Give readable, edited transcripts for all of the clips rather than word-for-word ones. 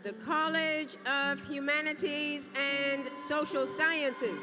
the College of Humanities and Social Sciences.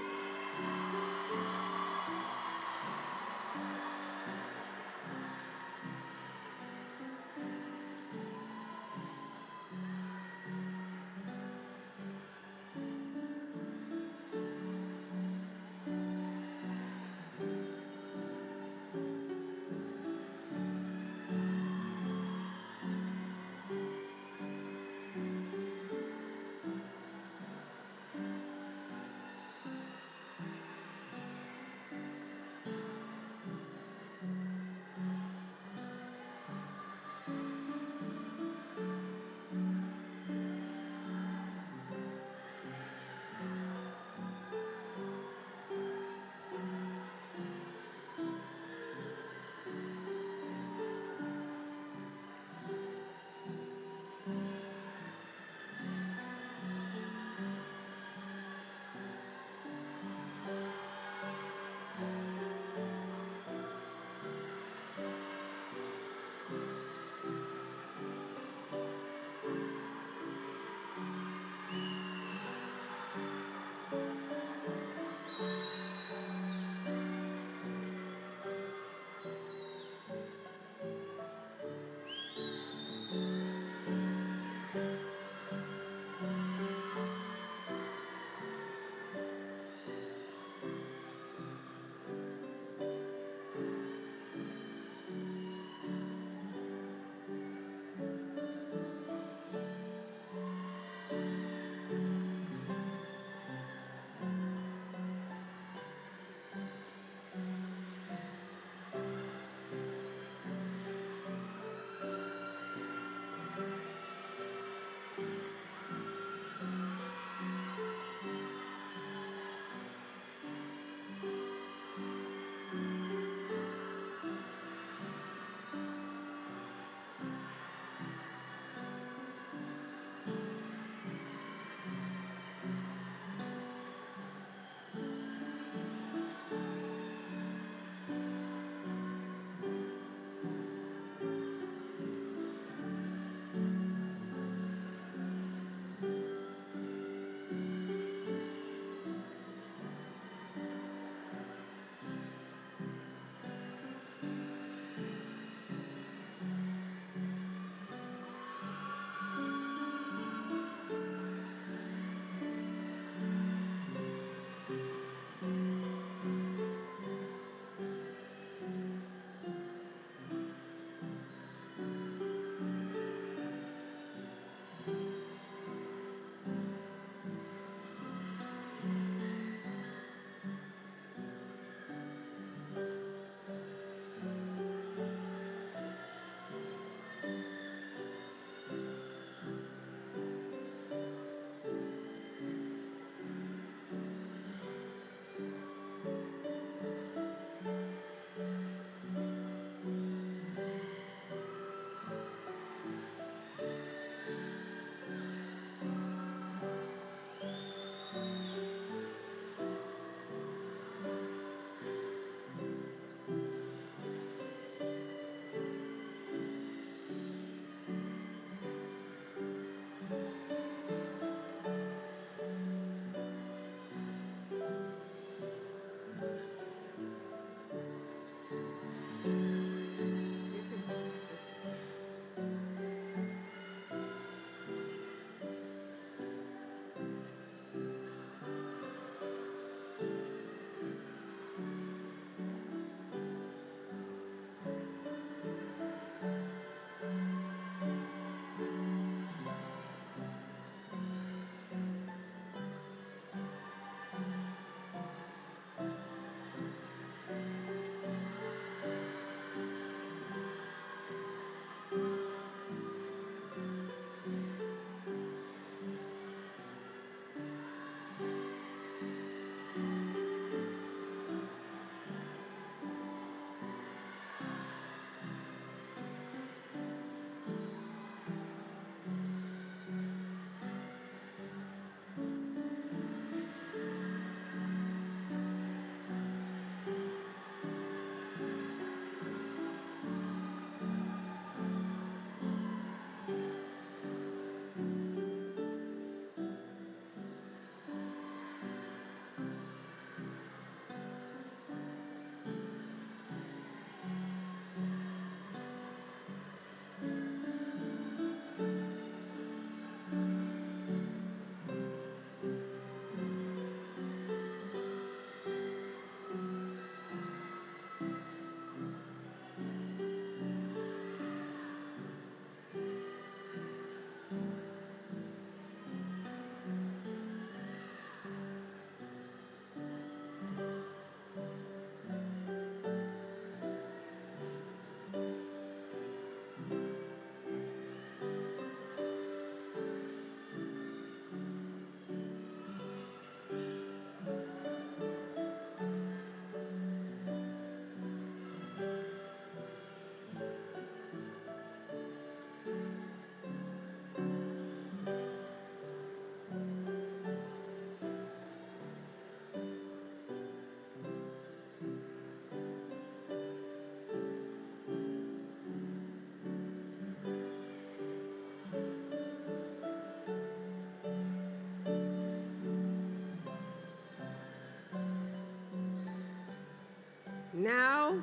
Now,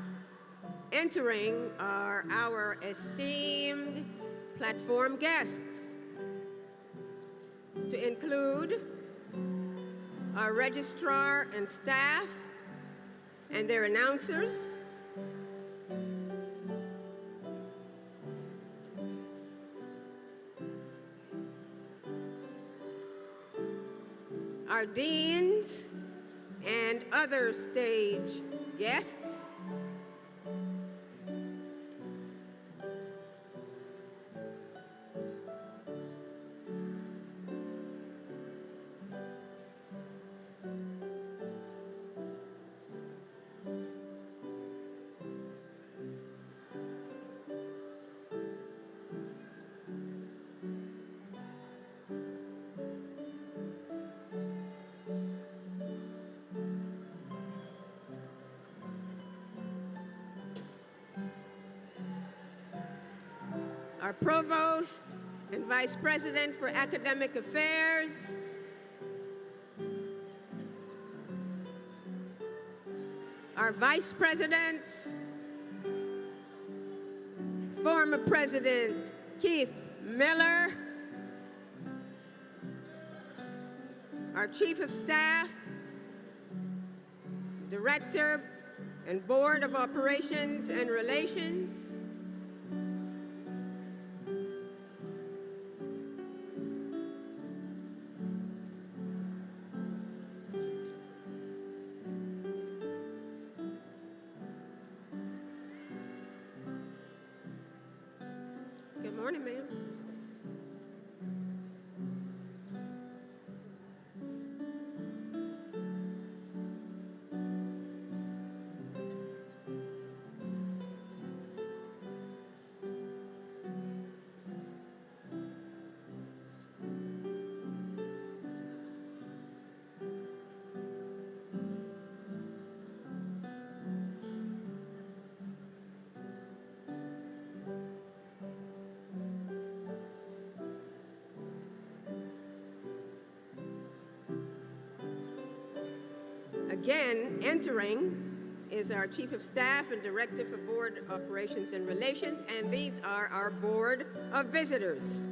entering are our esteemed platform guests, to include our registrar and staff and their announcers, our deans and other stage guests, our provost and vice president for academic affairs, our vice presidents, former President Keith Miller, our chief of staff, director and board of operations and relations, good morning, ma'am. Again, entering is our Chief of Staff and Director for Board Operations and Relations, and these are our Board of Visitors.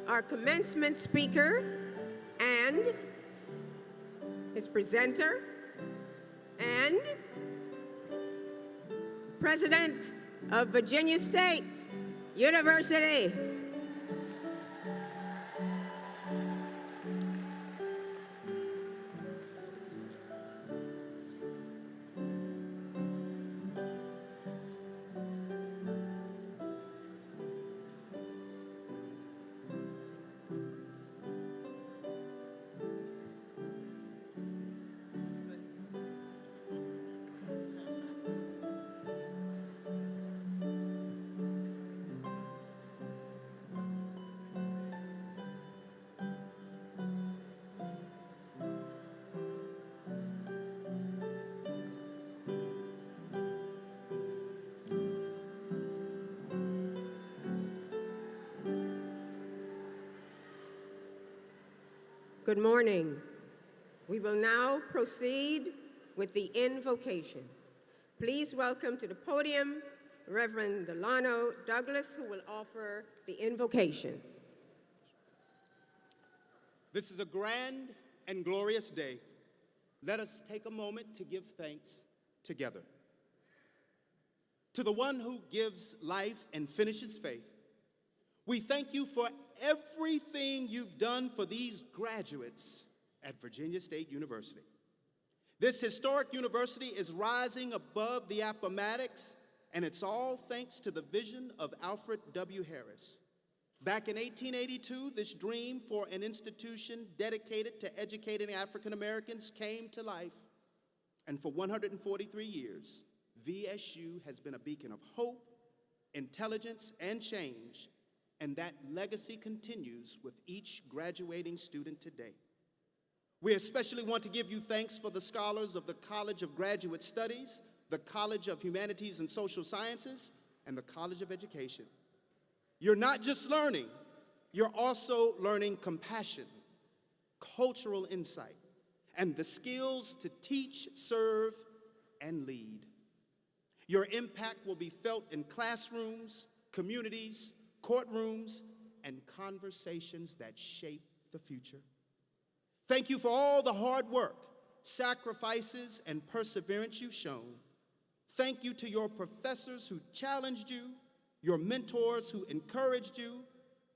Our commencement speaker and his presenter and President of Virginia State University. Good morning. We will now proceed with the invocation. Please welcome to the podium Reverend Delano Douglas, who will offer the invocation. This is a grand and glorious day. Let us take a moment to give thanks together. To the one who gives life and finishes faith, we thank you for everything you've done for these graduates at Virginia State University. This historic university is rising above the Appomattox, and it's all thanks to the vision of Alfred W. Harris. Back in 1882, this dream for an institution dedicated to educating African Americans came to life, and for 143 years, VSU has been a beacon of hope, intelligence, and change, and that legacy continues with each graduating student today. We especially want to give you thanks for the scholars of the College of Graduate Studies, the College of Humanities and Social Sciences, and the College of Education. You're not just learning, you're also learning compassion, cultural insight, and the skills to teach, serve, and lead. Your impact will be felt in classrooms, communities, courtrooms, and conversations that shape the future. Thank you for all the hard work, sacrifices, and perseverance you've shown. Thank you to your professors who challenged you, your mentors who encouraged you,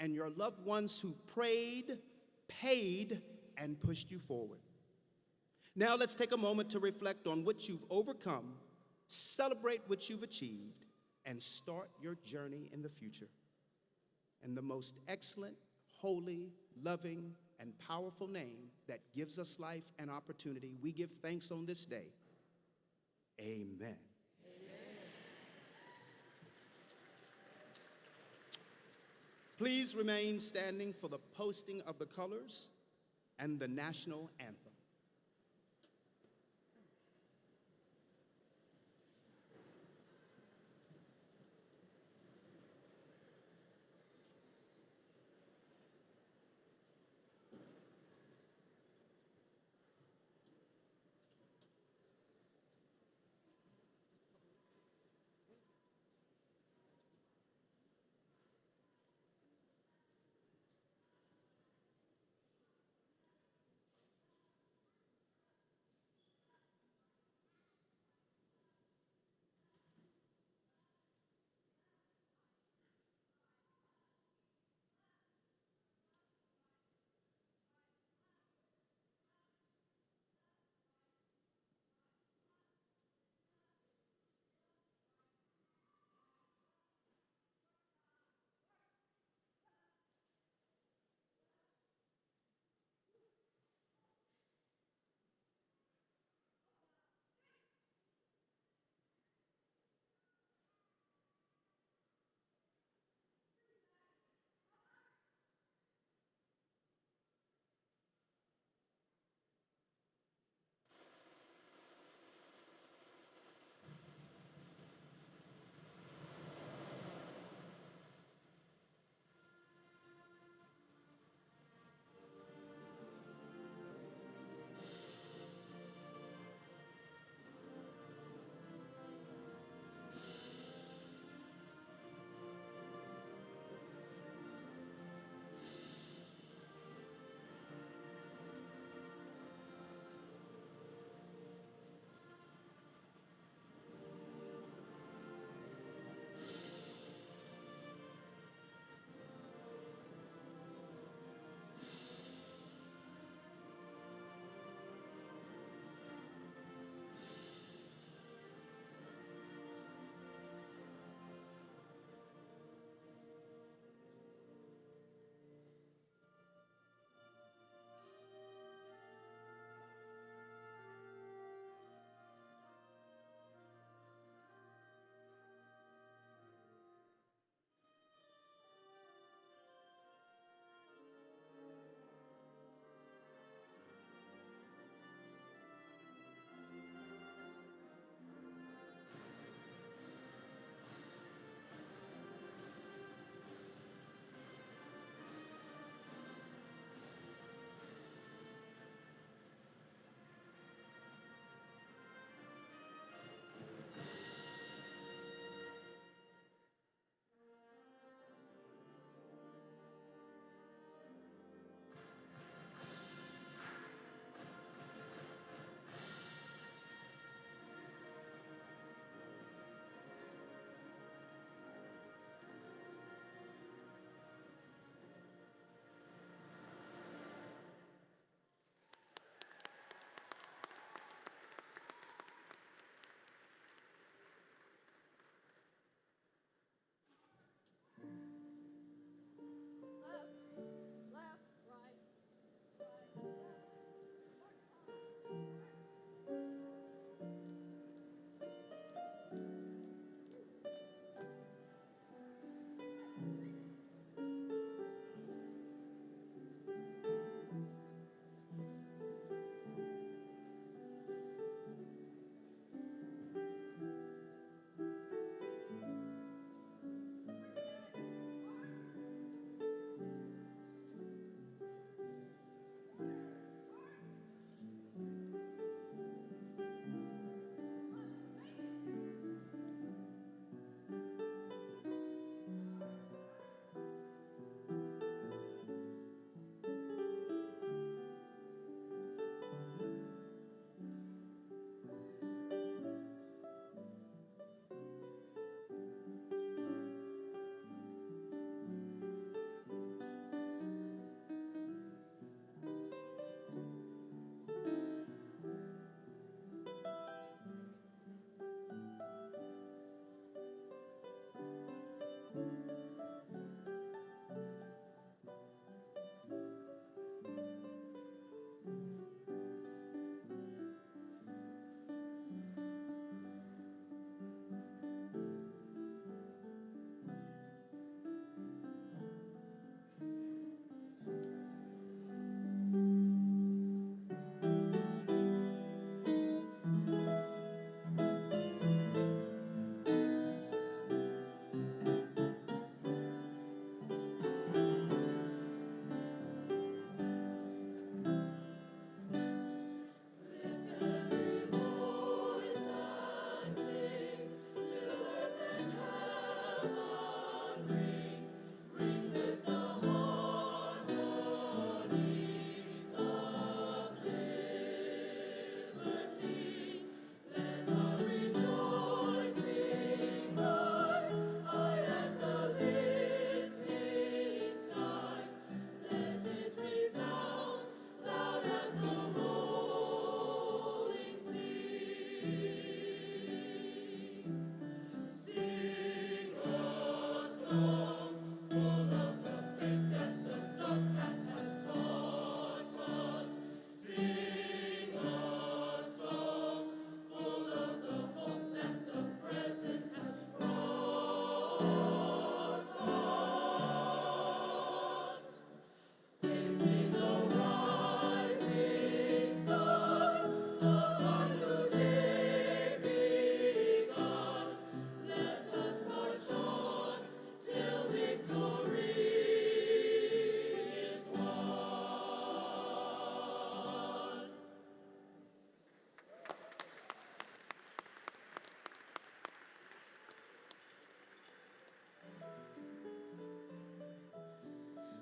and your loved ones who prayed, paid, and pushed you forward. Now let's take a moment to reflect on what you've overcome, celebrate what you've achieved, and start your journey in the future. In the most excellent, holy, loving, and powerful name that gives us life and opportunity, we give thanks on this day. Amen. Please remain standing for the posting of the colors and the national anthem.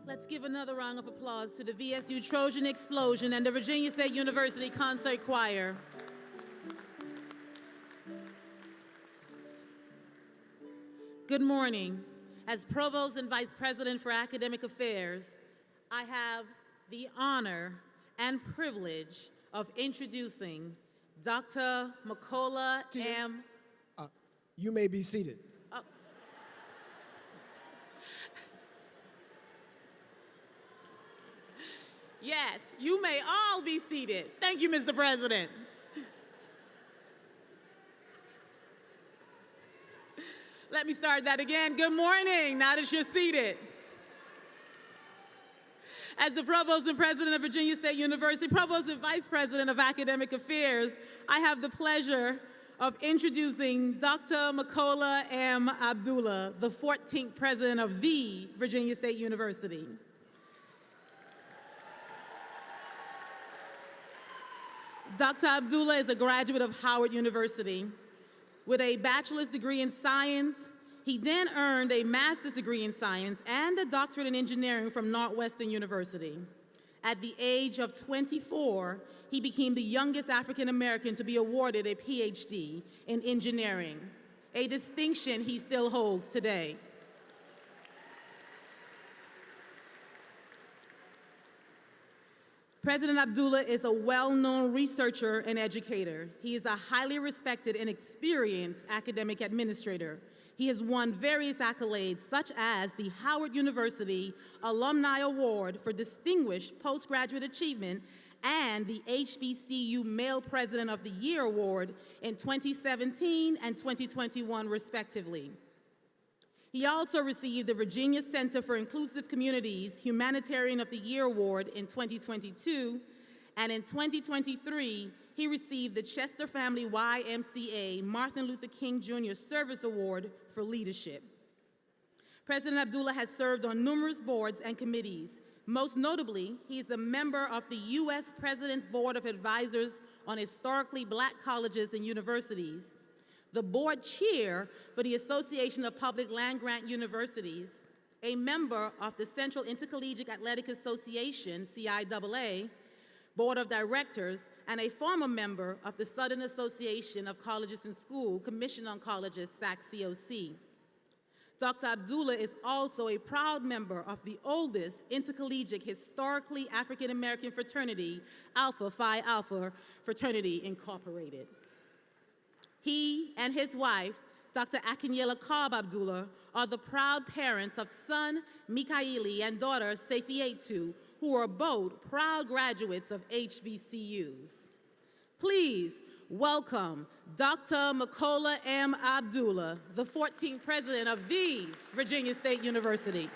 Let's give another round of applause to the VSU Trojan Explosion and the Virginia State University Concert Choir. Good morning. As Provost and Vice President for Academic Affairs, I have the honor and privilege of introducing Dr. Makola M. You may be seated. Yes, you may all be seated. Thank you, Mr. President. Let me start that again. Good morning, now that you're seated. As the Provost and President of Virginia State University, Provost and Vice President of Academic Affairs, I have the pleasure of introducing Dr. Makola M. Abdullah, the 14th President of the Virginia State University. Dr. Abdullah is a graduate of Howard University. With a bachelor's degree in science, he then earned a master's degree in science and a doctorate in engineering from Northwestern University. At the age of 24, he became the youngest African American to be awarded a PhD in engineering, a distinction he still holds today. President Abdullah is a well-known researcher and educator. He is a highly respected and experienced academic administrator. He has won various accolades, such as the Howard University Alumni Award for Distinguished Postgraduate Achievement and the HBCU Male President of the Year Award in 2017 and 2021, respectively. He also received the Virginia Center for Inclusive Communities Humanitarian of the Year Award in 2022, and in 2023, he received the Chester Family YMCA Martin Luther King Jr. Service Award for Leadership. President Abdullah has served on numerous boards and committees. Most notably, he is a member of the U.S. President's Board of Advisors on Historically Black Colleges and Universities, the board chair for the Association of Public Land-Grant Universities, a member of the Central Intercollegiate Athletic Association, CIAA, Board of Directors, and a former member of the Southern Association of Colleges and Schools, Commission on Colleges, SAC-COC. Dr. Abdullah is also a proud member of the oldest intercollegiate historically African American fraternity, Alpha Phi Alpha Fraternity Incorporated. He and his wife, Dr. Akinyela Cobb Abdullah, are the proud parents of son Mikaeli and daughter Safietu, who are both proud graduates of HBCUs. Please welcome Dr. Makola M. Abdullah, the 14th President of the Virginia State University.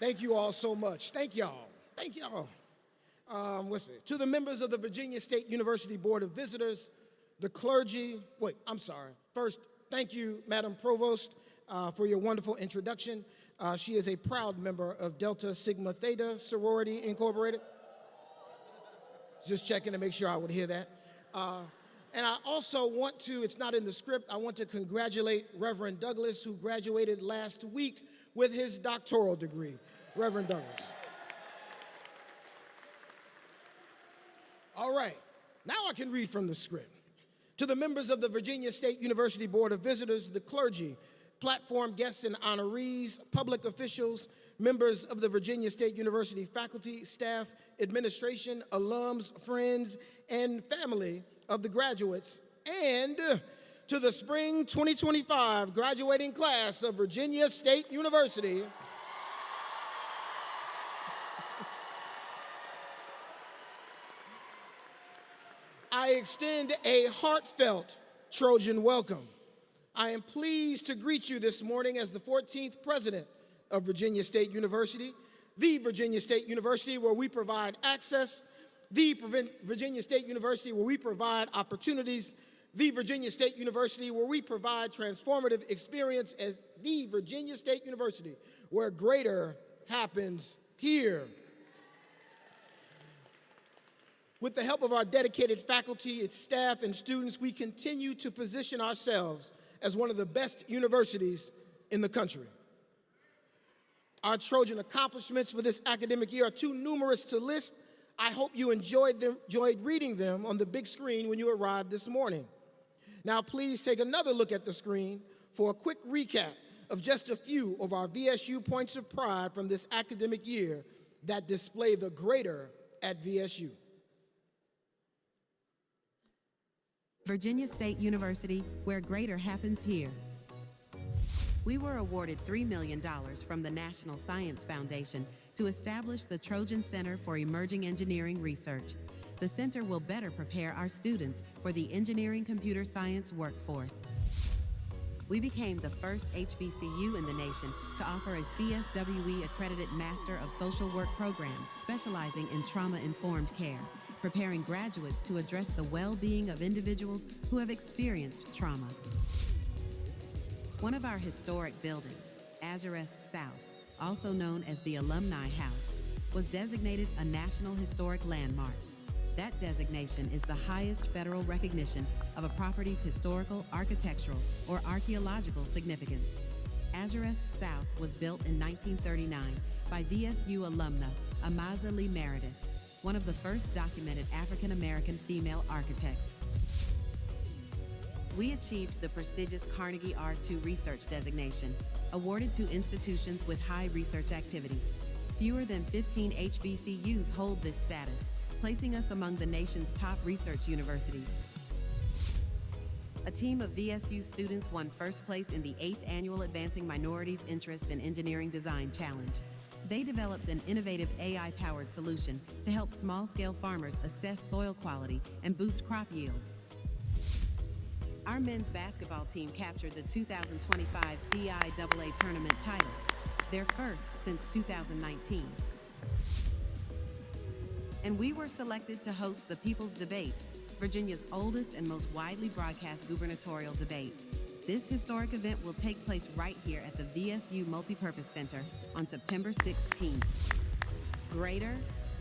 Thank you all so much. Thank y'all. Thank y'all. To the members of the Virginia State University Board of Visitors, the clergy, first, thank you, Madam Provost, for your wonderful introduction. She is a proud member of Delta Sigma Theta Sorority Incorporated. Just checking to make sure I would hear that. And I also want to, it's not in the script, I want to congratulate Reverend Douglas, who graduated last week with his doctoral degree. Reverend Douglas. All right, now I can read from the script. To the members of the Virginia State University Board of Visitors, the clergy, platform guests and honorees, public officials, members of the Virginia State University faculty, staff, administration, alums, friends, and family of the graduates, and to the spring 2025 graduating class of Virginia State University, I extend a heartfelt Trojan welcome. I am pleased to greet you this morning as the 14th President of Virginia State University, the Virginia State University where we provide access, the Virginia State University where we provide opportunities, the Virginia State University where we provide transformative experience, as the Virginia State University where greater happens here. With the help of our dedicated faculty, its staff, and students, we continue to position ourselves as one of the best universities in the country. Our Trojan accomplishments for this academic year are too numerous to list. I hope you enjoyed reading them on the big screen when you arrived this morning. Now, please take another look at the screen for a quick recap of just a few of our VSU points of pride from this academic year that display the greater at VSU. Virginia State University, where greater happens here. We were awarded $3 million from the National Science Foundation to establish the Trojan Center for Emerging Engineering Research. The center will better prepare our students for the engineering computer science workforce. We became the first HBCU in the nation to offer a CSWE-accredited Master of Social Work program specializing in trauma-informed care, preparing graduates to address the well-being of individuals who have experienced trauma. One of our historic buildings, Azurest South, also known as the Alumni House, was designated a National Historic Landmark. That designation is the highest federal recognition of a property's historical, architectural, or archaeological significance. Azurest South was built in 1939 by VSU alumna Amaza Lee Meredith, one of the first documented African-American female architects. We achieved the prestigious Carnegie R2 Research designation, awarded to institutions with high research activity. Fewer than 15 HBCUs hold this status, placing us among the nation's top research universities. A team of VSU students won first place in the 8th Annual Advancing Minorities' Interest in Engineering Design Challenge. They developed an innovative AI-powered solution to help small-scale farmers assess soil quality and boost crop yields. Our men's basketball team captured the 2025 CIAA tournament title, their first since 2019. And we were selected to host the People's Debate, Virginia's oldest and most widely broadcast gubernatorial debate. This historic event will take place right here at the VSU Multipurpose Center on September 16th. Greater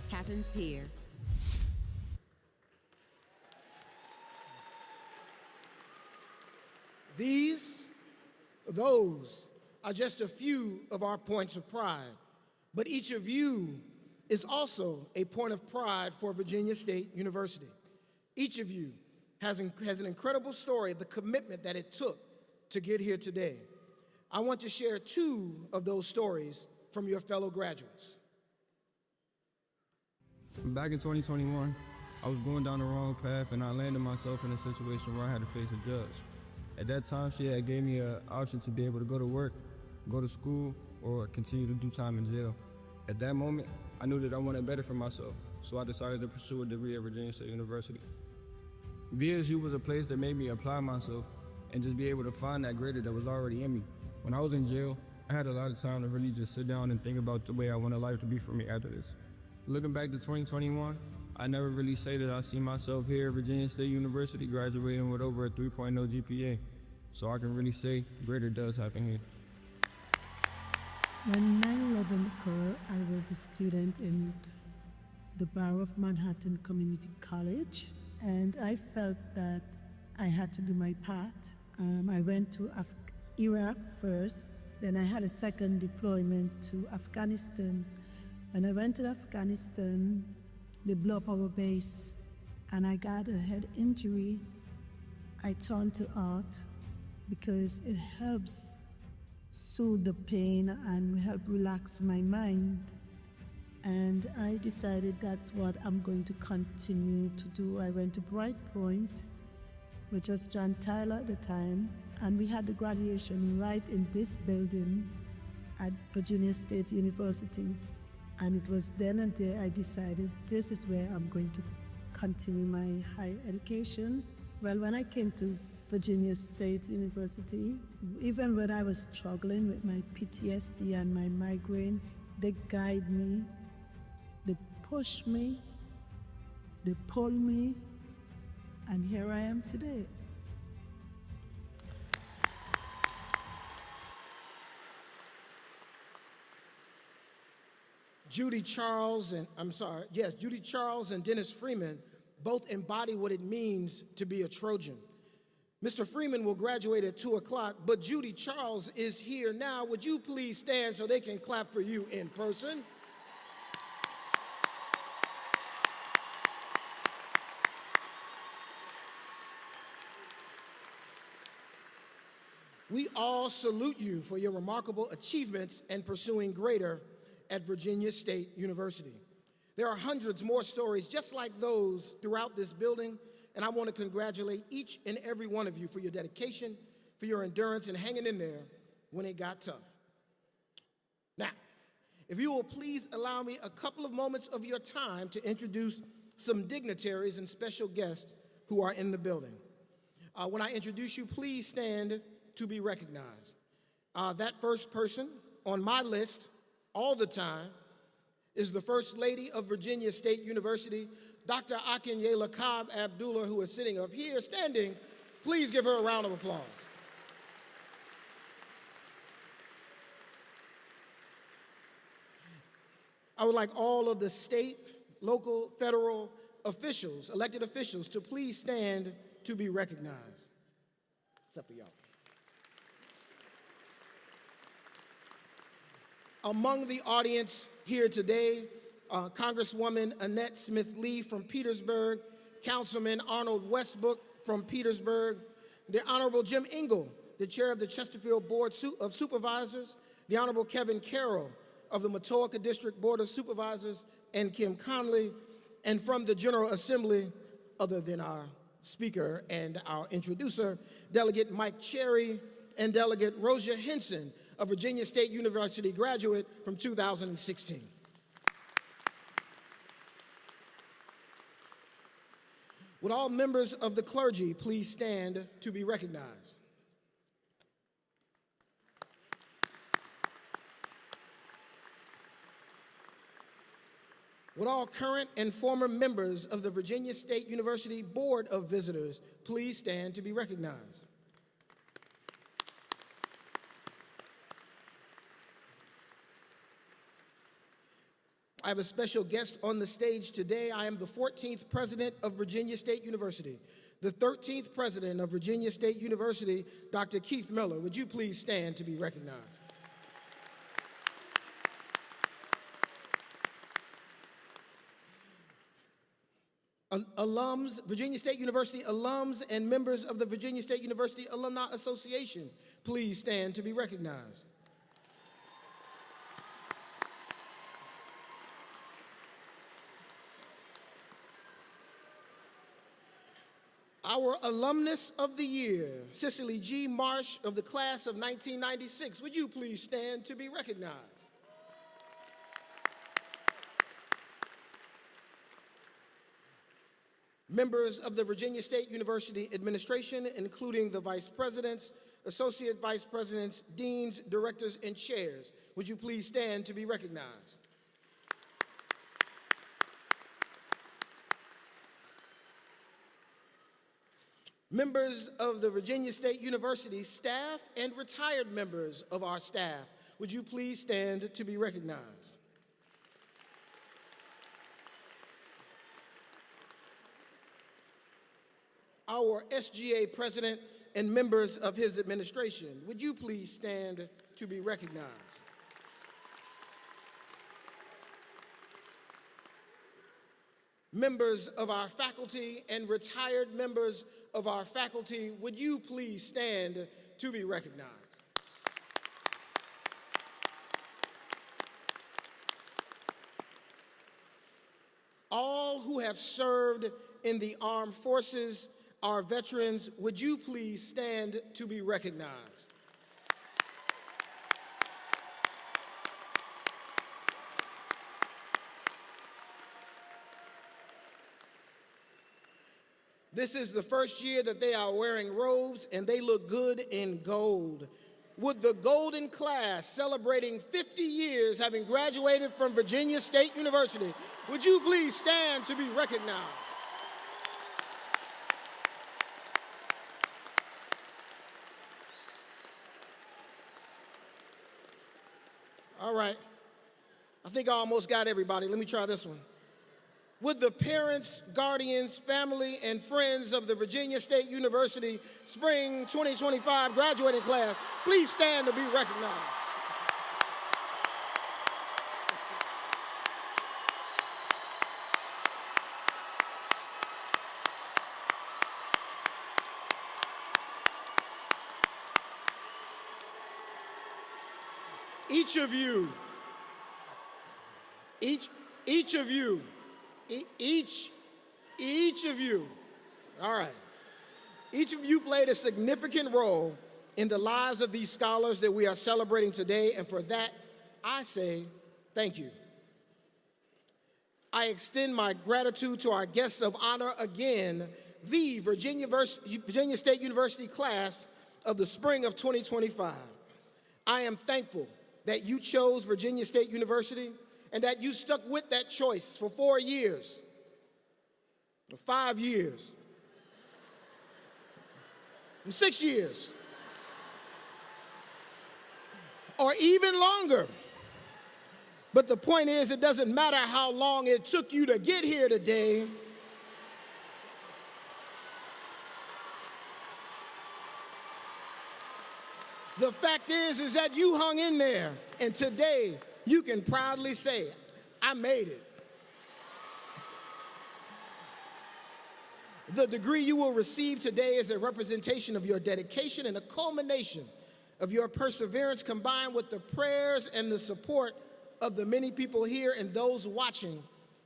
happens here. Those are just a few of our points of pride, but each of you is also a point of pride for Virginia State University. Each of you has an incredible story of the commitment that it took to get here today. I want to share two of those stories from your fellow graduates. Back in 2021, I was going down the wrong path and I landed myself in a situation where I had to face a judge. At that time, she had gave me an option to be able to go to work, go to school, or continue to do time in jail. At that moment, I knew that I wanted better for myself, so I decided to pursue a degree at Virginia State University. VSU was a place that made me apply myself and just be able to find that greater that was already in me. When I was in jail, I had a lot of time to really just sit down and think about the way I wanted life to be for me after this. Looking back to 2021, I never really say that I see myself here at Virginia State University graduating with over a 3.0 GPA. So I can really say greater does happen here. When 9/11 occurred, I was a student in the Borough of Manhattan Community College, and I felt that I had to do my part. I went to Iraq first, then I had a second deployment to Afghanistan. When I went to Afghanistan, they blew up our base, and I got a head injury. I turned to art because it helps soothe the pain and help relax my mind. And I decided that's what I'm going to continue to do. I went to Bright Point, which was John Tyler at the time, and we had the graduation right in this building at Virginia State University. And it was then and there I decided this is where I'm going to continue my higher education. Well, when I came to Virginia State University, even when I was struggling with my PTSD and my migraine, they guide me, they push me, they pull me, and here I am today. Judy Charles and Dennis Freeman both embody what it means to be a Trojan. Mr. Freeman will graduate at 2 o'clock, but Judy Charles is here now. Would you please stand so they can clap for you in person? We all salute you for your remarkable achievements and pursuing greater at Virginia State University. There are hundreds more stories just like those throughout this building, and I want to congratulate each and every one of you for your dedication, for your endurance, and hanging in there when it got tough. Now, if you will please allow me a couple of moments of your time to introduce some dignitaries and special guests who are in the building. When I introduce you, please stand to be recognized. That first person on my list all the time is the First Lady of Virginia State University, Dr. Akinyela Cobb Abdullah, who is sitting up here standing. Please give her a round of applause. I would like all of the state, local, federal officials, elected officials, to please stand to be recognized. It's up to y'all. Among the audience here today, Congresswoman Annette Smith-Lee from Petersburg, Councilman Arnold Westbrook from Petersburg, the Honorable Jim Ingle, the Chair of the Chesterfield Board of Supervisors, the Honorable Kevin Carroll of the Matoaca District Board of Supervisors, and Kim Conley, and from the General Assembly, other than our speaker and our introducer, Delegate Mike Cherry and Delegate Rosia Henson, a Virginia State University graduate from 2016. Would all members of the clergy please stand to be recognized? Would all current and former members of the Virginia State University Board of Visitors please stand to be recognized? I have a special guest on the stage today. I am the 14th president of Virginia State University, the 13th president of Virginia State University, Dr. Keith Miller. Would you please stand to be recognized? Alums, Virginia State University alums and members of the Virginia State University Alumni Association, please stand to be recognized. Our alumnus of the year, Cicely G. Marsh of the class of 1996, would you please stand to be recognized? Members of the Virginia State University administration, including the vice presidents, associate vice presidents, deans, directors, and chairs, would you please stand to be recognized? Members of the Virginia State University staff and retired members of our staff, would you please stand to be recognized? Our SGA president and members of his administration, would you please stand to be recognized? Members of our faculty and retired members of our faculty, would you please stand to be recognized? All who have served in the armed forces, our veterans, would you please stand to be recognized? This is the first year that they are wearing robes, and they look good in gold. Would the golden class celebrating 50 years having graduated from Virginia State University, would you please stand to be recognized? All right. I think I almost got everybody. Let me try this one. Would the parents, guardians, family, and friends of the Virginia State University Spring 2025 graduating class please stand to be recognized? Each of you, all right. Each of you played a significant role in the lives of these scholars that we are celebrating today, and for that, I say thank you. I extend my gratitude to our guests of honor again, the Virginia State University class of the spring of 2025. I am thankful that you chose Virginia State University and that you stuck with that choice for 4 years, or 5 years, and 6 years, or even longer. But the point is, it doesn't matter how long it took you to get here today. The fact is that you hung in there, and today you can proudly say, I made it. The degree you will receive today is a representation of your dedication and a culmination of your perseverance combined with the prayers and the support of the many people here and those watching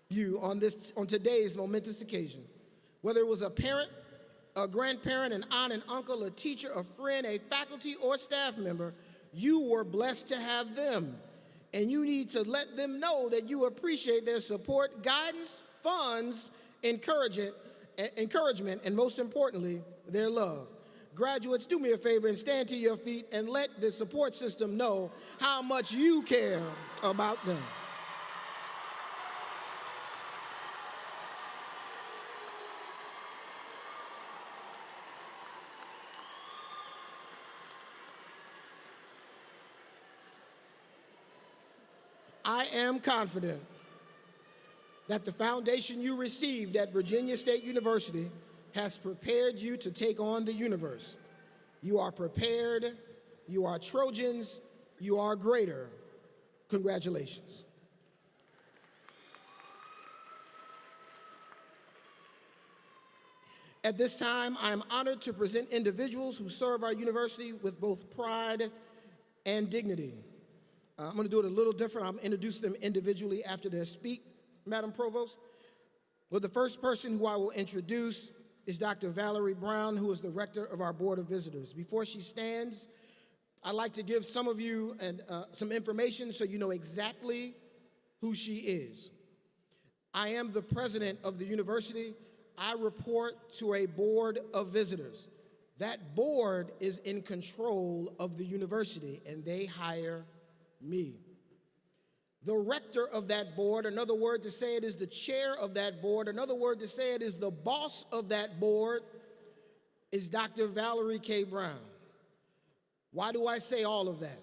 you on today's momentous occasion. Whether it was a parent, a grandparent, an aunt, an uncle, a teacher, a friend, a faculty, or staff member, you were blessed to have them. And you need to let them know that you appreciate their support, guidance, funds, encouragement, and most importantly, their love. Graduates, do me a favor and stand to your feet and let the support system know how much you care about them. I am confident that the foundation you received at Virginia State University has prepared you to take on the universe. You are prepared, you are Trojans, you are greater. Congratulations. At this time, I am honored to present individuals who serve our university with both pride and dignity. I'm going to do it a little different. I'm introduce them individually after their speak, Madam Provost. Well, the first person who I will introduce is Dr. Valerie Brown, who is the rector of our Board of Visitors. Before she stands, I'd like to give some of you some information so you know exactly who she is. I am the president of the university. I report to a board of visitors. That board is in control of the university, and they hire me. The rector of that board, another word to say it is the chair of that board, another word to say it is the boss of that board, is Dr. Valerie K. Brown. Why do I say all of that?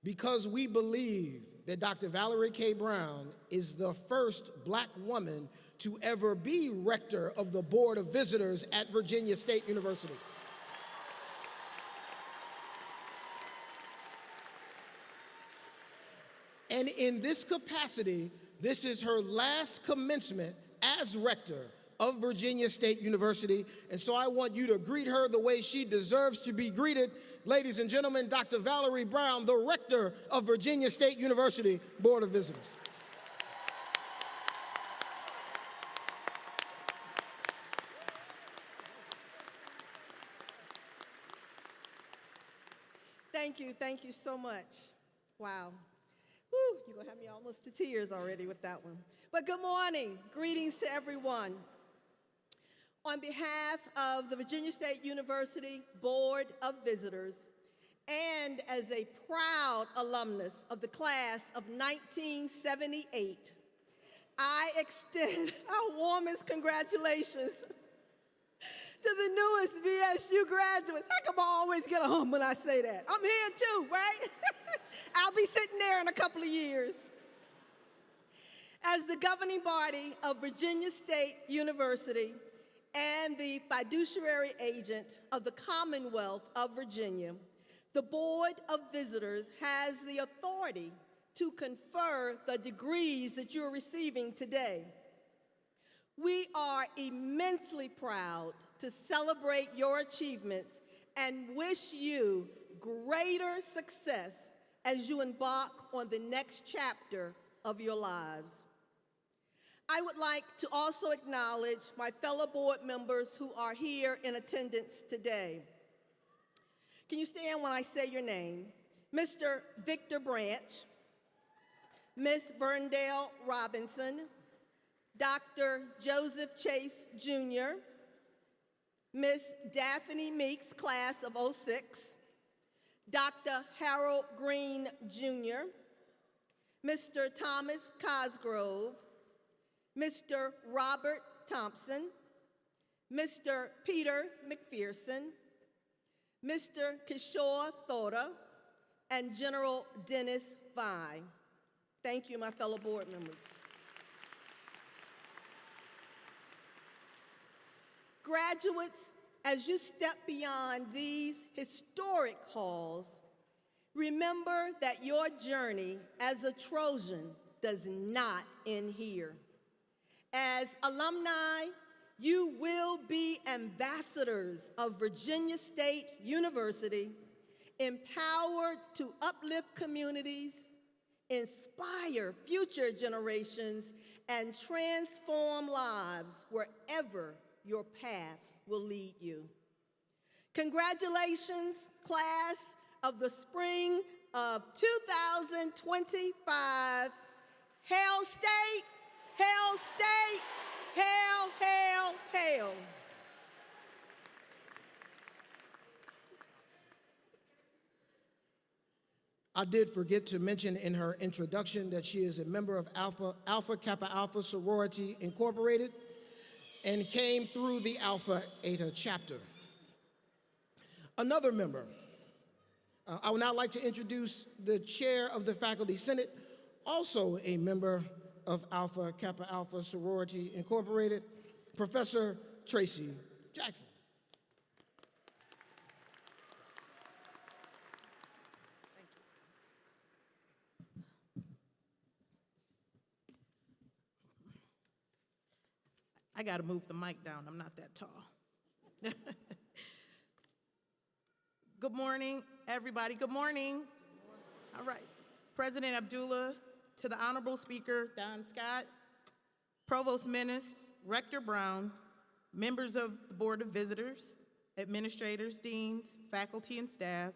Because we believe that Dr. Valerie K. Brown is the first Black woman to ever be rector of the Board of Visitors at Virginia State University. And in this capacity, this is her last commencement as rector of Virginia State University. And so I want you to greet her the way she deserves to be greeted. Ladies and gentlemen, Dr. Valerie Brown, the rector of Virginia State University Board of Visitors. Thank you so much. Wow. Whew, you're going to have me almost to tears already with that one. But good morning. Greetings to everyone. On behalf of the Virginia State University Board of Visitors, and as a proud alumnus of the class of 1978, I extend our warmest congratulations to the newest VSU graduates. How come I always get a hum when I say that? I'm here too, right? I'll be sitting there in a couple of years. As the governing body of Virginia State University and the fiduciary agent of the Commonwealth of Virginia, the Board of Visitors has the authority to confer the degrees that you're receiving today. We are immensely proud to celebrate your achievements and wish you greater success as you embark on the next chapter of your lives. I would like to also acknowledge my fellow board members who are here in attendance today. Can you stand when I say your name? Mr. Victor Branch, Ms. Verndale Robinson, Dr. Joseph Chase Jr., Ms. Daphne Meeks, class of '06, Dr. Harold Green Jr., Mr. Thomas Cosgrove, Mr. Robert Thompson, Mr. Peter McPherson, Mr. Kishore Thoda, and General Dennis Vi. Thank you, my fellow board members. Graduates, as you step beyond these historic halls, remember that your journey as a Trojan does not end here. As alumni, you will be ambassadors of Virginia State University, empowered to uplift communities, inspire future generations, and transform lives wherever your paths will lead you. Congratulations, class of the spring of 2025. Hail State, hail State, hail, hail, hail. I did forget to mention in her introduction that she is a member of Alpha Kappa Alpha Sorority Incorporated and came through the Alpha Eta chapter. Another member, I would now like to introduce the chair of the Faculty Senate, also a member of Alpha Kappa Alpha Sorority Incorporated, Professor Tracy Jackson. I got to move the mic down. I'm not that tall. Good morning, everybody. Good morning. All right. President Abdullah, to the Honorable Speaker, Don Scott, Provost Menace, Rector Brown, members of the Board of Visitors, administrators, deans, faculty, and staff,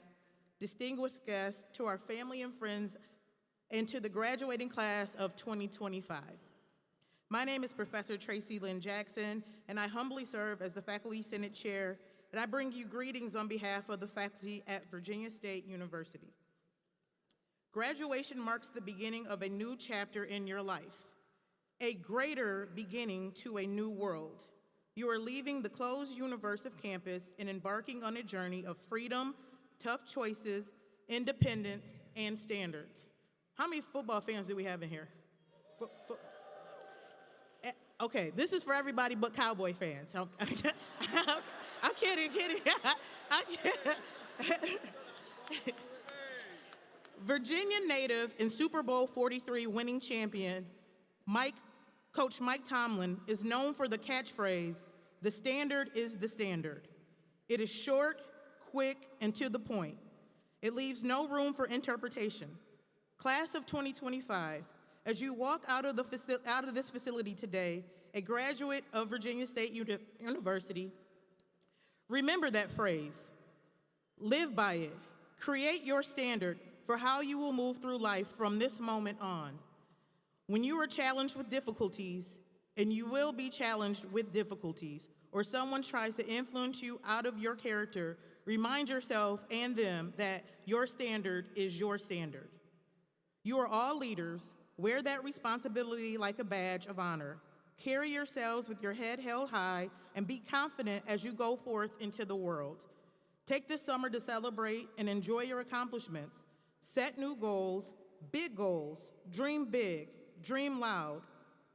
distinguished guests, to our family and friends, and to the graduating class of 2025. My name is Professor Tracy Lynn Jackson, and I humbly serve as the Faculty Senate Chair, and I bring you greetings on behalf of the faculty at Virginia State University. Graduation marks the beginning of a new chapter in your life, a greater beginning to a new world. You are leaving the closed universe of campus and embarking on a journey of freedom, tough choices, independence, and standards. How many football fans do we have in here? Okay, this is for everybody but Cowboy fans. I'm kidding. Virginia native and Super Bowl 43 winning champion, Coach Mike Tomlin, is known for the catchphrase, "The standard is the standard." It is short, quick, and to the point. It leaves no room for interpretation. Class of 2025, as you walk out of this facility today, a graduate of Virginia State University, remember that phrase. Live by it. Create your standard for how you will move through life from this moment on. When you are challenged with difficulties, and you will be challenged with difficulties, or someone tries to influence you out of your character, remind yourself and them that your standard is your standard. You are all leaders. Wear that responsibility like a badge of honor. Carry yourselves with your head held high and be confident as you go forth into the world. Take this summer to celebrate and enjoy your accomplishments. Set new goals, big goals. Dream big, dream loud.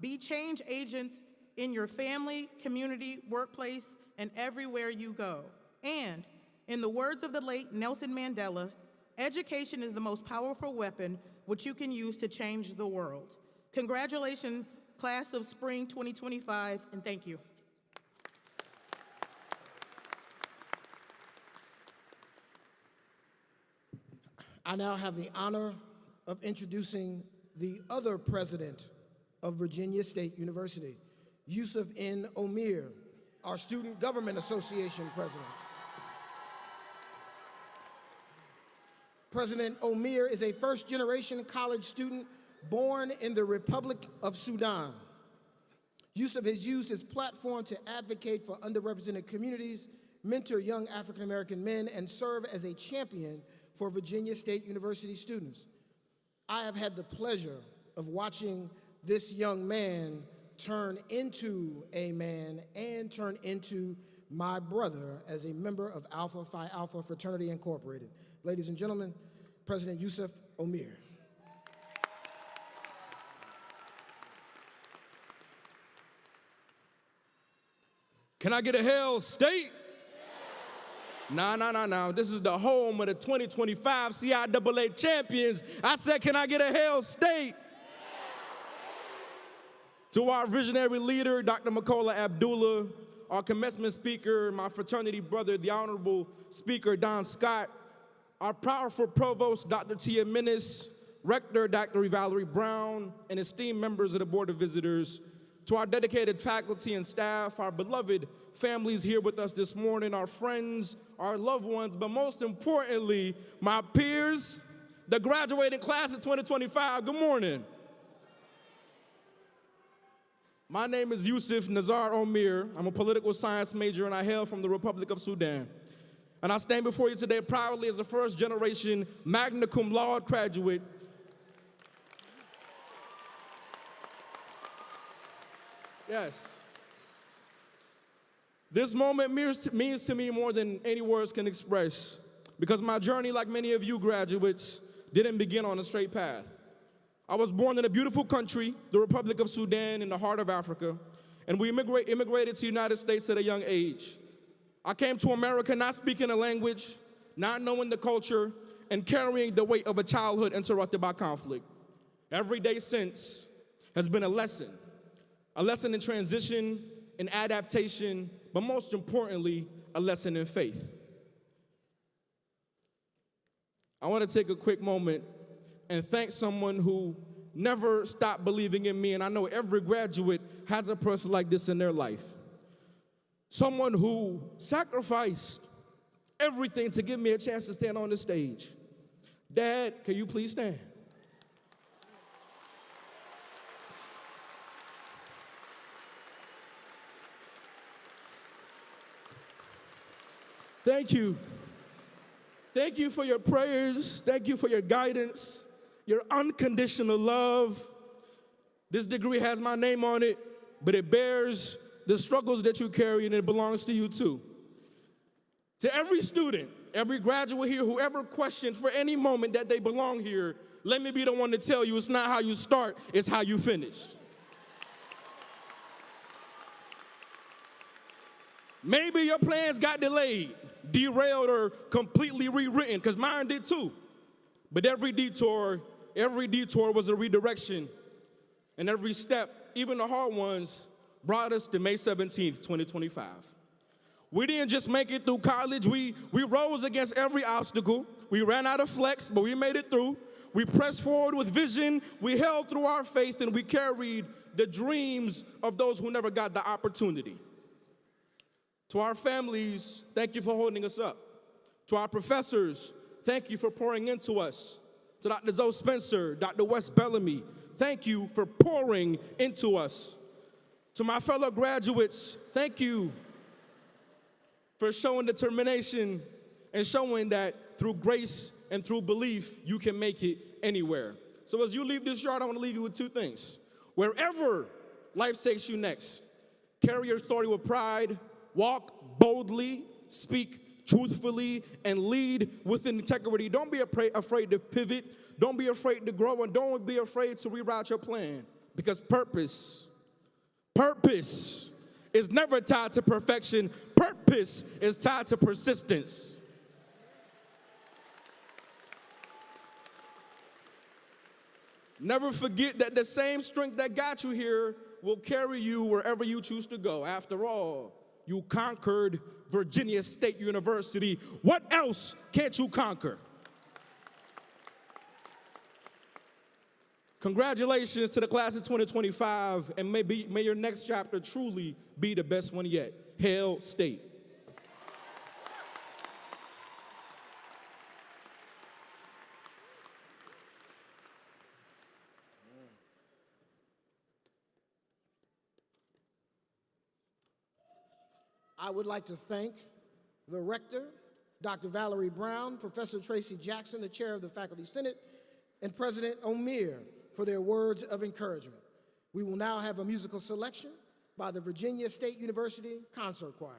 Be change agents in your family, community, workplace, and everywhere you go. And in the words of the late Nelson Mandela, education is the most powerful weapon which you can use to change the world. Congratulations, class of spring 2025, and thank you. I now have the honor of introducing the other president of Virginia State University, Yusuf N. Omir, our Student Government Association president. President Omir is a first-generation college student born in the Republic of Sudan. Yusuf has used his platform to advocate for underrepresented communities, mentor young African-American men, and serve as a champion for Virginia State University students. I have had the pleasure of watching this young man turn into a man and turn into my brother as a member of Alpha Phi Alpha Fraternity Incorporated. Ladies and gentlemen, President Yusuf Omir. Can I get a Hell State? Nah. This is the home of the 2025 CIAA champions. I said, can I get a Hell State? To our visionary leader, Dr. Makola Abdullah, our commencement speaker, my fraternity brother, the Honorable Speaker Don Scott, our powerful provost, Dr. Tia Minnis, rector, Dr. Valerie Brown, and esteemed members of the Board of Visitors, to our dedicated faculty and staff, our beloved families here with us this morning, our friends, our loved ones, but most importantly, my peers, the graduating class of 2025, good morning. My name is Yusuf Nazar Omir. I'm a political science major and I hail from the Republic of Sudan. And I stand before you today proudly as a first-generation magna cum laude graduate. Yes. This moment means to me more than any words can express, because my journey, like many of you graduates, didn't begin on a straight path. I was born in a beautiful country, the Republic of Sudan, in the heart of Africa, and we immigrated to the United States at a young age. I came to America not speaking a language, not knowing the culture, and carrying the weight of a childhood interrupted by conflict. Every day since has been a lesson in transition, in adaptation, but most importantly, a lesson in faith. I want to take a quick moment and thank someone who never stopped believing in me, and I know every graduate has a person like this in their life. Someone who sacrificed everything to give me a chance to stand on the stage. Dad, can you please stand? Thank you. Thank you for your prayers. Thank you for your guidance, your unconditional love. This degree has my name on it, but it bears the struggles that you carry, and it belongs to you too. To every student, every graduate here, whoever questioned for any moment that they belong here, let me be the one to tell you it's not how you start, it's how you finish. Maybe your plans got delayed, derailed, or completely rewritten, because mine did too. But every detour was a redirection. And every step, even the hard ones, brought us to May 17th, 2025. We didn't just make it through college, we rose against every obstacle. We ran out of flex, but we made it through. We pressed forward with vision, we held through our faith, and we carried the dreams of those who never got the opportunity. To our families, thank you for holding us up. To our professors, thank you for pouring into us. To Dr. Zoe Spencer, Dr. Wes Bellamy, thank you for pouring into us. To my fellow graduates, thank you for showing determination and showing that through grace and through belief, you can make it anywhere. So as you leave this yard, I want to leave you with two things. Wherever life takes you next, carry your story with pride, walk boldly, speak truthfully, and lead with integrity. Don't be afraid to pivot. Don't be afraid to grow, and don't be afraid to reroute your plan. Because purpose is never tied to perfection. Purpose is tied to persistence. Never forget that the same strength that got you here will carry you wherever you choose to go. After all, you conquered Virginia State University. What else can't you conquer? Congratulations to the class of 2025, and may your next chapter truly be the best one yet. Hail State. I would like to thank the rector, Dr. Valerie Brown, Professor Tracy Jackson, the chair of the Faculty Senate, and President O'Meara for their words of encouragement. We will now have a musical selection by the Virginia State University Concert Choir.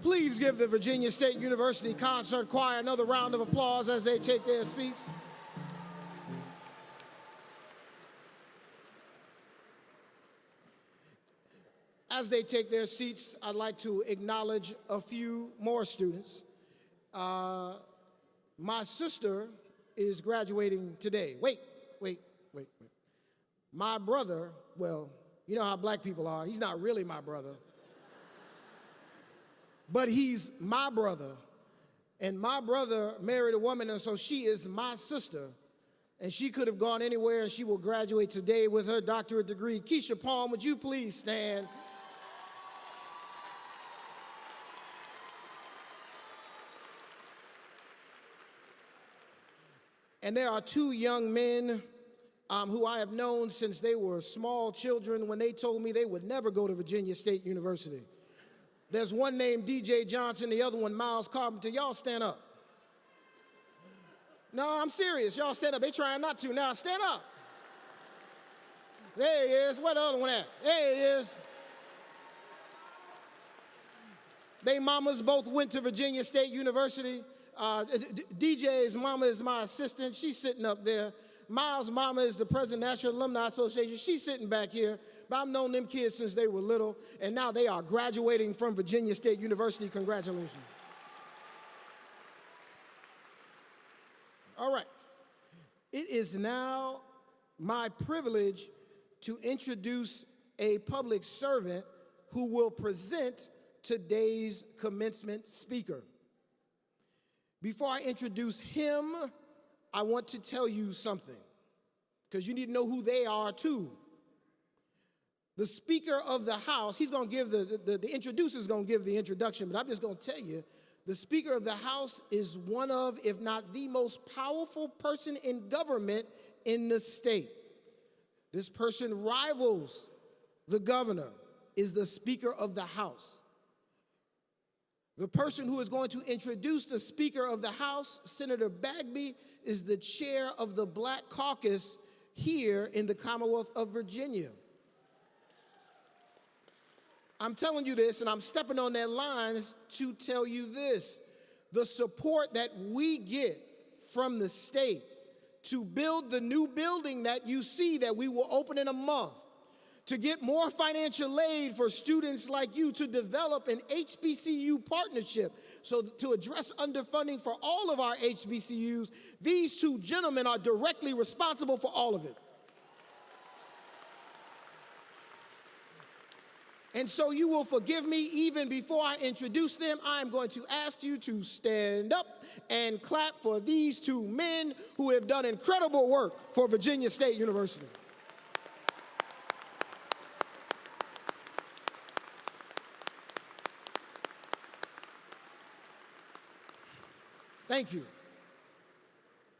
Please give the Virginia State University Concert Choir another round of applause as they take their seats. As they take their seats, I'd like to acknowledge a few more students. My sister is graduating today. Wait. My brother, well, you know how black people are. He's not really my brother. But he's my brother. And my brother married a woman, and so she is my sister. And she could have gone anywhere, and she will graduate today with her doctorate degree. Keisha Palm, would you please stand? And there are two young men who I have known since they were small children when they told me they would never go to Virginia State University. There's one named DJ Johnson, the other one Miles Carpenter. Y'all stand up. No, I'm serious. Y'all stand up. They trying not to. Now stand up. There he is. Where the other one at? There he is. They mamas both went to Virginia State University. DJ's mama is my assistant. She's sitting up there. Miles' mama is the president of the National Alumni Association. She's sitting back here. But I've known them kids since they were little, and now they are graduating from Virginia State University. Congratulations. All right. It is now my privilege to introduce a public servant who will present today's commencement speaker. Before I introduce him, I want to tell you something, because you need to know who they are too. The Speaker of the House, he's going to give the introducer's going to give the introduction, but I'm just going to tell you, the Speaker of the House is one of, if not the most powerful person in government in the state. This person rivals the governor, is the Speaker of the House. The person who is going to introduce the Speaker of the House, Senator Bagby, is the chair of the Black Caucus here in the Commonwealth of Virginia. I'm telling you this, and I'm stepping on their lines to tell you this. The support that we get from the state to build the new building that you see that we will open in a month, to get more financial aid for students like you, to develop an HBCU partnership, so to address underfunding for all of our HBCUs, these two gentlemen are directly responsible for all of it. And so you will forgive me even before I introduce them. I'm going to ask you to stand up and clap for these two men who have done incredible work for Virginia State University. Thank you.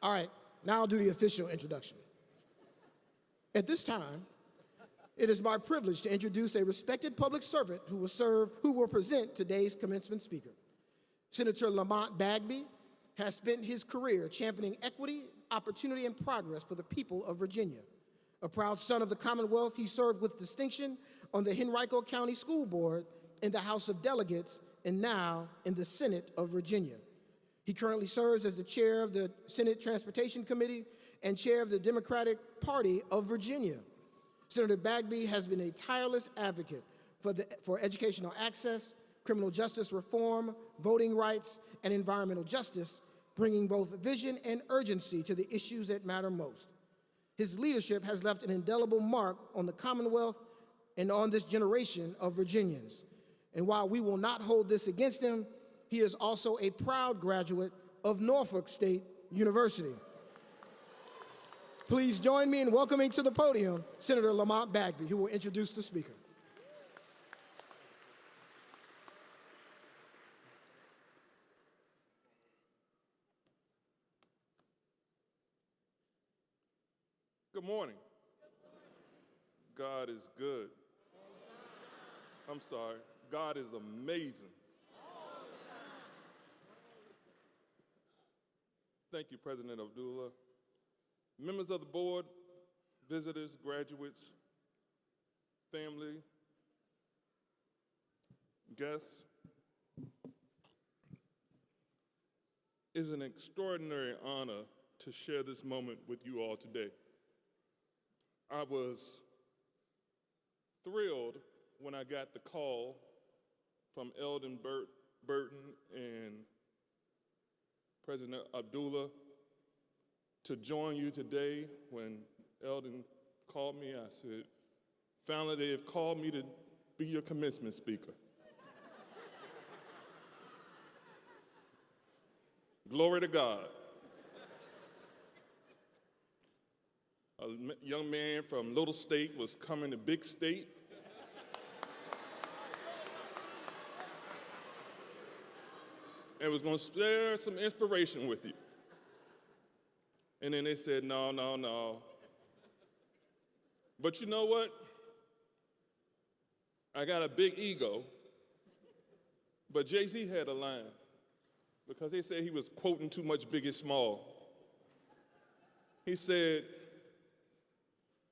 All right, now I'll do the official introduction. At this time, it is my privilege to introduce a respected public servant who will present today's commencement speaker. Senator Lamont Bagby has spent his career championing equity, opportunity, and progress for the people of Virginia. A proud son of the Commonwealth, he served with distinction on the Henrico County School Board, in the House of Delegates, and now in the Senate of Virginia. He currently serves as the chair of the Senate Transportation Committee and chair of the Democratic Party of Virginia. Senator Bagby has been a tireless advocate for educational access, criminal justice reform, voting rights, and environmental justice, bringing both vision and urgency to the issues that matter most. His leadership has left an indelible mark on the Commonwealth and on this generation of Virginians. And while we will not hold this against him, he is also a proud graduate of Norfolk State University. Please join me in welcoming to the podium Senator Lamont Bagby, who will introduce the speaker. Good morning. God is good. I'm sorry. God is amazing. Thank you, President Abdullah. Members of the board, visitors, graduates, family, guests, is an extraordinary honor to share this moment with you all today. I was thrilled when I got the call from Eldon Burton and President Abdullah to join you today. When Eldon called me, I said, finally, they have called me to be your commencement speaker. Glory to God. A young man from little state was coming to big state. And was going to share some inspiration with you. And then they said, no, no, no. But you know what? I got a big ego. But Jay-Z had a line because they said he was quoting too much Biggie Small. He said,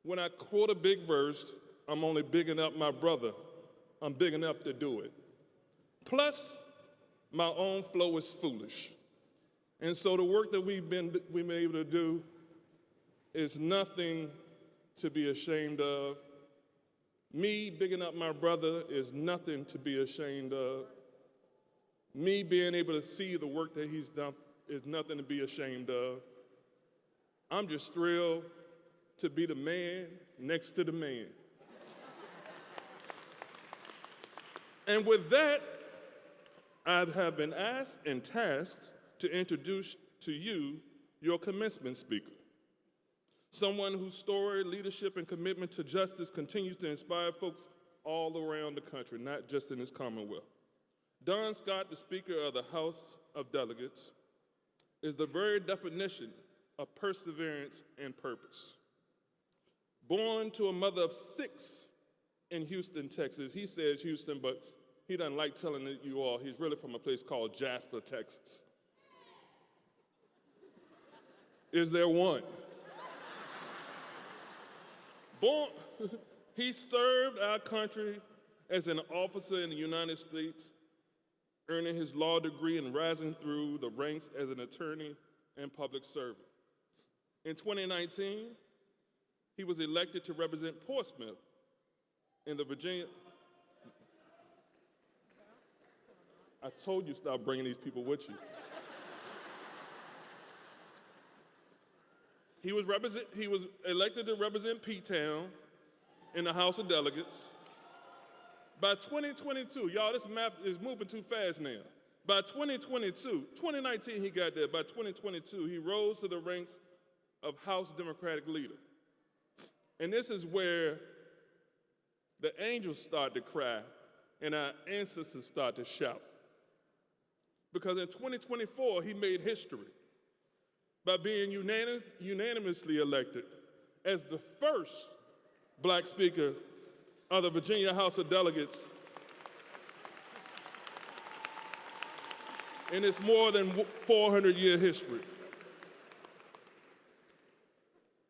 when I quote a big verse, I'm only bigging up my brother. I'm big enough to do it. Plus, my own flow is foolish. And so the work that we've been able to do is nothing to be ashamed of. Me bigging up my brother is nothing to be ashamed of. Me being able to see the work that he's done is nothing to be ashamed of. I'm just thrilled to be the man next to the man. And with that, I have been asked and tasked to introduce to you your commencement speaker, someone whose story, leadership, and commitment to justice continues to inspire folks all around the country, not just in this Commonwealth. Don Scott, the Speaker of the House of Delegates, is the very definition of perseverance and purpose. Born to a mother of 6 in Houston, Texas, he says Houston, but he doesn't like telling you all he's really from a place called Jasper, Texas. Is there one? He served our country as an officer in the United States, earning his law degree and rising through the ranks as an attorney and public servant. In 2019, he was elected to represent Portsmouth in the Virginia. I told you stop bringing these people with you. He was elected to represent P-Town in the House of Delegates. By 2022, y'all, this map is moving too fast now. By 2019 he got there. By 2022, he rose to the ranks of House Democratic leader. And this is where the angels start to cry and our ancestors start to shout. Because in 2024, he made history by being unanimously elected as the first Black Speaker of the Virginia House of Delegates in its more than 400-year history.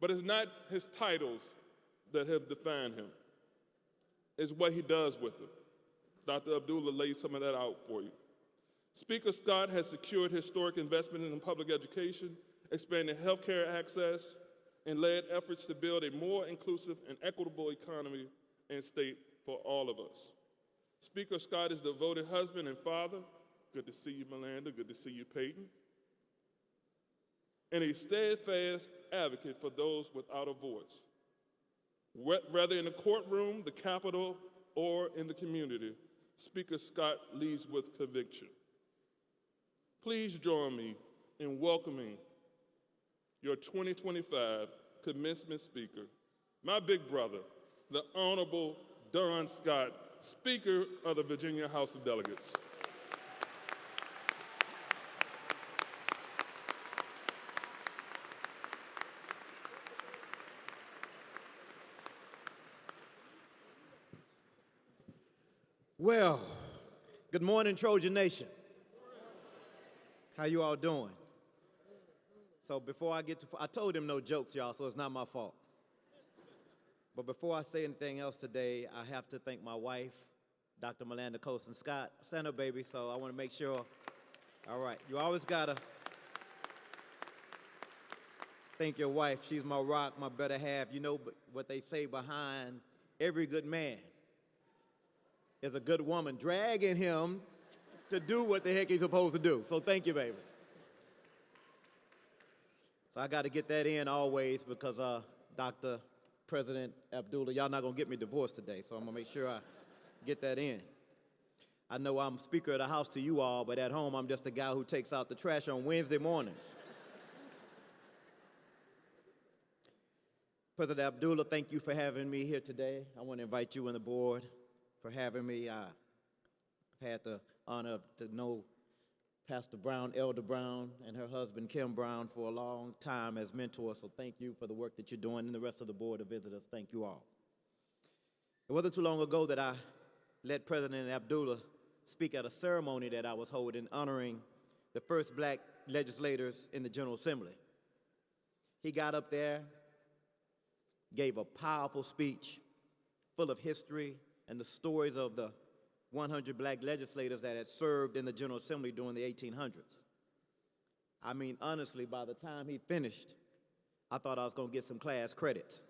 But it's not his titles that have defined him. It's what he does with them. Dr. Abdullah laid some of that out for you. Speaker Scott has secured historic investment in public education, expanded healthcare access, and led efforts to build a more inclusive and equitable economy and state for all of us. Speaker Scott is a devoted husband and father. Good to see you, Melinda. Good to see you, Peyton. And a steadfast advocate for those without a voice. Whether in the courtroom, the Capitol, or in the community, Speaker Scott leads with conviction. Please join me in welcoming your 2025 commencement speaker, my big brother, the Honorable Don Scott, Speaker of the Virginia House of Delegates. Well, good morning, Trojan Nation. How you all doing? So before I get to, I told him no jokes, y'all, so it's not my fault. But before I say anything else today, I have to thank my wife, Dr. Melinda Colson Scott. Stand up, baby, so I want to make sure. All right, you always gotta Thank your wife. She's my rock, my better half. You know what they say behind every good man is a good woman dragging him to do what the heck he's supposed to do. So thank you, baby. So I got to get that in always because Dr. President Abdullah, y'all not going to get me divorced today, so I'm going to make sure I get that in. I know I'm Speaker of the House to you all, but at home I'm just a guy who takes out the trash on Wednesday mornings. President Abdullah, thank you for having me here today. I want to invite you and the board for having me. I've had the honor to know Pastor Brown, Elder Brown, and her husband, Kim Brown, for a long time as mentors, so thank you for the work that you're doing, and the rest of the Board of Visitors, thank you all. It wasn't too long ago that I let President Abdullah speak at a ceremony that I was holding honoring the first black legislators in the General Assembly. He got up there, gave a powerful speech full of history and the stories of the 100 black legislators that had served in the General Assembly during the 1800s. I mean, honestly, by the time he finished, I thought I was going to get some class credits.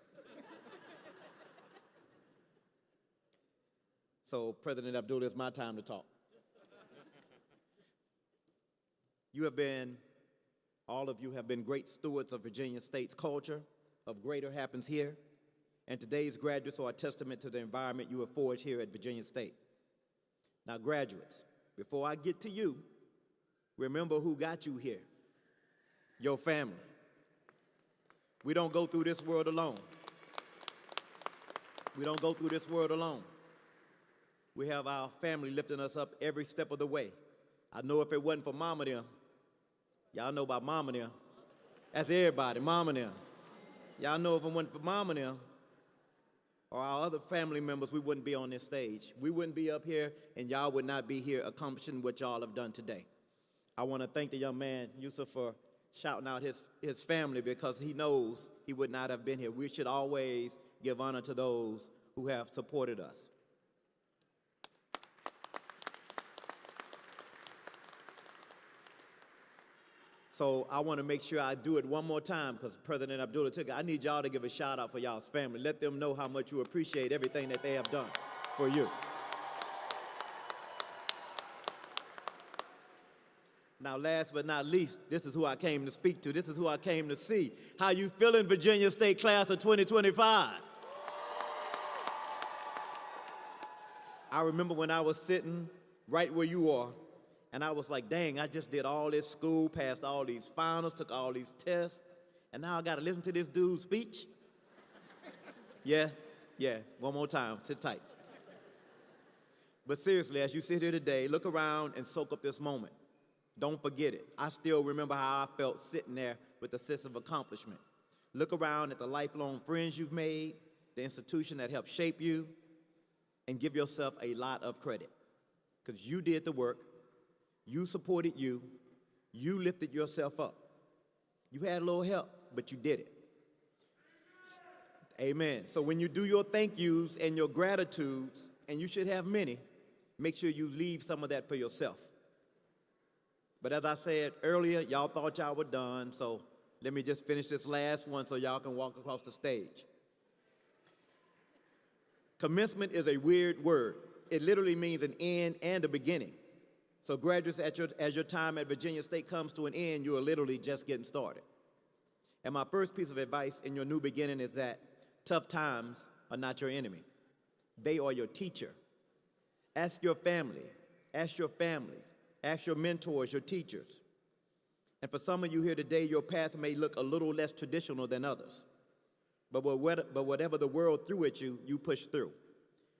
So, President Abdullah, it's my time to talk. All of you have been great stewards of Virginia State's culture of greater happens here, and today's graduates are a testament to the environment you have forged here at Virginia State. Now, graduates, before I get to you, remember who got you here, your family. We don't go through this world alone. We don't go through this world alone. We have our family lifting us up every step of the way. I know if it wasn't for Mama them, y'all know about Mama them. That's everybody, Mama them. Y'all know if it wasn't for Mama them, or our other family members, we wouldn't be on this stage. We wouldn't be up here, and y'all would not be here accomplishing what y'all have done today. I want to thank the young man, Yusuf, for shouting out his family because he knows he would not have been here. We should always give honor to those who have supported us. So I want to make sure I do it one more time because President Abdullah took it. I need y'all to give a shout out for y'all's family. Let them know how much you appreciate everything that they have done for you. Now, last but not least, this is who I came to speak to. This is who I came to see. How you feeling, Virginia State class of 2025? I remember when I was sitting right where you are, and I was like, dang, I just did all this school, passed all these finals, took all these tests, and now I got to listen to this dude's speech? Yeah, one more time, sit tight. But seriously, as you sit here today, look around and soak up this moment. Don't forget it. I still remember how I felt sitting there with a sense of accomplishment. Look around at the lifelong friends you've made, the institution that helped shape you, and give yourself a lot of credit. Because you did the work, you supported you lifted yourself up. You had a little help, but you did it. Amen. So when you do your thank yous and your gratitudes, and you should have many, make sure you leave some of that for yourself. But as I said earlier, y'all thought y'all were done, so let me just finish this last one so y'all can walk across the stage. Commencement is a weird word. It literally means an end and a beginning. So graduates, as your time at Virginia State comes to an end, you are literally just getting started. And my first piece of advice in your new beginning is that tough times are not your enemy. They are your teacher. Ask your family, ask your mentors, your teachers. And for some of you here today, your path may look a little less traditional than others. But whatever the world threw at you, you pushed through.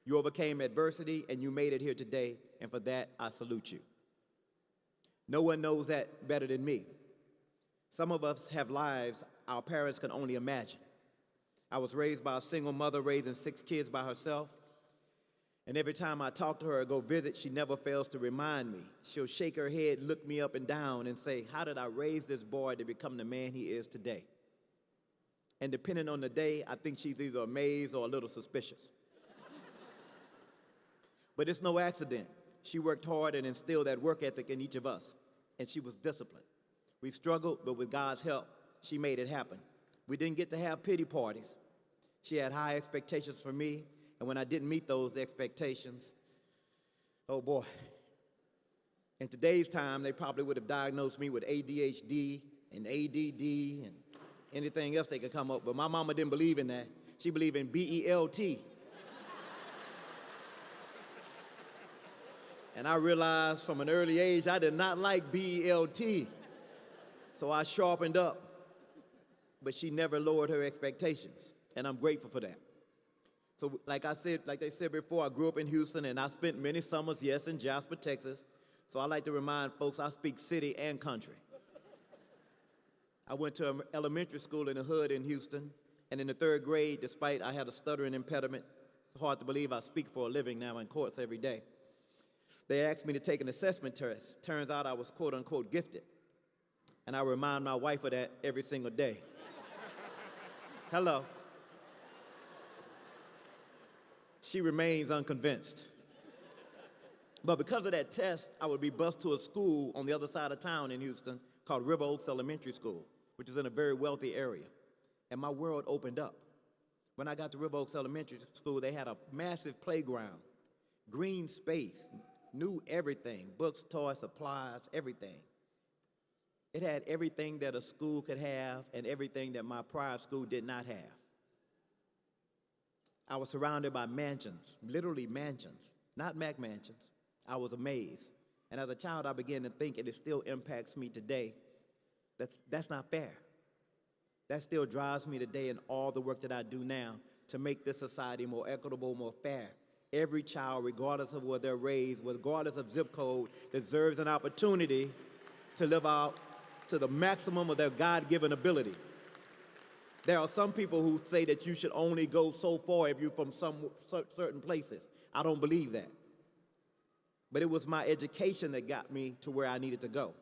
You overcame adversity and you made it here today, and for that, I salute you. No one knows that better than me. Some of us have lives our parents can only imagine. I was raised by a single mother raising 6 kids by herself. And every time I talk to her or go visit, she never fails to remind me. She'll shake her head, look me up and down, and say, how did I raise this boy to become the man he is today? And depending on the day, I think she's either amazed or a little suspicious. But it's no accident. She worked hard and instilled that work ethic in each of us, and she was disciplined. We struggled, but with God's help, she made it happen. We didn't get to have pity parties. She had high expectations for me, and when I didn't meet those expectations, oh boy. In today's time, they probably would have diagnosed me with ADHD and ADD and anything else they could come up with. My mama didn't believe in that. She believed in BELT. And I realized from an early age I did not like BELT. So I sharpened up. But she never lowered her expectations, and I'm grateful for that. So like they said before, I grew up in Houston, and I spent many summers, yes, in Jasper, Texas. So I like to remind folks I speak city and country. I went to elementary school in the hood in Houston, and in the 3rd grade, despite I had a stuttering impediment, it's hard to believe I speak for a living now in courts every day. They asked me to take an assessment test. Turns out I was quote unquote gifted. And I remind my wife of that every single day. Hello. She remains unconvinced. But because of that test, I would be bused to a school on the other side of town in Houston called River Oaks Elementary School, which is in a very wealthy area. And my world opened up. When I got to River Oaks Elementary School, they had a massive playground, green space, knew everything, books, toys, supplies, everything. It had everything that a school could have and everything that my prior school did not have. I was surrounded by mansions, literally mansions, not Mac mansions. I was amazed. And as a child, I began to think, and it still impacts me today, that's not fair. That still drives me today in all the work that I do now to make this society more equitable, more fair. Every child, regardless of where they're raised, regardless of zip code, deserves an opportunity to live out to the maximum of their God-given ability. There are some people who say that you should only go so far if you're from some certain places. I don't believe that. But it was my education that got me to where I needed to go.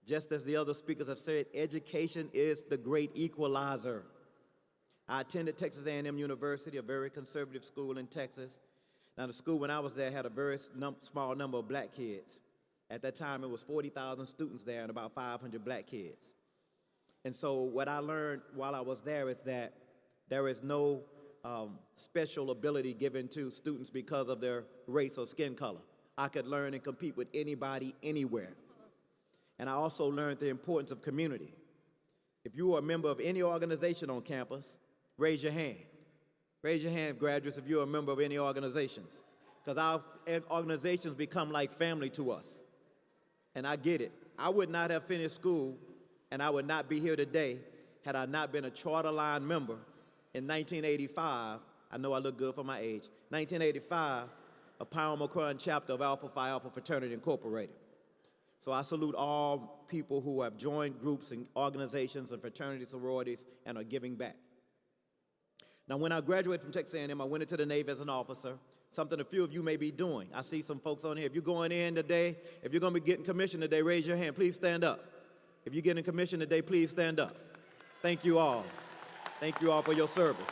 Just as the other speakers have said, education is the great equalizer. I attended Texas A&M University, a very conservative school in Texas. Now, the school when I was there had a very small number of black kids. At that time, it was 40,000 students there and about 500 black kids. And so what I learned while I was there is that there is no special ability given to students because of their race or skin color. I could learn and compete with anybody, anywhere. And I also learned the importance of community. If you are a member of any organization on campus, raise your hand. Raise your hand, graduates, if you're a member of any organizations. Because our organizations become like family to us. And I get it. I would not have finished school, and I would not be here today had I not been a charter line member in 1985. I know I look good for my age. 1985, a Pi Alpha Omicron chapter of Alpha Phi Alpha Fraternity Incorporated. So I salute all people who have joined groups and organizations and fraternities, sororities, and are giving back. Now, when I graduated from Texas A&M, I went into the Navy as an officer, something a few of you may be doing. I see some folks on here. If you're going in today, if you're going to be getting commissioned today, raise your hand. Please stand up. If you're getting commissioned today, please stand up. Thank you all. Thank you all for your service.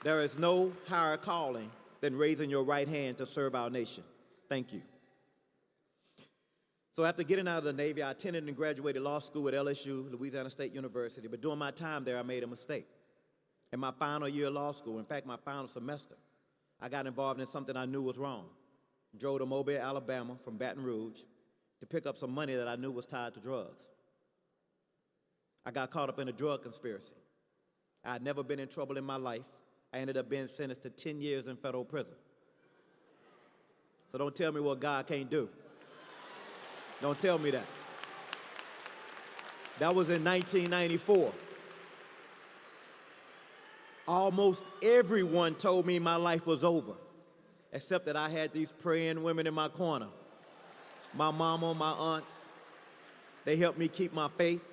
There is no higher calling than raising your right hand to serve our nation. Thank you. So after getting out of the Navy, I attended and graduated law school at LSU, Louisiana State University, but during my time there, I made a mistake. In my final year of law school, in fact, my final semester, I got involved in something I knew was wrong. Drove to Mobile, Alabama from Baton Rouge to pick up some money that I knew was tied to drugs. I got caught up in a drug conspiracy. I had never been in trouble in my life. I ended up being sentenced to 10 years in federal prison. So don't tell me what God can't do. Don't tell me that. That was in 1994. Almost everyone told me my life was over, except that I had these praying women in my corner. My mama, my aunts, they helped me keep my faith,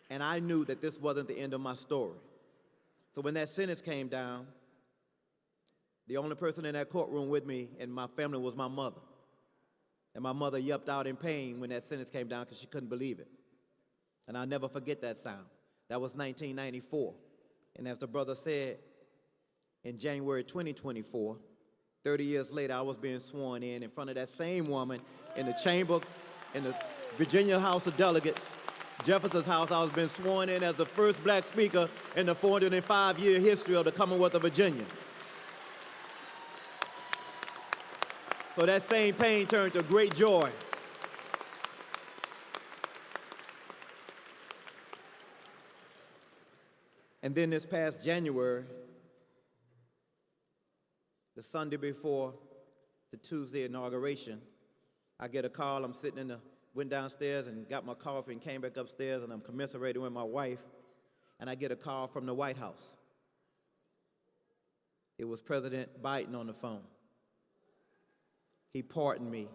and I knew that this wasn't the end of my story. So when that sentence came down, the only person in that courtroom with me and my family was my mother. And my mother yelped out in pain when that sentence came down because she couldn't believe it. And I'll never forget that sound. That was 1994. And as the brother said, in January 2024, 30 years later, I was being sworn in front of that same woman in the chamber, in the Virginia House of Delegates, Jefferson's House, I was been sworn in as the first black speaker in the 405-year history of the Commonwealth of Virginia. So that same pain turned to great joy. And then this past January, the Sunday before the Tuesday inauguration, I get a call. Went downstairs and got my coffee and came back upstairs, and I'm commiserating with my wife, and I get a call from the White House. It was President Biden on the phone. He pardoned me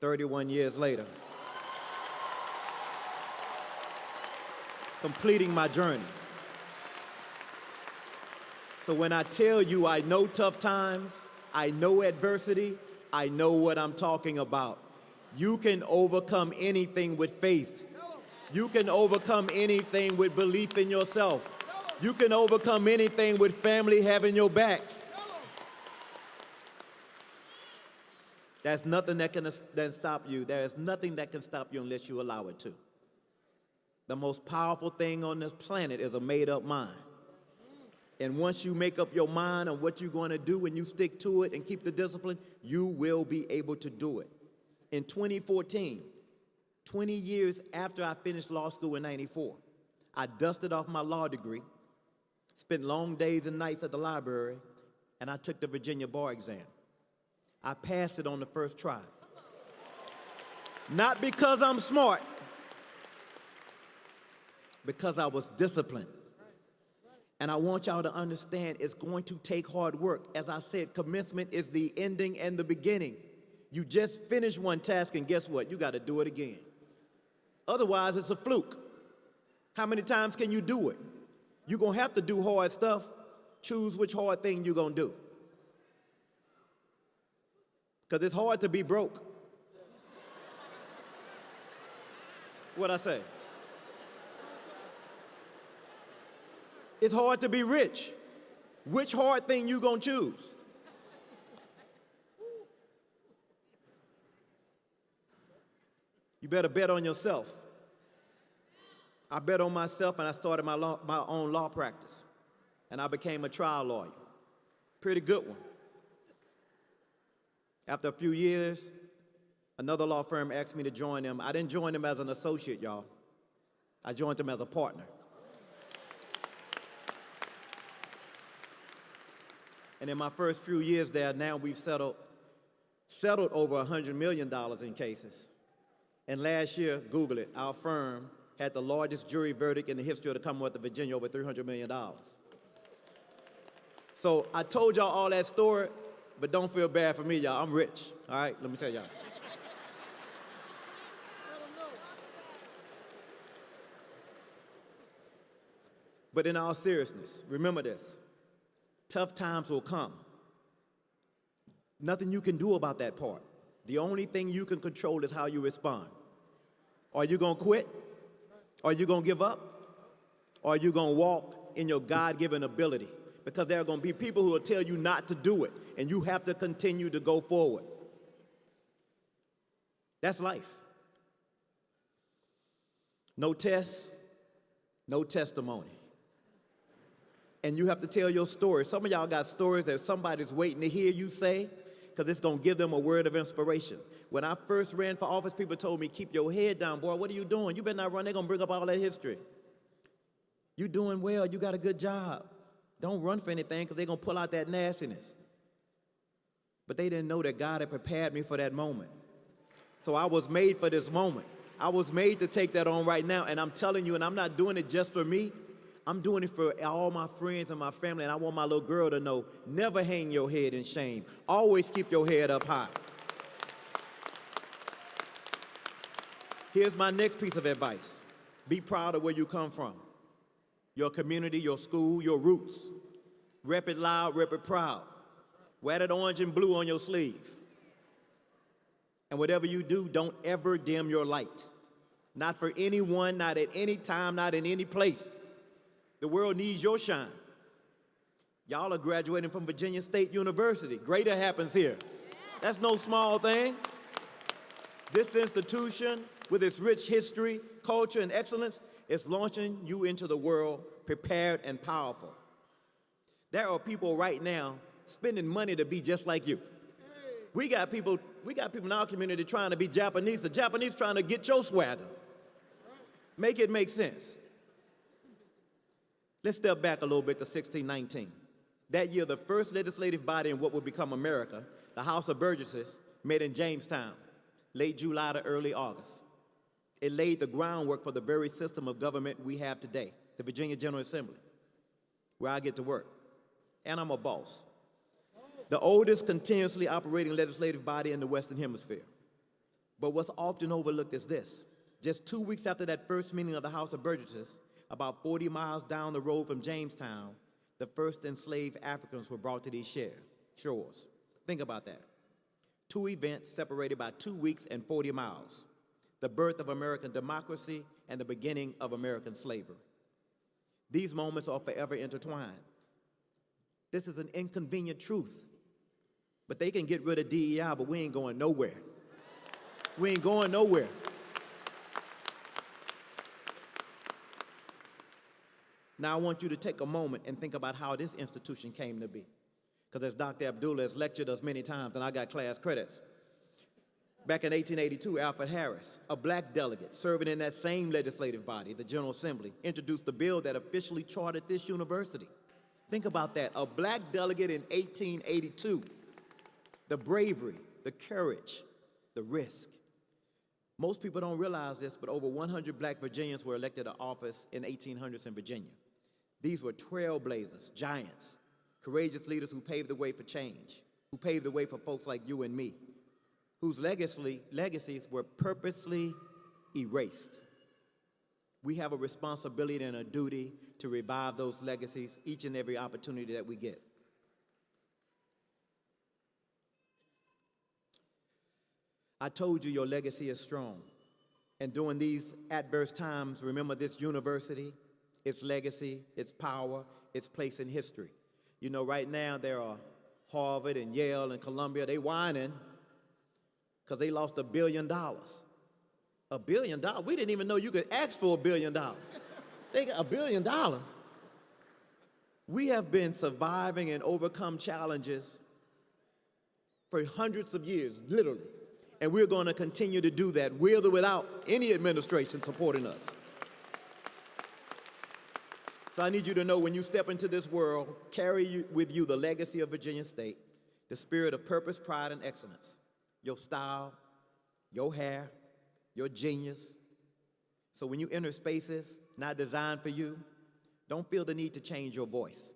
31 years later, completing my journey. So when I tell you I know tough times, I know adversity, I know what I'm talking about. You can overcome anything with faith. You can overcome anything with belief in yourself. You can overcome anything with family having your back. There's nothing that can stop you. There is nothing that can stop you unless you allow it to. The most powerful thing on this planet is a made-up mind. And once you make up your mind on what you're going to do and you stick to it and keep the discipline, you will be able to do it. In 2014, 20 years after I finished law school in '94, I dusted off my law degree, spent long days and nights at the library, and I took the Virginia bar exam. I passed it on the first try. Not because I'm smart, because I was disciplined. And I want y'all to understand it's going to take hard work. As I said, commencement is the ending and the beginning. You just finished one task, and guess what? You got to do it again. Otherwise, it's a fluke. How many times can you do it? You're going to have to do hard stuff. Choose which hard thing you're going to do. Because it's hard to be broke. What'd I say? It's hard to be rich. Which hard thing you going to choose? You better bet on yourself. I bet on myself, and I started my own law practice. And I became a trial lawyer. Pretty good one. After a few years, another law firm asked me to join them. I didn't join them as an associate, y'all. I joined them as a partner. And in my first few years there, now we've settled over $100 million in cases. And last year, Google it, our firm had the largest jury verdict in the history of the Commonwealth of Virginia, over $300 million. So I told y'all all that story, but don't feel bad for me, y'all. I'm rich, all right? Let me tell y'all. But in all seriousness, remember this. Tough times will come. Nothing you can do about that part. The only thing you can control is how you respond. Are you going to quit? Are you going to give up? Or are you going to walk in your God-given ability? Because there are going to be people who will tell you not to do it, and you have to continue to go forward. That's life. No test, no testimony. And you have to tell your story. Some of y'all got stories that somebody's waiting to hear you say, because it's going to give them a word of inspiration. When I first ran for office, people told me, keep your head down, boy. What are you doing? You better not run. They're going to bring up all that history. You doing well. You got a good job. Don't run for anything, because they're going to pull out that nastiness. But they didn't know that God had prepared me for that moment. So I was made for this moment. I was made to take that on right now. And I'm telling you, and I'm not doing it just for me. I'm doing it for all my friends and my family, and I want my little girl to know, never hang your head in shame. Always keep your head up high. Here's my next piece of advice. Be proud of where you come from. Your community, your school, your roots. Rep it loud, rep it proud. Wear that orange and blue on your sleeve. And whatever you do, don't ever dim your light. Not for anyone, not at any time, not in any place. The world needs your shine. Y'all are graduating from Virginia State University. Greater happens here. That's no small thing. This institution with its rich history, culture, and excellence, is launching you into the world prepared and powerful. There are people right now spending money to be just like you. We got people in our community trying to be Japanese. The Japanese trying to get your swagger. Make it make sense. Let's step back a little bit to 1619. That year, the first legislative body in what would become America, the House of Burgesses, met in Jamestown, late July to early August. It laid the groundwork for the very system of government we have today, the Virginia General Assembly, where I get to work. And I'm a boss. The oldest continuously operating legislative body in the Western Hemisphere. But what's often overlooked is this. Just 2 weeks after that first meeting of the House of Burgesses, about 40 miles down the road from Jamestown, the first enslaved Africans were brought to these shores. Think about that. 2 events separated by 2 weeks and 40 miles. The birth of American democracy and the beginning of American slavery. These moments are forever intertwined. This is an inconvenient truth. But they can get rid of DEI, but we ain't going nowhere. We ain't going nowhere. Now I want you to take a moment and think about how this institution came to be. Because as Dr. Abdullah has lectured us many times, and I got class credits. Back in 1882, Alfred Harris, a black delegate serving in that same legislative body, the General Assembly, introduced the bill that officially chartered this university. Think about that, a black delegate in 1882. The bravery, the courage, the risk. Most people don't realize this, but over 100 black Virginians were elected to office in 1800s in Virginia. These were trailblazers, giants, courageous leaders who paved the way for change, who paved the way for folks like you and me, whose legacies were purposely erased. We have a responsibility and a duty to revive those legacies each and every opportunity that we get. I told you your legacy is strong. And during these adverse times, remember this university, its legacy, its power, its place in history. You know, right now there are Harvard and Yale and Columbia, they whining because they lost $1 billion. $1 billion? We didn't even know you could ask for $1 billion. They got $1 billion. We have been surviving and overcome challenges for hundreds of years, literally. And we're going to continue to do that with or without any administration supporting us. So I need you to know when you step into this world, carry with you the legacy of Virginia State, the spirit of purpose, pride, and excellence, your style, your hair, your genius. So when you enter spaces not designed for you, don't feel the need to change your voice.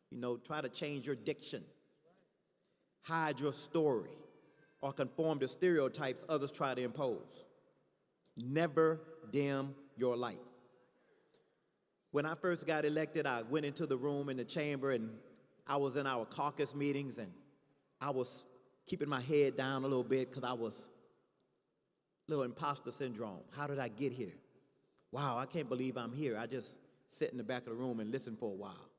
You know, try to change your diction, hide your story, or conform to stereotypes others try to impose. Never dim your light. When I first got elected, I went into the room in the chamber and I was in our caucus meetings and I was keeping my head down a little bit because I was a little imposter syndrome. How did I get here? Wow, I can't believe I'm here. I just sit in the back of the room and listen for a while.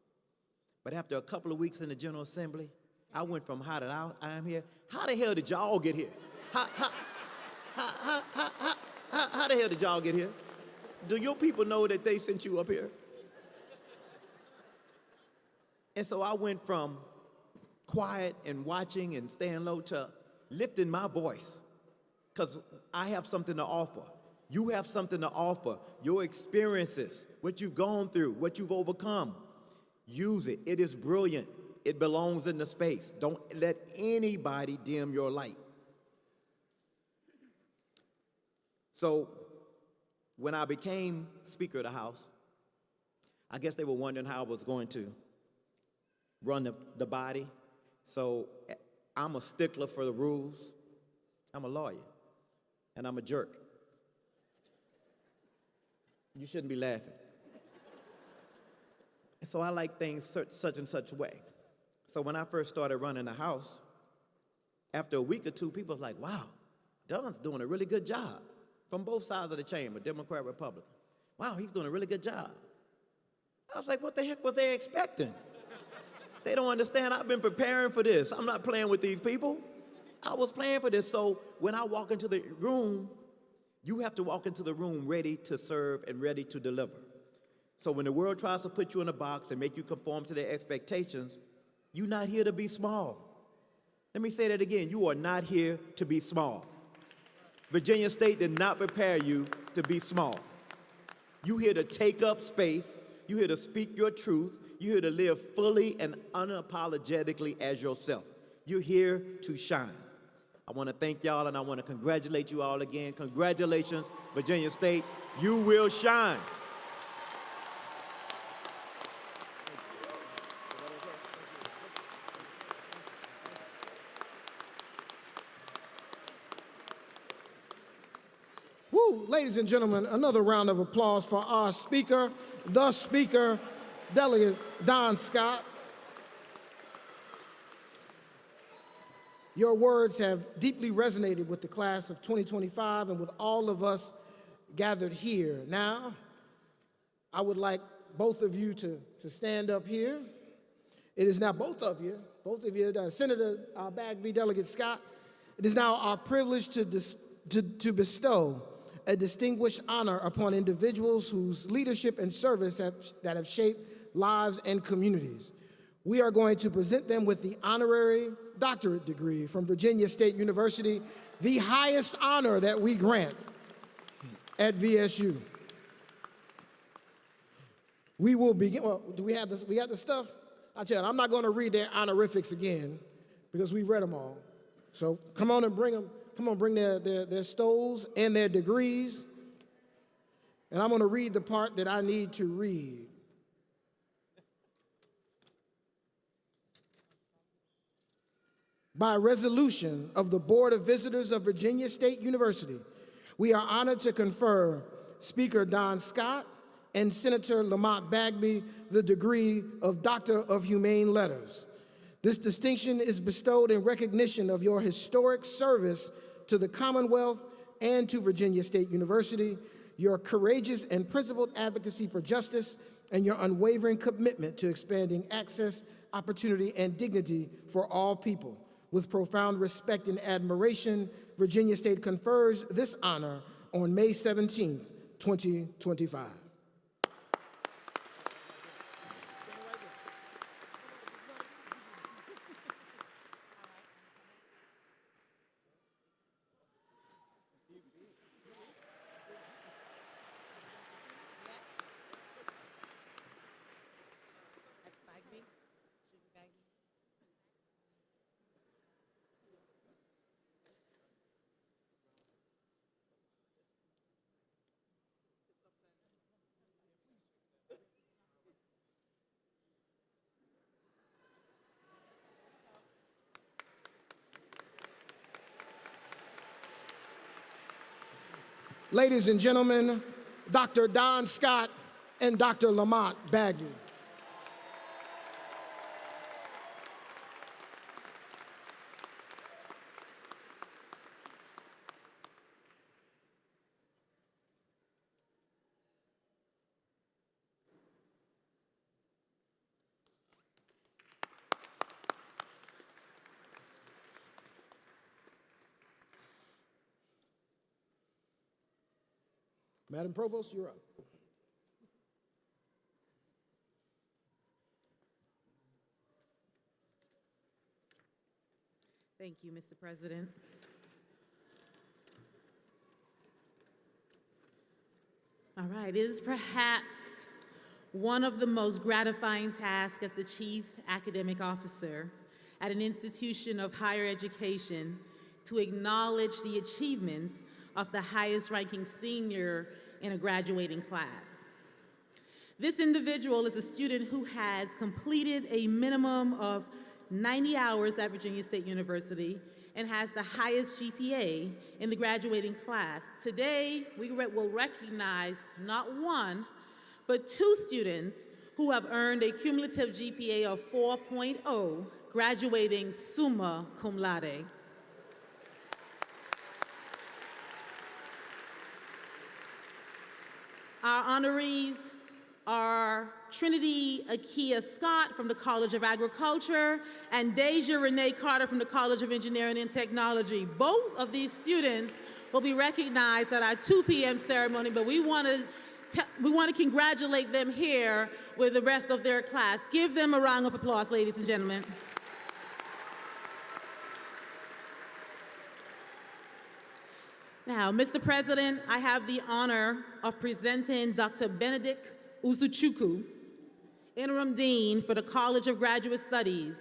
But after a couple of weeks in the General Assembly, I went from how did I am here? How the hell did y'all get here? How the hell did y'all get here? Do your people know that they sent you up here? And so I went from quiet and watching and staying low to lifting my voice because I have something to offer. You have something to offer. Your experiences, what you've gone through, what you've overcome, use it. It is brilliant. It belongs in the space. Don't let anybody dim your light. So when I became Speaker of the House, I guess they were wondering how I was going to run the body. So I'm a stickler for the rules. I'm a lawyer, and I'm a jerk. You shouldn't be laughing. And so I like things such and such way. So when I first started running the House, after a week or two, people was like, wow, Don's doing a really good job from both sides of the chamber, Democrat, Republican. Wow, he's doing a really good job. I was like, what the heck were they expecting? They don't understand. I've been preparing for this. I'm not playing with these people. I was playing for this. So when I walk into the room, You have to walk into the room ready to serve and ready to deliver. So when the world tries to put you in a box and make you conform to their expectations, you're not here to be small. Let me say that again. You are not here to be small. Virginia State did not prepare you to be small. You're here to take up space. You're here to speak your truth. You're here to live fully and unapologetically as yourself. You're here to shine. I want to thank y'all, and I want to congratulate you all again. Congratulations, Virginia State. You will shine. Woo, ladies and gentlemen, another round of applause for our speaker, the speaker, Delegate Don Scott. Your words have deeply resonated with the class of 2025 and with all of us gathered here. Now, I would like both of you to stand up here. It is now both of you, Senator Bagby, Delegate Scott. It is now our privilege to bestow a distinguished honor upon individuals whose leadership and service that have shaped lives and communities. We are going to present them with the honorary doctorate degree from Virginia State University, the highest honor that we grant at VSU. We will begin, well, do we have this? We got the stuff? I tell you, I'm not going to read their honorifics again because we read them all. So come on and bring them. Come on, bring their stoles and their degrees. And I'm going to read the part that I need to read. By resolution of the Board of Visitors of Virginia State University, we are honored to confer Speaker Don Scott and Senator Lamont Bagby the degree of Doctor of Humane Letters. This distinction is bestowed in recognition of your historic service to the Commonwealth and to Virginia State University, your courageous and principled advocacy for justice, and your unwavering commitment to expanding access, opportunity, and dignity for all people. With profound respect and admiration, Virginia State confers this honor on May 17th, 2025. Ladies and gentlemen, Dr. Don Scott and Dr. Lamont Bagby. Madam Provost, you're up. Thank you, Mr. President. All right, it is perhaps one of the most gratifying tasks as the Chief Academic Officer at an institution of higher education to acknowledge the achievements of the highest ranking senior in a graduating class. This individual is a student who has completed a minimum of 90 hours at Virginia State University and has the highest GPA in the graduating class. Today, we will recognize not one, but two students who have earned a cumulative GPA of 4.0, graduating summa cum laude. Our honorees are Trinity Akia Scott from the College of Agriculture and Deja Renee Carter from the College of Engineering and Technology. Both of these students will be recognized at our 2 p.m. ceremony, but we want to congratulate them here with the rest of their class. Give them a round of applause, ladies and gentlemen. Now, Mr. President, I have the honor of presenting Dr. Benedict Uzuchukwu, Interim Dean for the College of Graduate Studies.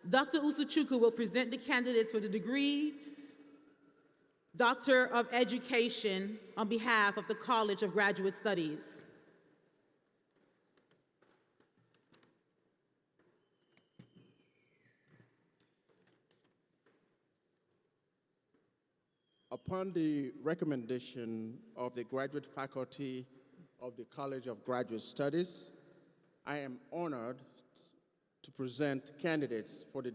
Dr. Uzuchukwu will present the candidates for the degree Doctor of Education on behalf of the College of Graduate Studies. Upon the recommendation of the graduate faculty of the College of Graduate Studies, I am honored to present candidates for the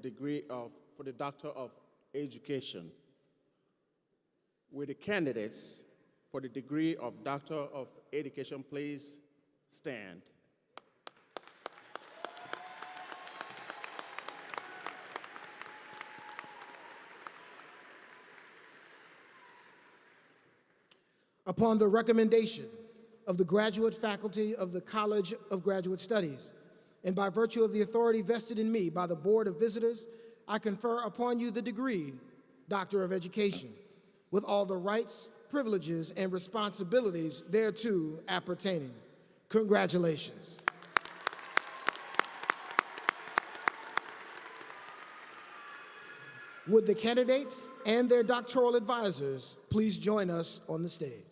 Doctor of Education. Will the candidates for the degree of Doctor of Education please stand? Upon the recommendation of the graduate faculty of the College of Graduate Studies, and by virtue of the authority vested in me by the Board of Visitors, I confer upon you the degree Doctor of Education, with all the rights, privileges, and responsibilities thereto appertaining. Congratulations. Would the candidates and their doctoral advisors please join us on the stage?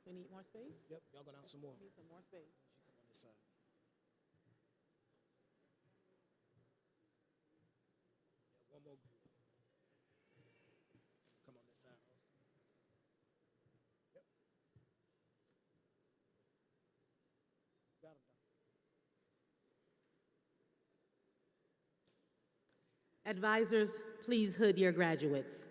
We need more space? Yep, y'all go down some more. Need some more space. Come on this side. Yeah, one more group. Come on this side also. Yep. Got him, Doctor. Advisors, please hood your graduates.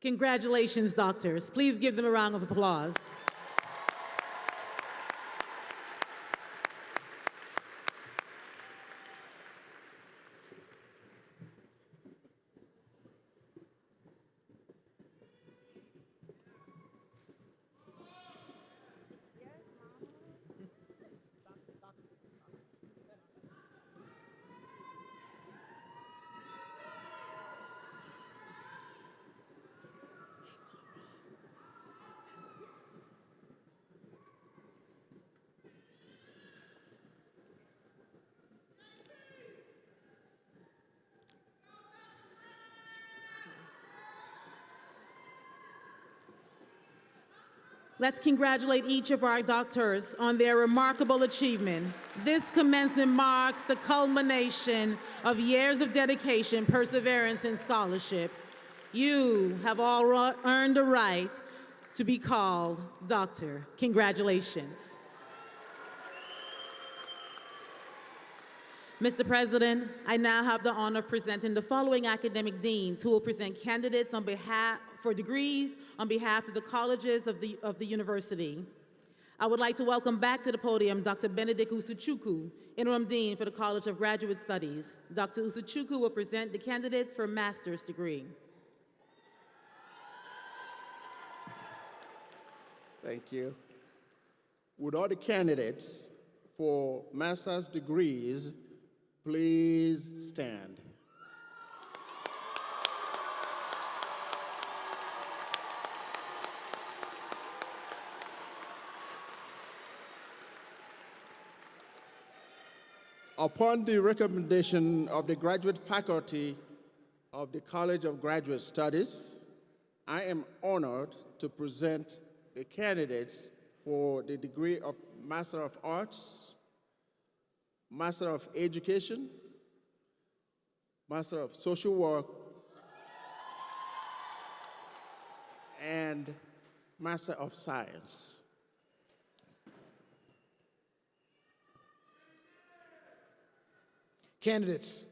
Congratulations, doctors. Please give them a round of applause. Let's congratulate each of our doctors on their remarkable achievement. This commencement marks the culmination of years of dedication, perseverance, and scholarship. You have all earned the right to be called doctor. Congratulations. Mr. President, I now have the honor of presenting the following academic deans who will present candidates for degrees on behalf of the colleges of the university. I would like to welcome back to the podium Dr. Benedict Usuchukwu, Interim Dean for the College of Graduate Studies. Dr. Usuchukwu will present the candidates for master's degree. Thank you. Would all the candidates for master's degrees please stand? Upon the recommendation of the graduate faculty of the College of Graduate Studies, I am honored to present the candidates for the degree of Master of Arts, Master of Education, Master of Social Work, and Master of Science. Candidates,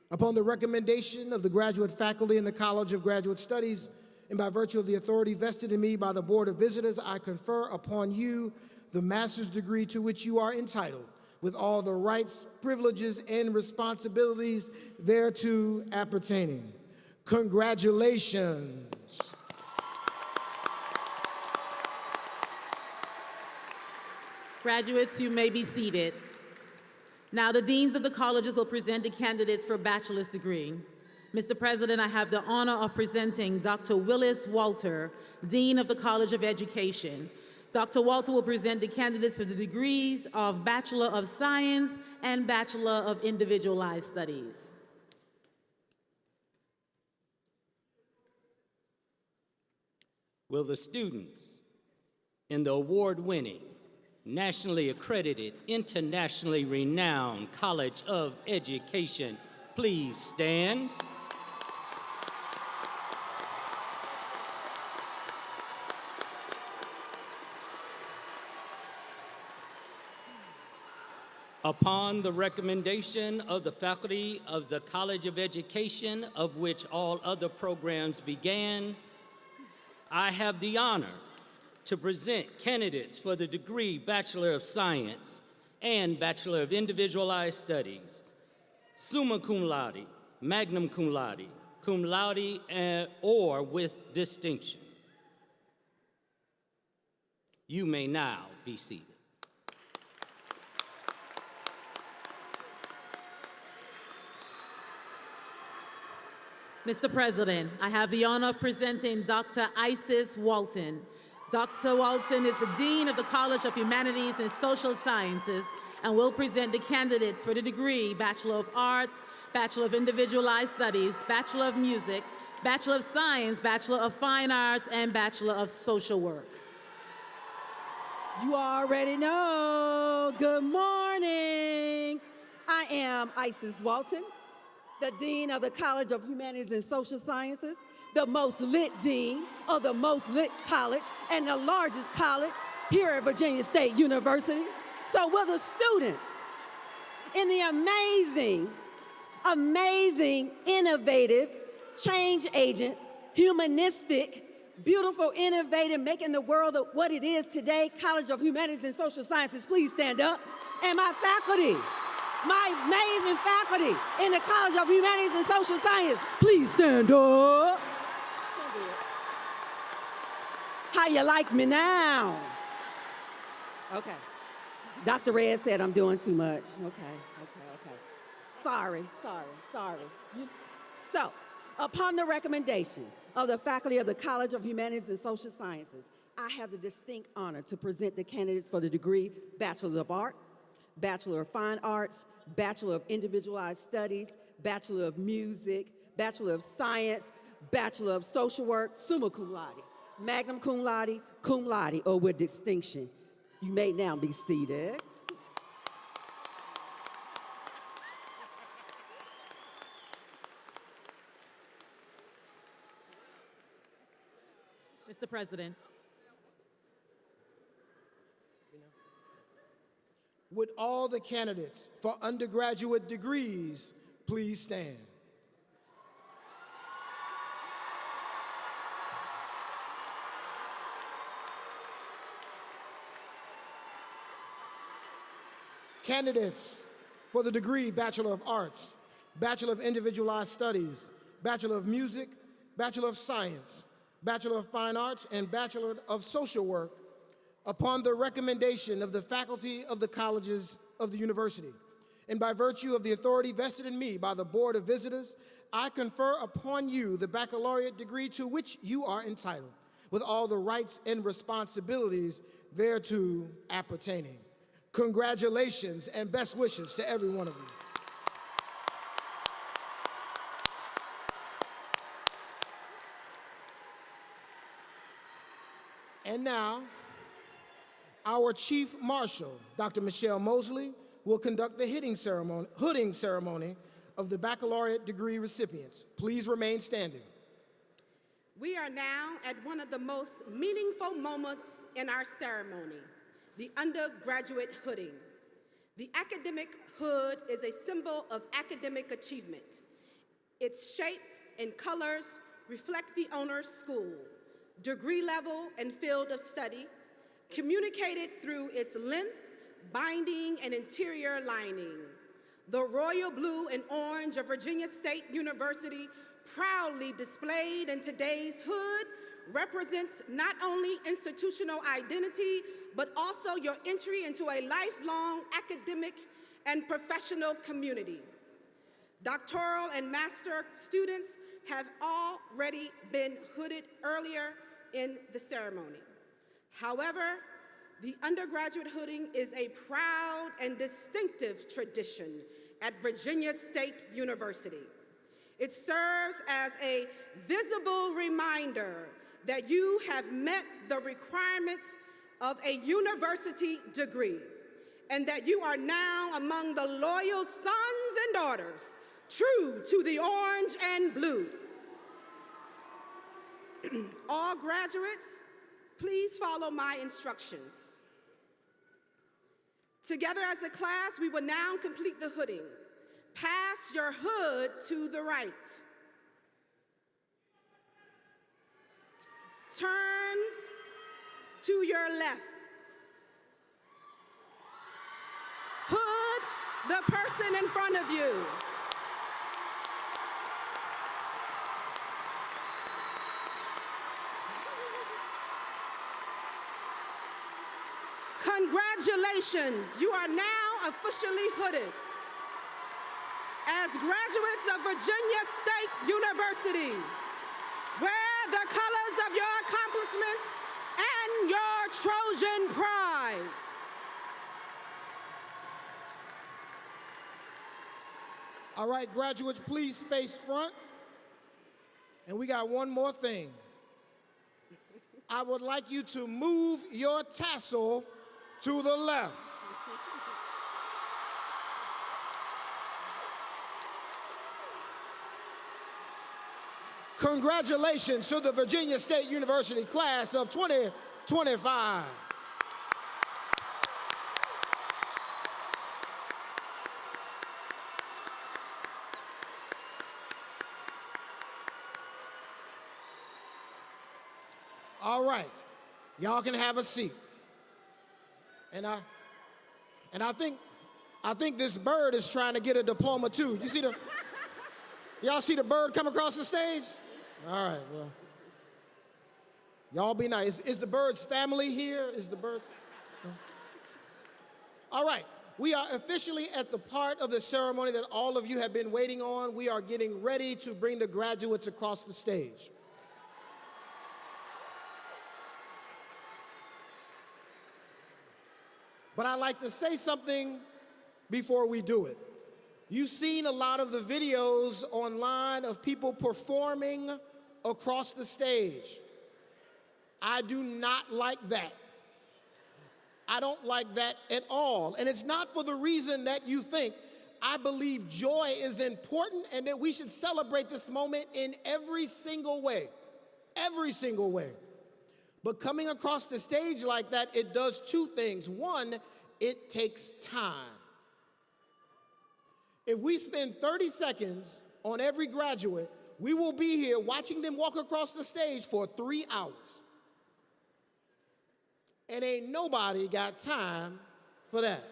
upon the recommendation of the graduate faculty in the College of Graduate Studies, and by virtue of the authority vested in me by the Board of Visitors, I confer upon you the master's degree to which you are entitled, with all the rights, privileges, and responsibilities thereto appertaining. Congratulations. Graduates, you may be seated. Now, the deans of the colleges will present the candidates for bachelor's degree. Mr. President, I have the honor of presenting Dr. Willis Walter, Dean of the College of Education. Dr. Walter will present the candidates for the degrees of Bachelor of Science and Bachelor of Individualized Studies. Will the students in the award-winning, nationally accredited, internationally renowned College of Education please stand? Upon the recommendation of the faculty of the College of Education, of which all other programs began, I have the honor to present candidates for the degree Bachelor of Science and Bachelor of Individualized Studies, summa cum laude, magna cum laude, or with distinction. You may now be seated. Mr. President, I have the honor of presenting Dr. Isis Walton. Dr. Walton is the Dean of the College of Humanities and Social Sciences and will present the candidates for the degree Bachelor of Arts, Bachelor of Individualized Studies, Bachelor of Music, Bachelor of Science, Bachelor of Fine Arts, and Bachelor of Social Work. You already know. Good morning. I am Isis Walton, the Dean of the College of Humanities and Social Sciences, the most lit dean of the most lit college and the largest college here at Virginia State University. So will the students in the amazing, innovative, change agents, humanistic, beautiful, innovative, making the world what it is today, College of Humanities and Social Sciences, please stand up. And my faculty, my amazing faculty in the College of Humanities and Social Science, please stand up. How you like me now? Okay. Dr. Red said I'm doing too much. Okay. Sorry. So, upon the recommendation of the faculty of the College of Humanities and Social Sciences, I have the distinct honor to present the candidates for the degree Bachelor of Art, Bachelor of Fine Arts, Bachelor of Individualized Studies, Bachelor of Music, Bachelor of Science, Bachelor of Social Work, summa cum laude, magna cum laude, or with distinction. You may now be seated. Mr. President, Would all the candidates for undergraduate degrees please stand? Candidates for the degree Bachelor of Arts, Bachelor of Individualized Studies, Bachelor of Music, Bachelor of Science, Bachelor of Fine Arts, and Bachelor of Social Work, upon the recommendation of the faculty of the colleges of the university, and by virtue of the authority vested in me by the Board of Visitors, I confer upon you the baccalaureate degree to which you are entitled, with all the rights and responsibilities thereto appertaining. Congratulations and best wishes to every one of you. And now, our Chief Marshal, Dr. Michelle Mosley, will conduct the hooding ceremony of the baccalaureate degree recipients. Please remain standing. We are now at one of the most meaningful moments in our ceremony, the undergraduate hooding. The academic hood is a symbol of academic achievement. Its shape and colors reflect the owner's school, degree level, and field of study, communicated through its length, binding, and interior lining. The royal blue and orange of Virginia State University, proudly displayed in today's hood, represents not only institutional identity, but also your entry into a lifelong academic and professional community. Doctoral and master students have already been hooded earlier in the ceremony. However, the undergraduate hooding is a proud and distinctive tradition at Virginia State University. It serves as a visible reminder that you have met the requirements of a university degree, and that you are now among the loyal sons and daughters true to the orange and blue. All graduates, please follow my instructions. Together as a class, we will now complete the hooding. Pass your hood to the right. Turn to your left. Hood the person in front of you. Congratulations, you are now officially hooded. As graduates of Virginia State University, wear the colors of your accomplishments and your Trojan pride. All right, graduates, please face front. And we got one more thing. I would like you to move your tassel to the left. Congratulations to the Virginia State University class of 2025. All right, y'all can have a seat. And I think this bird is trying to get a diploma too. You see y'all see the bird come across the stage? All right, well, y'all be nice. Is the bird's family here? Is the bird? No? All right, we are officially at the part of the ceremony that all of you have been waiting on. We are getting ready to bring the graduates across the stage. But I'd like to say something before we do it. You've seen a lot of the videos online of people performing across the stage. I do not like that. I don't like that at all. And it's not for the reason that you think. I believe joy is important and that we should celebrate this moment in every single way. Every single way. But coming across the stage like that, it does two things. One, it takes time. If we spend 30 seconds on every graduate, we will be here watching them walk across the stage for 3 hours. And ain't nobody got time for that.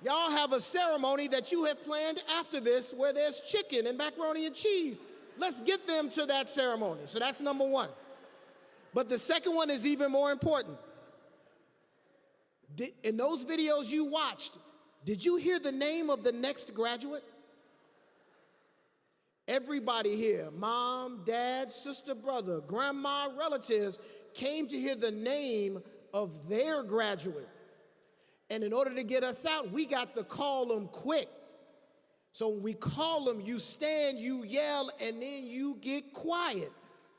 Y'all have a ceremony that you have planned after this where there's chicken and macaroni and cheese. Let's get them to that ceremony. So that's number one. But the second one is even more important. In those videos you watched, did you hear the name of the next graduate? Everybody here, mom, dad, sister, brother, grandma, relatives, came to hear the name of their graduate. And in order to get us out, we got to call them quick. So when we call them, you stand, you yell, and then you get quiet.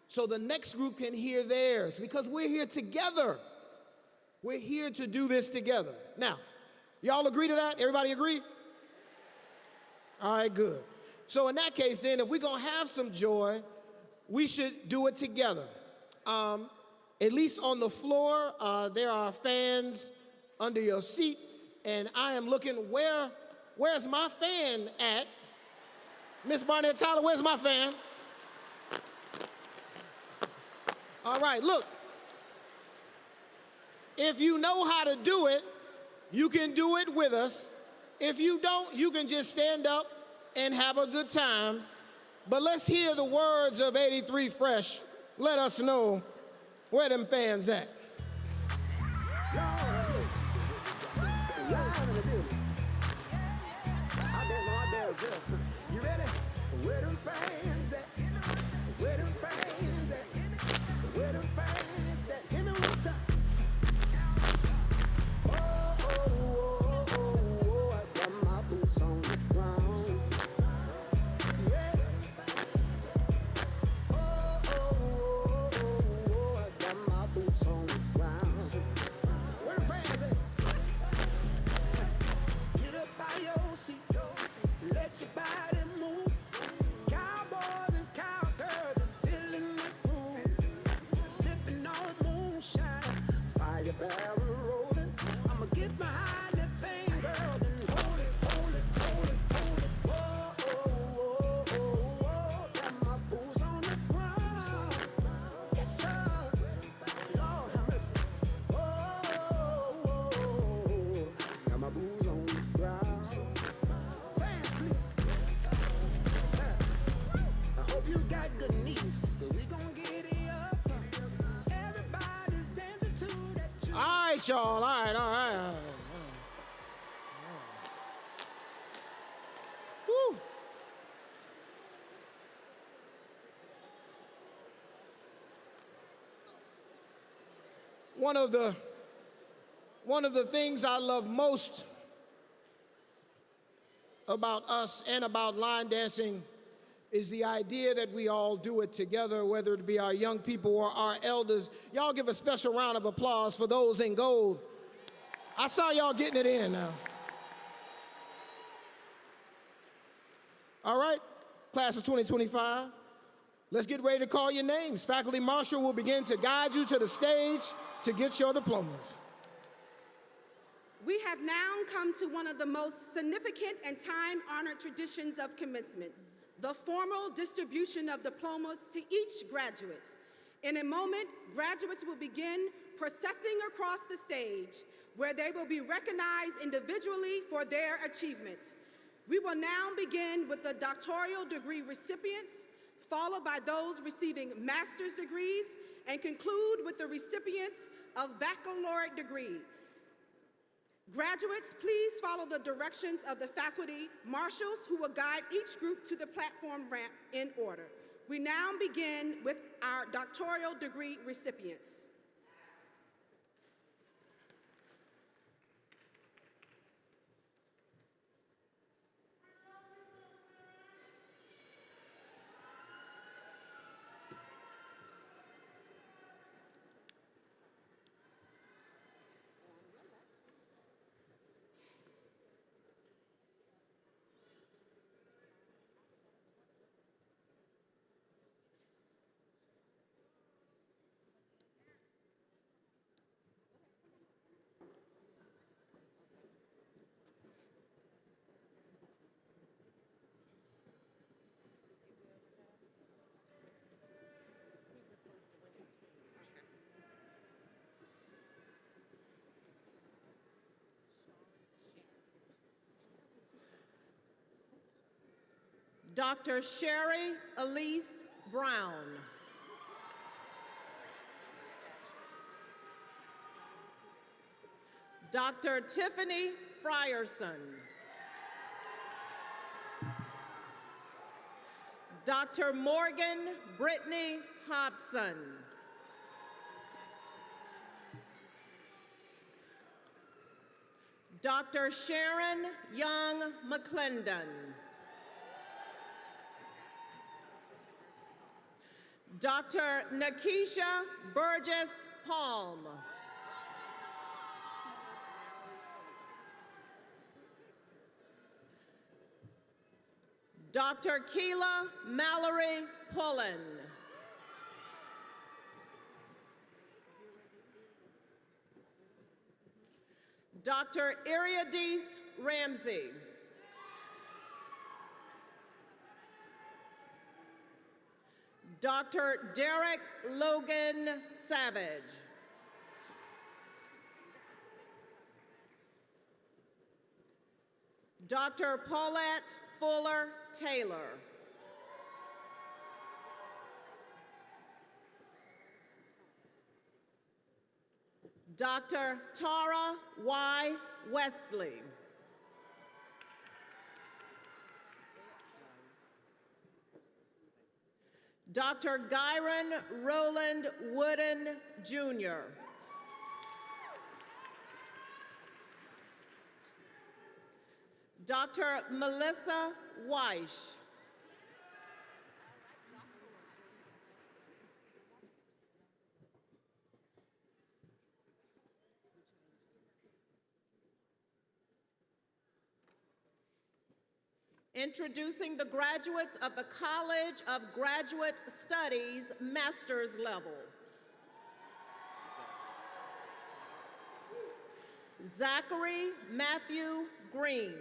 So the next group can hear theirs, because we're here together. We're here to do this together. Now, y'all agree to that? Everybody agree? All right, good. So in that case, then, if we're going to have some joy, we should do it together. At least on the floor, there are fans under your seat, and I am looking, where's my fan at? Miss Barnett Tyler, where's my fan? All right, look. If you know how to do it, you can do it with us. If you don't, you can just stand up and have a good time. But let's hear the words of 83 Fresh. Let us know where them fans at. You ready? Where them fans at? Where them fans at? Where them fans at? Hit me one time. Oh, oh, oh, oh, oh, I got my boots on the ground. Yeah. Oh, oh, oh, oh, oh, I got my boots on the ground. Where the fans at? Get up by your seat. Let your body move. Cowboys and cowgirls are feeling the groove. Sipping on moonshine, fire barrel rolling. I'ma get behind that thing, girl, and hold it, hold it, hold it, hold it. Whoa, oh, oh, oh, oh. Got my boots on the ground. Yes, sir. Lord have mercy. Oh, oh, oh, oh. Got my boots on the ground. You got good knees, cause we gon' get it up. Everybody's dancing to that tune. All right, y'all. All right. Woo. One of the things I love most about us and about line dancing is the idea that we all do it together, whether it be our young people or our elders. Y'all give a special round of applause for those in gold. I saw y'all getting it in now. All right, class of 2025, let's get ready to call your names. Faculty Marshal will begin to guide you to the stage to get your diplomas. We have now come to one of the most significant and time-honored traditions of commencement, the formal distribution of diplomas to each graduate. In a moment, graduates will begin processing across the stage, where they will be recognized individually for their achievements. We will now begin with the doctoral degree recipients, followed by those receiving master's degrees, and conclude with the recipients of baccalaureate degree. Graduates, please follow the directions of the faculty marshals who will guide each group to the platform ramp in order. We now begin with our doctoral degree recipients. Dr. Sherry Elise Brown. Dr. Tiffany Frierson. Dr. Morgan Brittany Hobson. Dr. Sharon Young McClendon. Dr. Nakisha Burgess Palm. Dr. Keela Mallory Pullen. Dr. Iriadis Ramsey. Dr. Derek Logan Savage. Dr. Paulette Fuller Taylor. Dr. Tara Y. Wesley. Dr. Gyron Roland Wooden, Jr. Dr. Melissa Weish. Introducing the graduates of the College of Graduate Studies master's level. Zachary Matthew Green.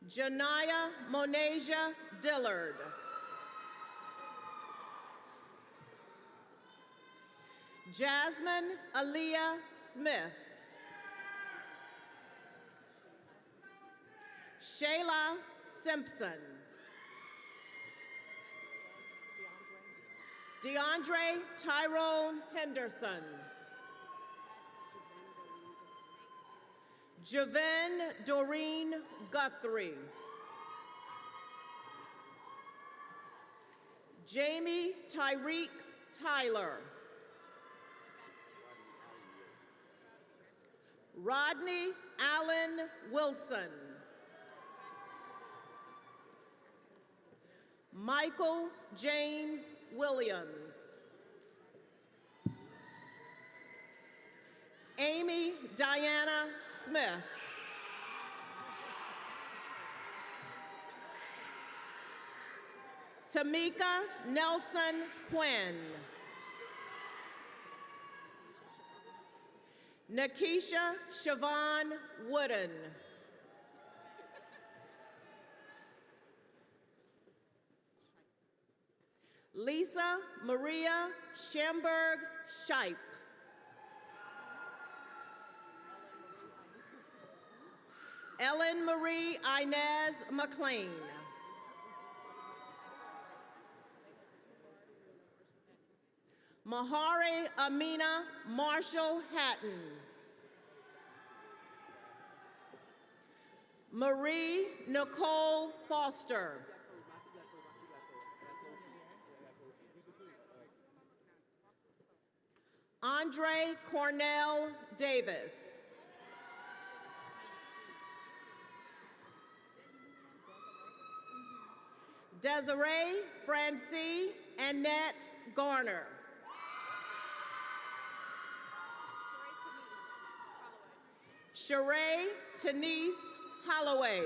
Janaya Monasia Dillard. Jasmine Aaliyah Smith. Shayla Simpson. DeAndre Tyrone Henderson. Javen Doreen Guthrie. Jamie Tyreek Tyler. Rodney Allen Wilson. Michael James Williams. Amy Diana Smith. Tamika Nelson Quinn. Nakisha Siobhan Wooden. Lisa Maria Schamberg Scheip. Ellen Marie Inez McLean. Mahari Amina Marshall Hatton. Marie Nicole Foster. Andre Cornell Davis. Desiree Francie Annette Garner. Sheree Tenise Holloway.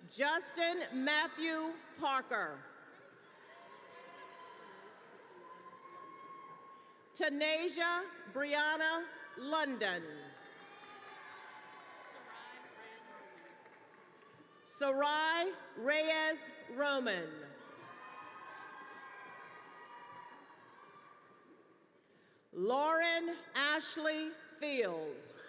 Justin Matthew Parker. Tanasia Brianna London. Sarai Reyes Roman. Lauren Ashley Fields.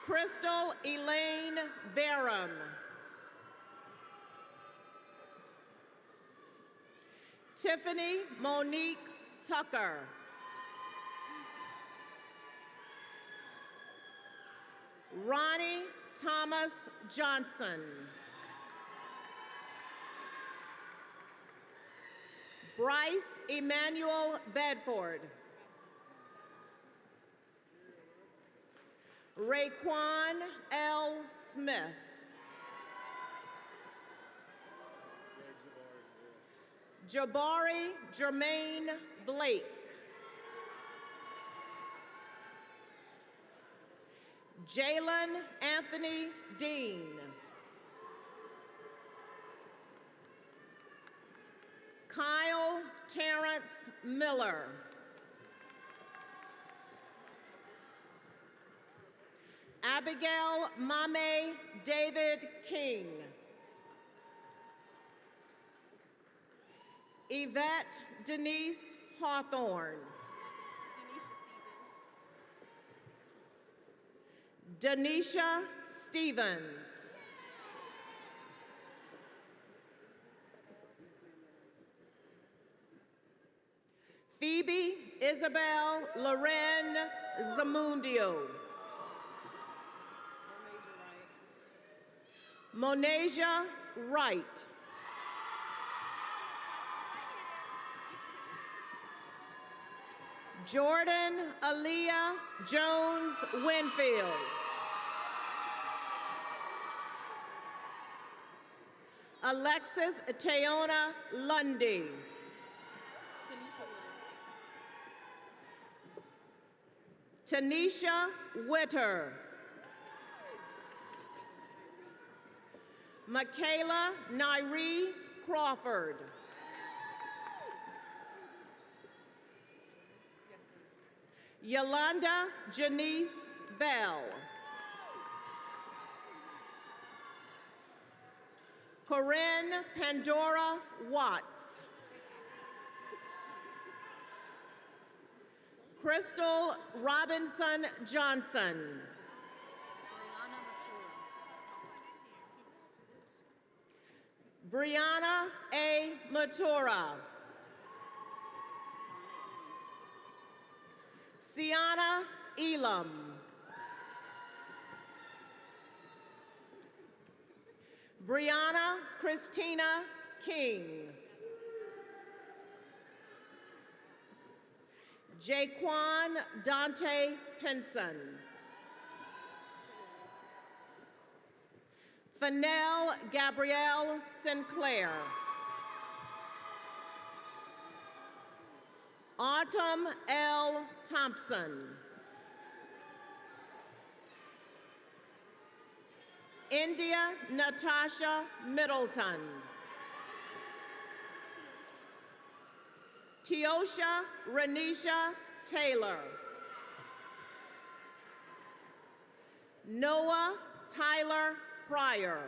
Crystal Elaine Barham. Tiffany Monique Tucker. Ronnie Thomas Johnson. Bryce Emmanuel Bedford. Raekwon L. Smith. Jabari Jermaine Blake. Jalen Anthony Dean. Kyle Terrence Miller. Abigail Mame David King. Yvette Denise Hawthorne. Denisha Stevens. Phoebe Isabel Loren Zamundio. Monasia Wright. Jordan Aaliyah Jones Winfield. Alexis Teona Lundy. Tanisha Witter. Michaela Nairi Crawford. Yolanda Janice Bell. Corinne Pandora Watts. Crystal Robinson Johnson. Brianna A. Matura. Sienna Elam. Brianna Christina King. Jaquan Dante Pinson. Fennell Gabrielle Sinclair. Autumn L. Thompson. India Natasha Middleton. Teosha Renisha Taylor. Noah Tyler Pryor.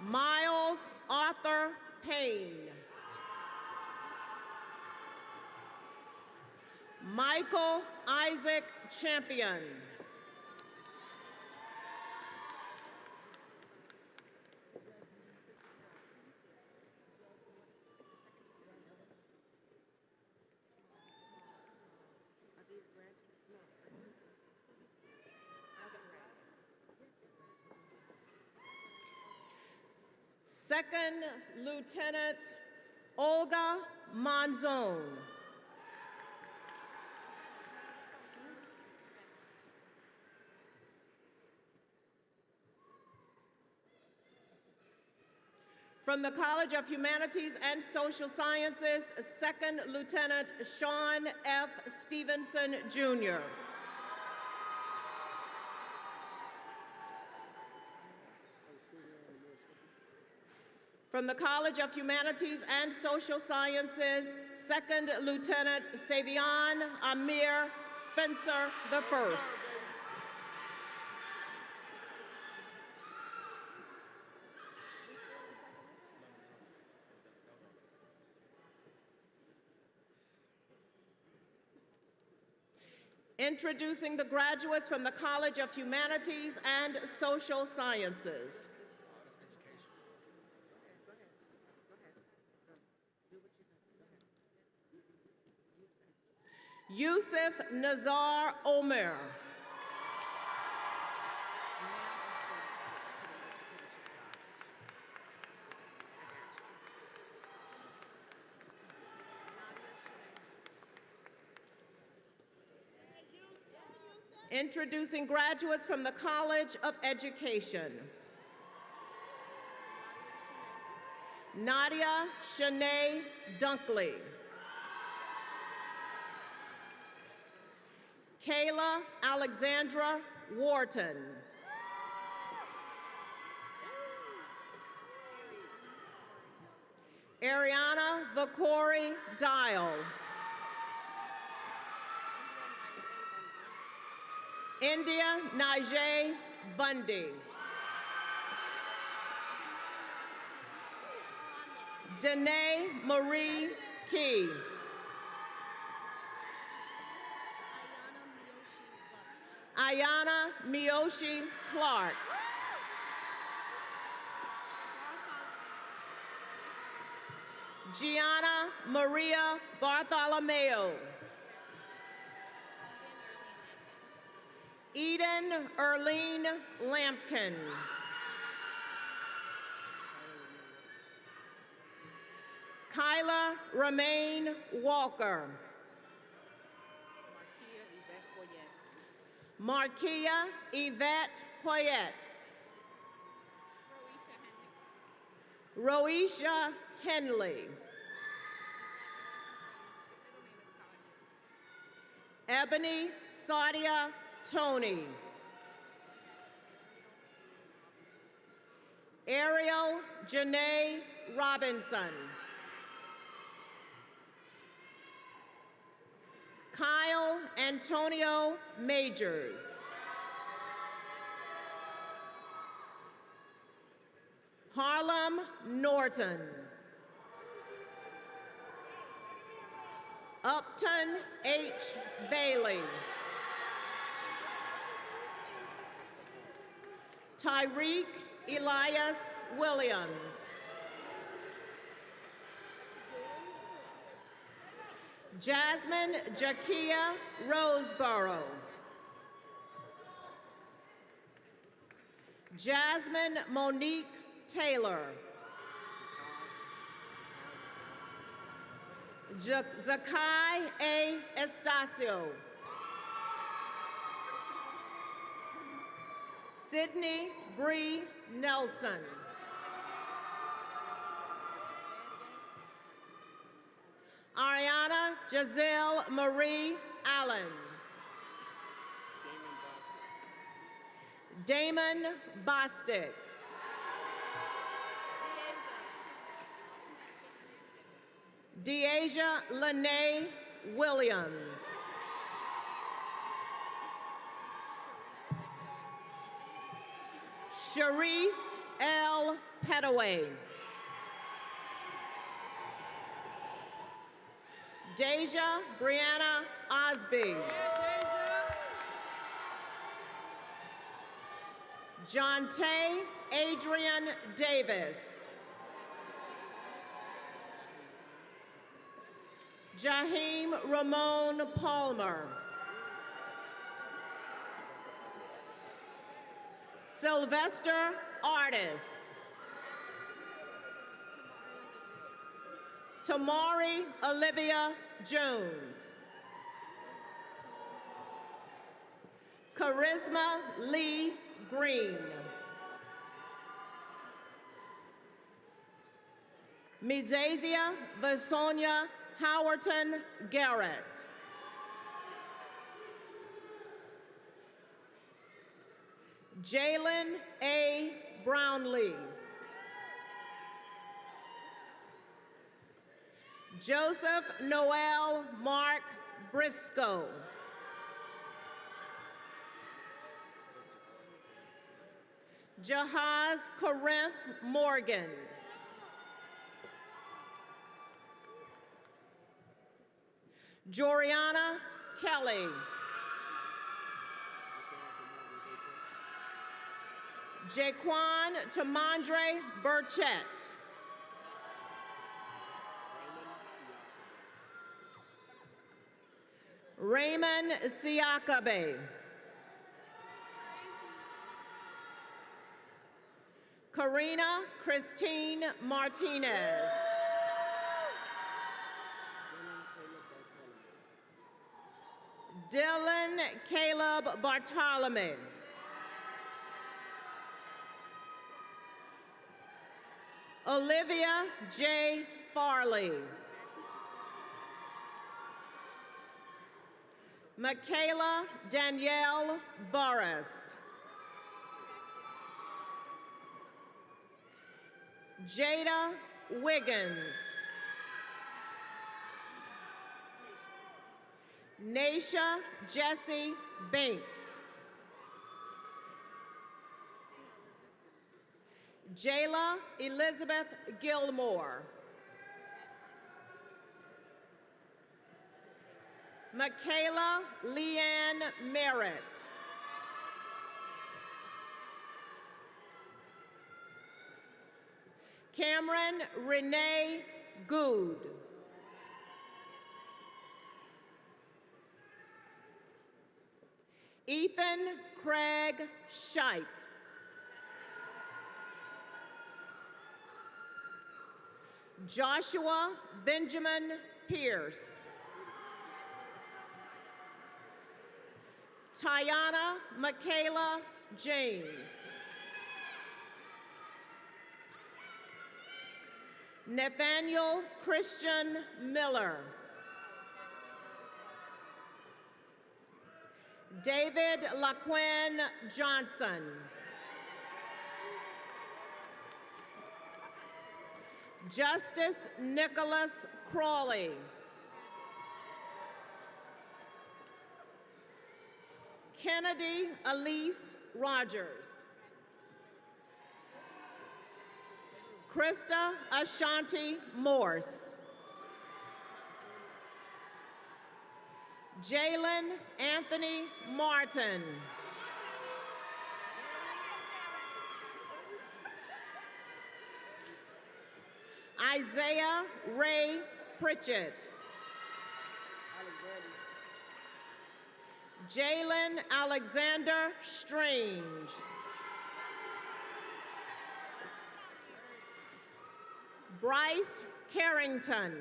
Miles Arthur Payne. Michael Isaac Champion. Second Lieutenant Olga Monzon. From the College of Humanities and Social Sciences, Second Lieutenant Sean F. Stevenson, Jr. From the College of Humanities and Social Sciences, Second Lieutenant Savion Amir Spencer I. Introducing the graduates from the College of Humanities and Social Sciences. Yusuf Nazar Omer. Introducing graduates from the College of Education. Nadia Shanae Dunkley. Kayla Alexandra Wharton. Ariana Vakori Dial. India Najee Bundy. Danae Marie Key. Ayana Miyoshi Clark. Gianna Maria Bartholomew. Eden Erlene Lampkin. Kyla Romaine Walker. Markia Yvette Hoyette. Roisha Henley. Ebony Sadia Tony. Ariel Janae Robinson. Kyle Antonio Majors. Harlem Norton. Upton H. Bailey. Tyreek Elias Williams. Jasmine Jakia Roseborough. Jasmine Monique Taylor. Zakai A. Estacio. Sydney Bree Nelson. Ariana Giselle Marie Allen. Damon Bostic. Deasia Lene Williams. Sharice L. Petaway. Deja Brianna Osby. Jonte Adrian Davis. Jaheim Ramon Palmer. Sylvester Artis. Tamari Olivia Jones. Charisma Lee Green. Midasia Vasonia Howerton Garrett. Jalen A. Brownlee. Joseph Noel Mark Briscoe. Jahaz Corinth Morgan. Joriana Kelly. Jaquan Tamandre Burchett. Raymond Siakabe. Karina Christine Martinez. Dylan Caleb Bartolome. Olivia J. Farley. Michaela Danielle Burris. Jada Wiggins. Naisha Jessie Banks. Jayla Elizabeth Gilmore. Michaela Leanne Merritt. Cameron Renee Good. Ethan Craig Shipe. Joshua Benjamin Pierce. Tiana Michaela James. Nathaniel Christian Miller. David LaQuinn Johnson. Justice Nicholas Crawley. Kennedy Elise Rogers. Krista Ashanti Morse. Jalen Anthony Martin. Isaiah Ray Pritchett. Jalen Alexander Strange. Bryce Carrington.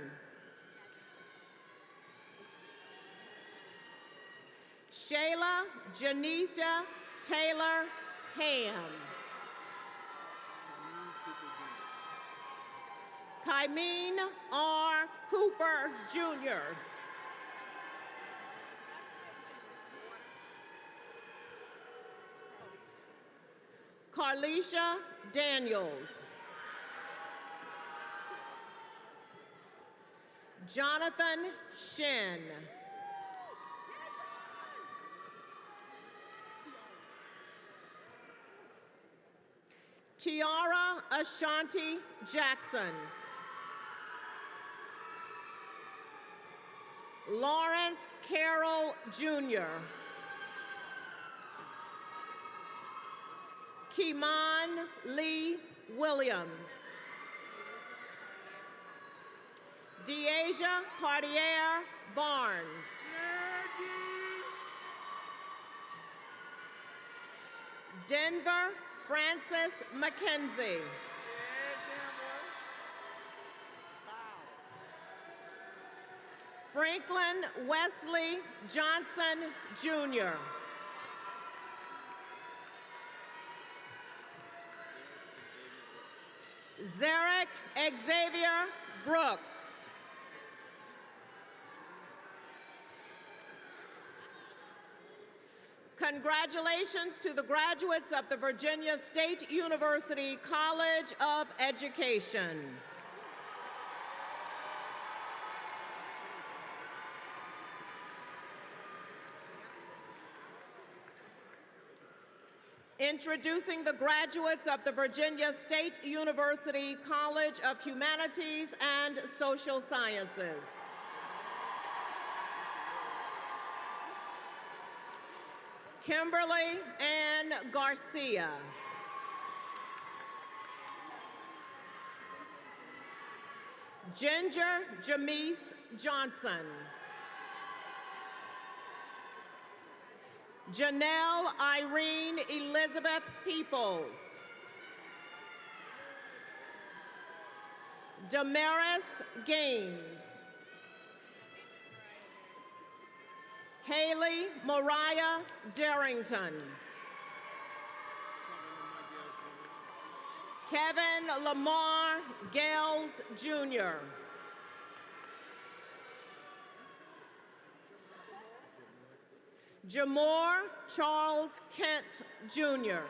Shayla Janisha Taylor Ham. Kymeen R. Cooper, Jr. Carlisha Daniels. Jonathan Shin. Tiara Ashanti Jackson. Lawrence Carroll, Jr. Kimon Lee Williams. Deasia Cartier Barnes. Denver Francis McKenzie. Franklin Wesley Johnson, Jr. Zarek Xavier Brooks. Congratulations to the graduates of the Virginia State University College of Education. Introducing the graduates of the Virginia State University College of Humanities and Social Sciences. Kimberly Ann Garcia. Ginger Jamise Johnson. Janelle Irene Elizabeth Peoples. Damaris Gaines. Haley Mariah Darrington. Kevin Lamar Gales Jr. Jamor Charles Kent Jr.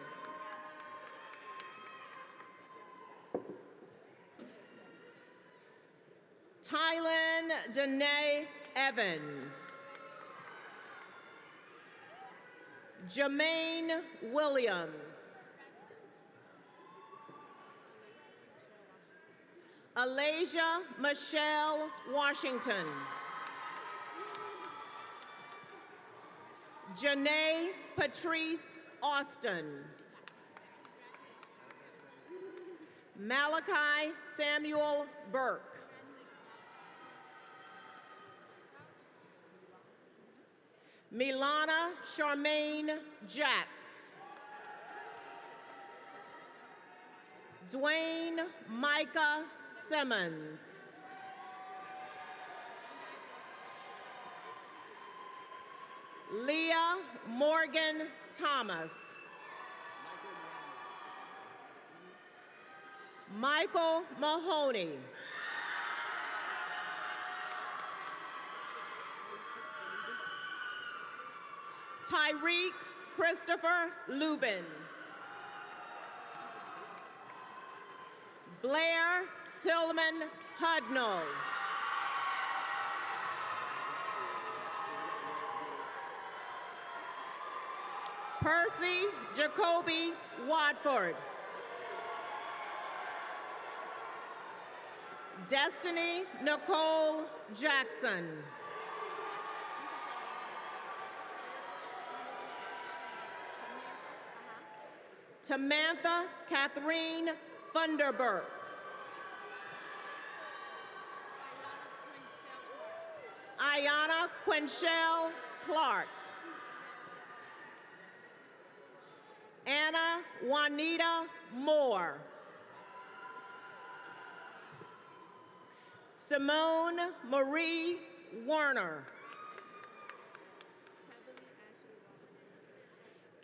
Tylen Danae Evans. Jermaine Williams. Alasia Michelle Washington. Janae Patrice Austin. Malachi Samuel Burke. Milana Charmaine Jacks. Dwayne Micah Simmons. Leah Morgan Thomas. Michael Mahoney. Tyreek Christopher Lubin. Blair Tillman Hudnall. Percy Jacoby Watford. Destiny Nicole Jackson. Tamantha Catherine Funderburk. Ayana Quinchelle Clark. Anna Juanita Moore. Simone Marie Werner.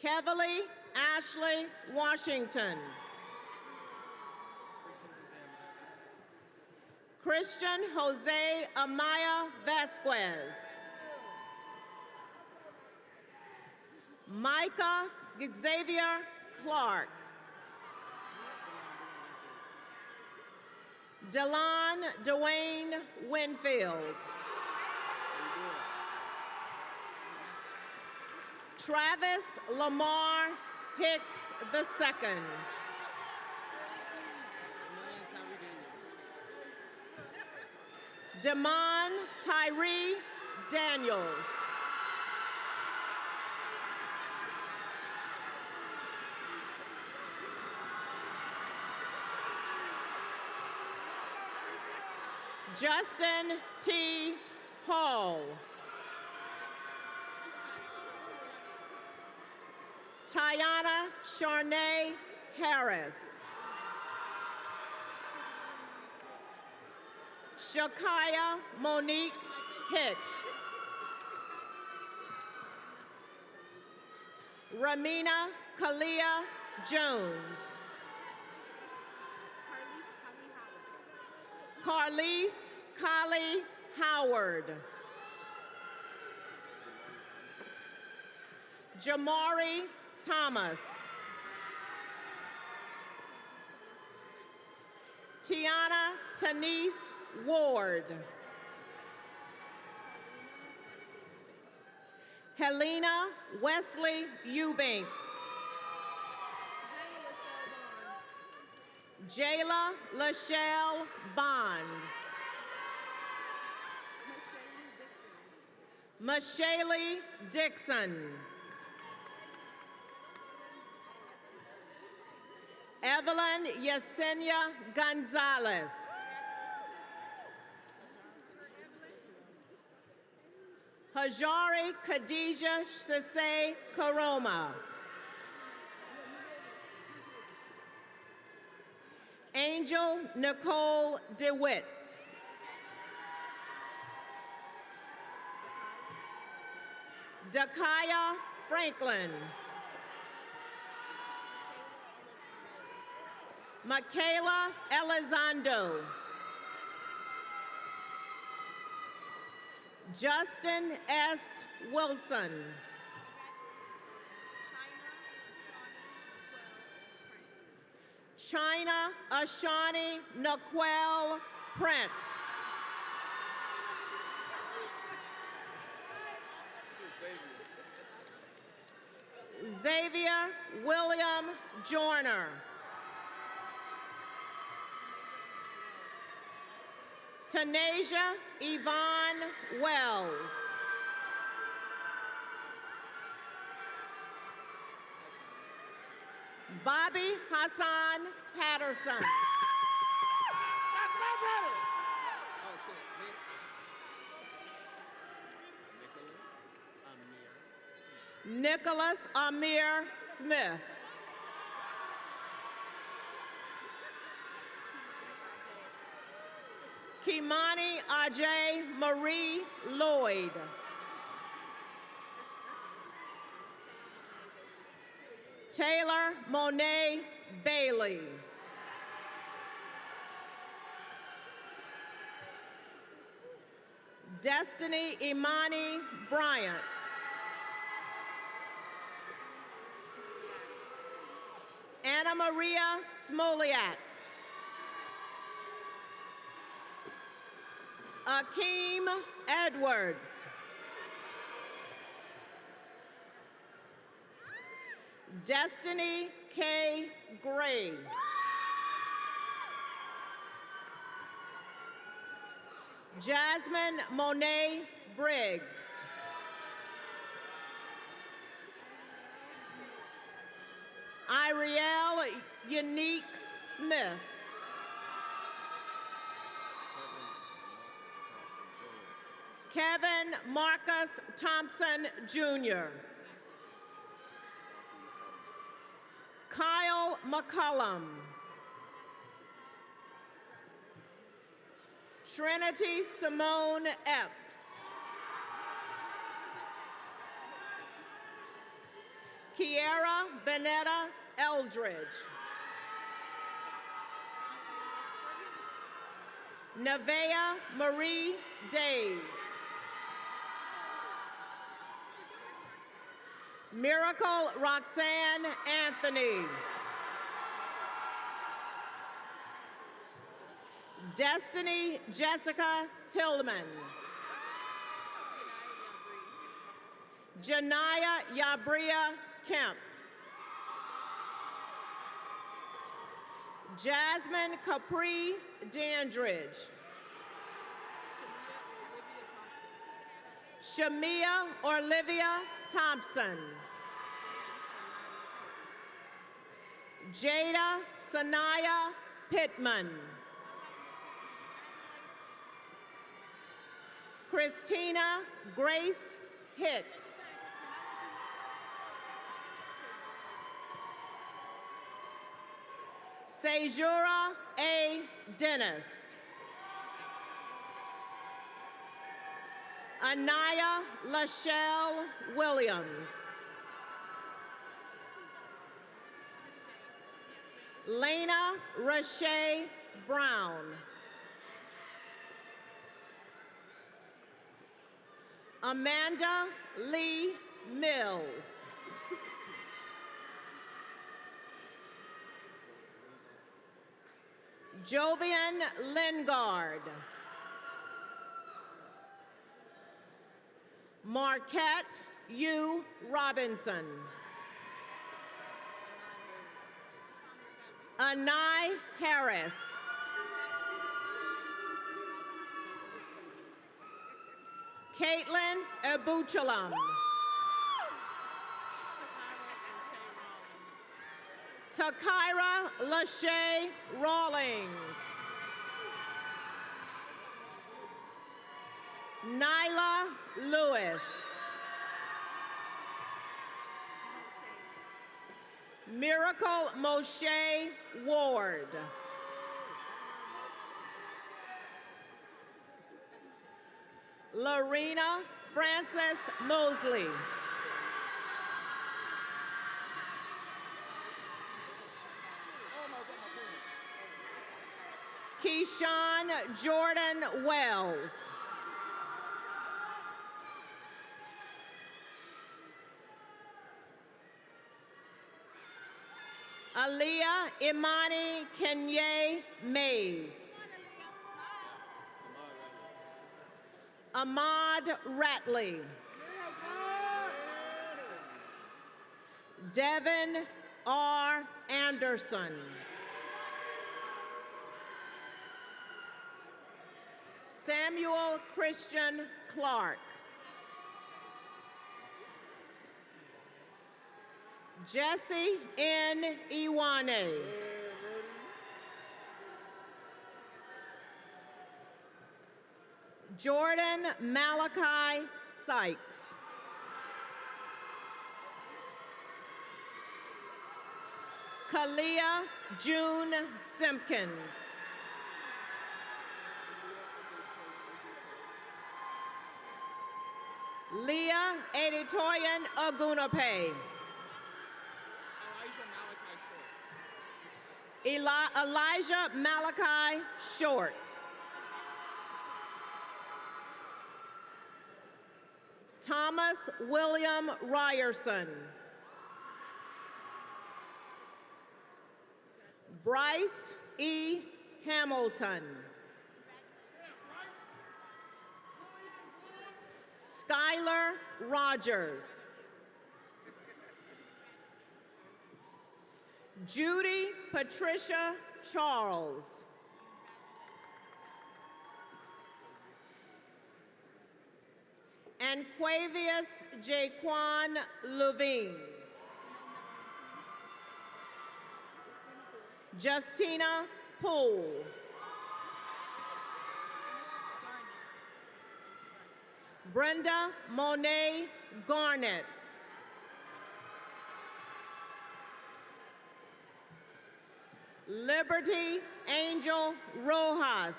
Kevalie Ashley Washington. Christian Jose Amaya Vasquez. Micah Xavier Clark. Delon Dwayne Winfield. Travis Lamar Hicks II. Damon Tyree Daniels. Justin T. Hall. Tiana Charnay Harris. Shakaya Monique Hicks. Ramina Kalia Jones. Carlise Kali Howard. Jamari Thomas. Tiana Tanise Ward. Helena Wesley Eubanks. Jayla Lachelle Bond. Mashaylee Dixon. Evelyn Yesenia Gonzalez. Hajari Khadija Sase Karoma. Angel Nicole DeWitt. Dakaya Franklin. Michaela Elizondo. Justin S. Wilson. China Ashani Naquel Prince. Xavier William Joyner. Tanasia Yvonne Wells. Bobby Hassan Patterson. That's my brother. Oh, shit. Nicholas Amir Smith. Kimani Ajay Marie Lloyd. Taylor Monet Bailey. Destiny Imani Bryant. Anna Maria Smoliak. Akeem Edwards. Destiny K. Gray. Jasmine Monet Briggs. Iriel Unique Smith. Kevin Marcus Thompson Jr. Kyle McCullum. Trinity Simone Epps. Kiara Benetta Eldridge. Nevaeh Marie Dave. Miracle Roxanne Anthony. Destiny Jessica Tillman. Janaya Yabria Kemp. Jasmine Capri Dandridge. Shamia Olivia Thompson. Jada Sanaya Pittman. Christina Grace Hicks. Sejura A. Dennis. Anaya Lachelle Williams. Lena Rashay Brown. Amanda Lee Mills. Jovian Lingard. Marquette U. Robinson. Anai Harris. Caitlin Abuchalam. Takira Lachey Rawlings. Nyla Lewis. Miracle Moshe Ward. Lorena Frances Mosley. Keyshawn Jordan Wells. Aaliyah Imani Kenye Mays. Ahmad Ratley. Devin R. Anderson. Samuel Christian Clark. Jesse N. Iwane. Jordan Malachi Sykes. Kalia June Simpkins. Leah Editoyan Agunape. Elijah Malachi Short. Thomas William Ryerson. Bryce E. Hamilton. Skylar Rogers. Judy Patricia Charles. And Quavius Jaquan Levine. Justina Poole. Brenda Monet Garnett. Liberty Angel Rojas.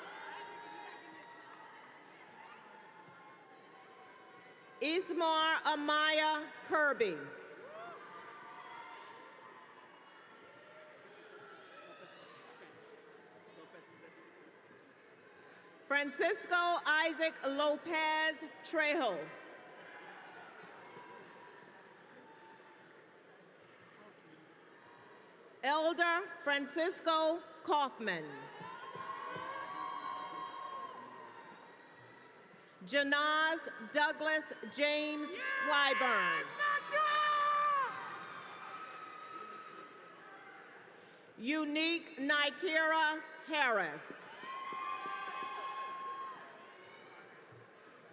Ismar Amaya Kirby. Francisco Isaac Lopez Trejo. Elder Francisco Kaufman. Janaz Douglas James Clyburn. Unique Nikira Harris.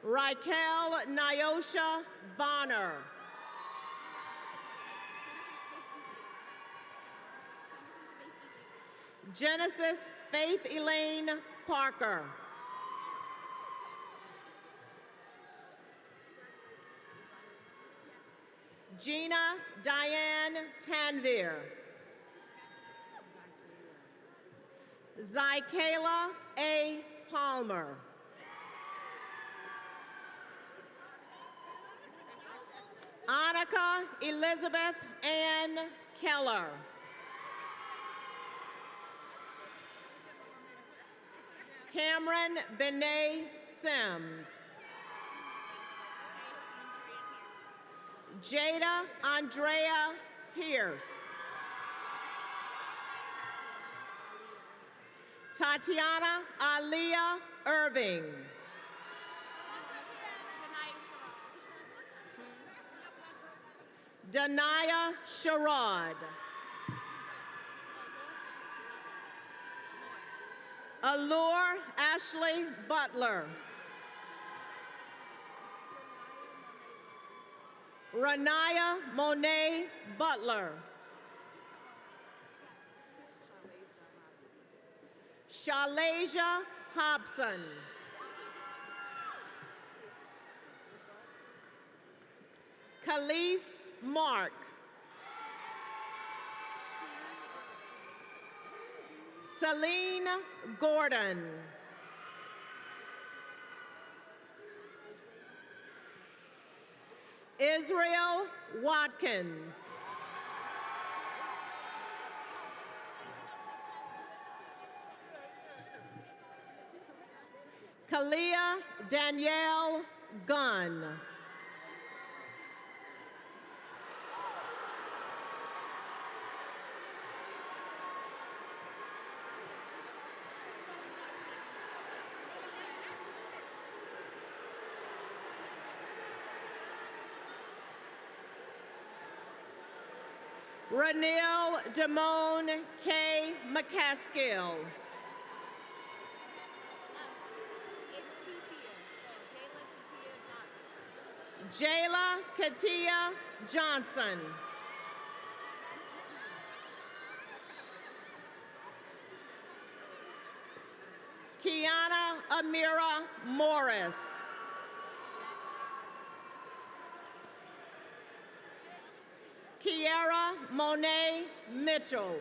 Raquel Nyosha Bonner. Genesis Faith Elaine Parker. Gina Diane Tanvir. Zykayla A. Palmer. Annika Elizabeth Ann Keller. Cameron Benet Sims. Jada Andrea Pierce. Tatiana Aliyah Irving. Danaya Sherrod. Allure Ashley Butler. Ranaya Monet Butler. Shalasia Hobson. Khalees Mark. Celine Gordon. Israel Watkins. Kalia Danielle Gunn. Ranil Damone K. McCaskill. Jayla Katia Johnson. Kiana Amira Morris. Kiara Monet Mitchell.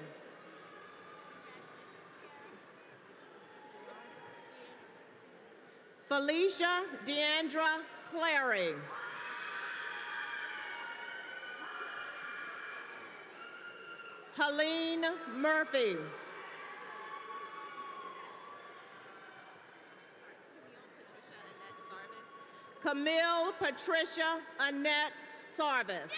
Felicia Deandra Clary. Helene Murphy. Camille Patricia Annette Sarvis.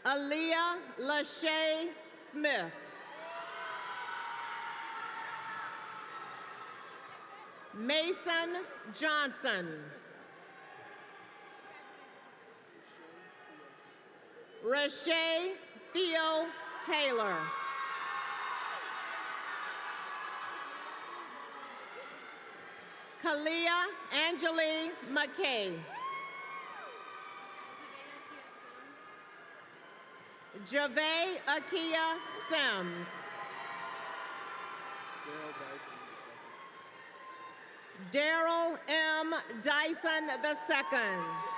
Aaliyah Lachey Smith. Mason Johnson. Rashay Theo Taylor. Kalia Angeli McKay. Javay Akia Sims. Daryl M. Dyson II.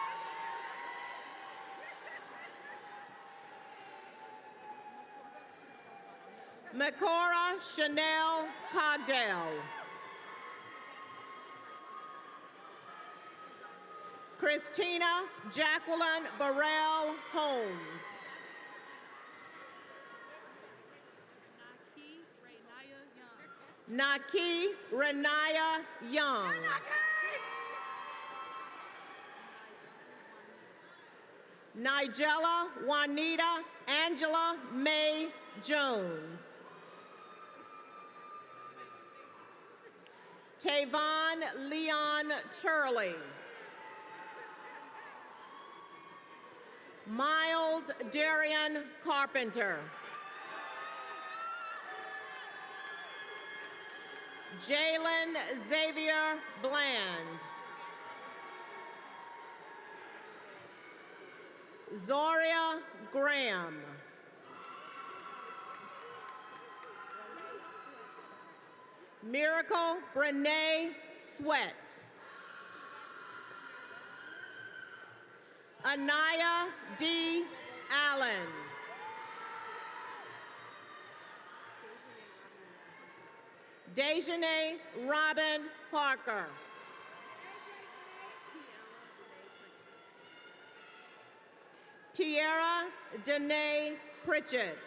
Makora Chanel Cogdale. Christina Jacqueline Burrell Holmes. Naki Renaya Young. Nigella Juanita Angela May Jones. Tavon Leon Turley. Miles Darian Carpenter. Jalen Xavier Bland. Zoria Graham. Miracle Brene Sweat. Anaya D. Allen. Dejanae Robin Parker. Tiara Danae Pritchett.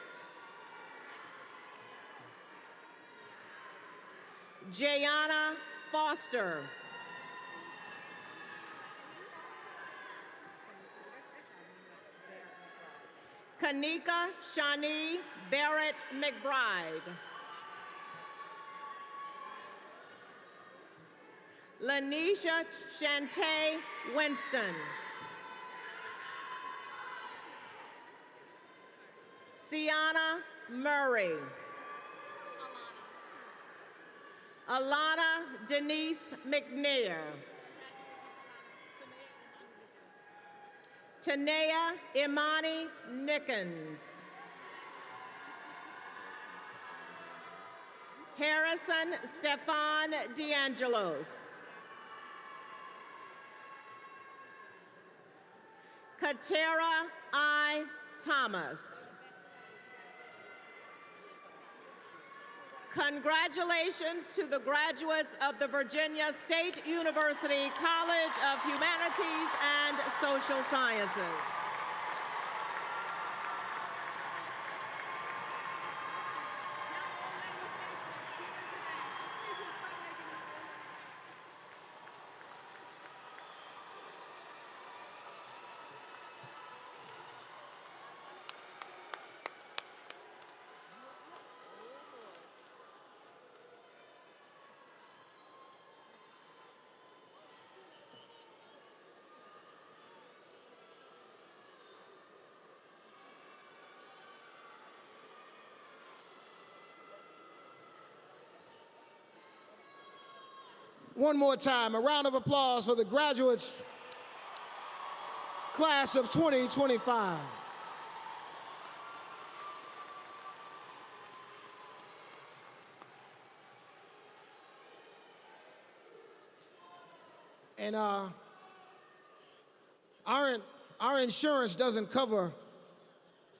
Jayana Foster. Kanika Shani Barrett McBride. Lanisha Shantae Winston. Sienna Murray. Alana Denise McNair. Tanea Imani Nickens. Harrison Stefan DeAngelos. Tara I. Thomas. Congratulations to the graduates of the Virginia State University College of Humanities and Social Sciences. One more time, a round of applause for the graduates, class of 2025. And our insurance doesn't cover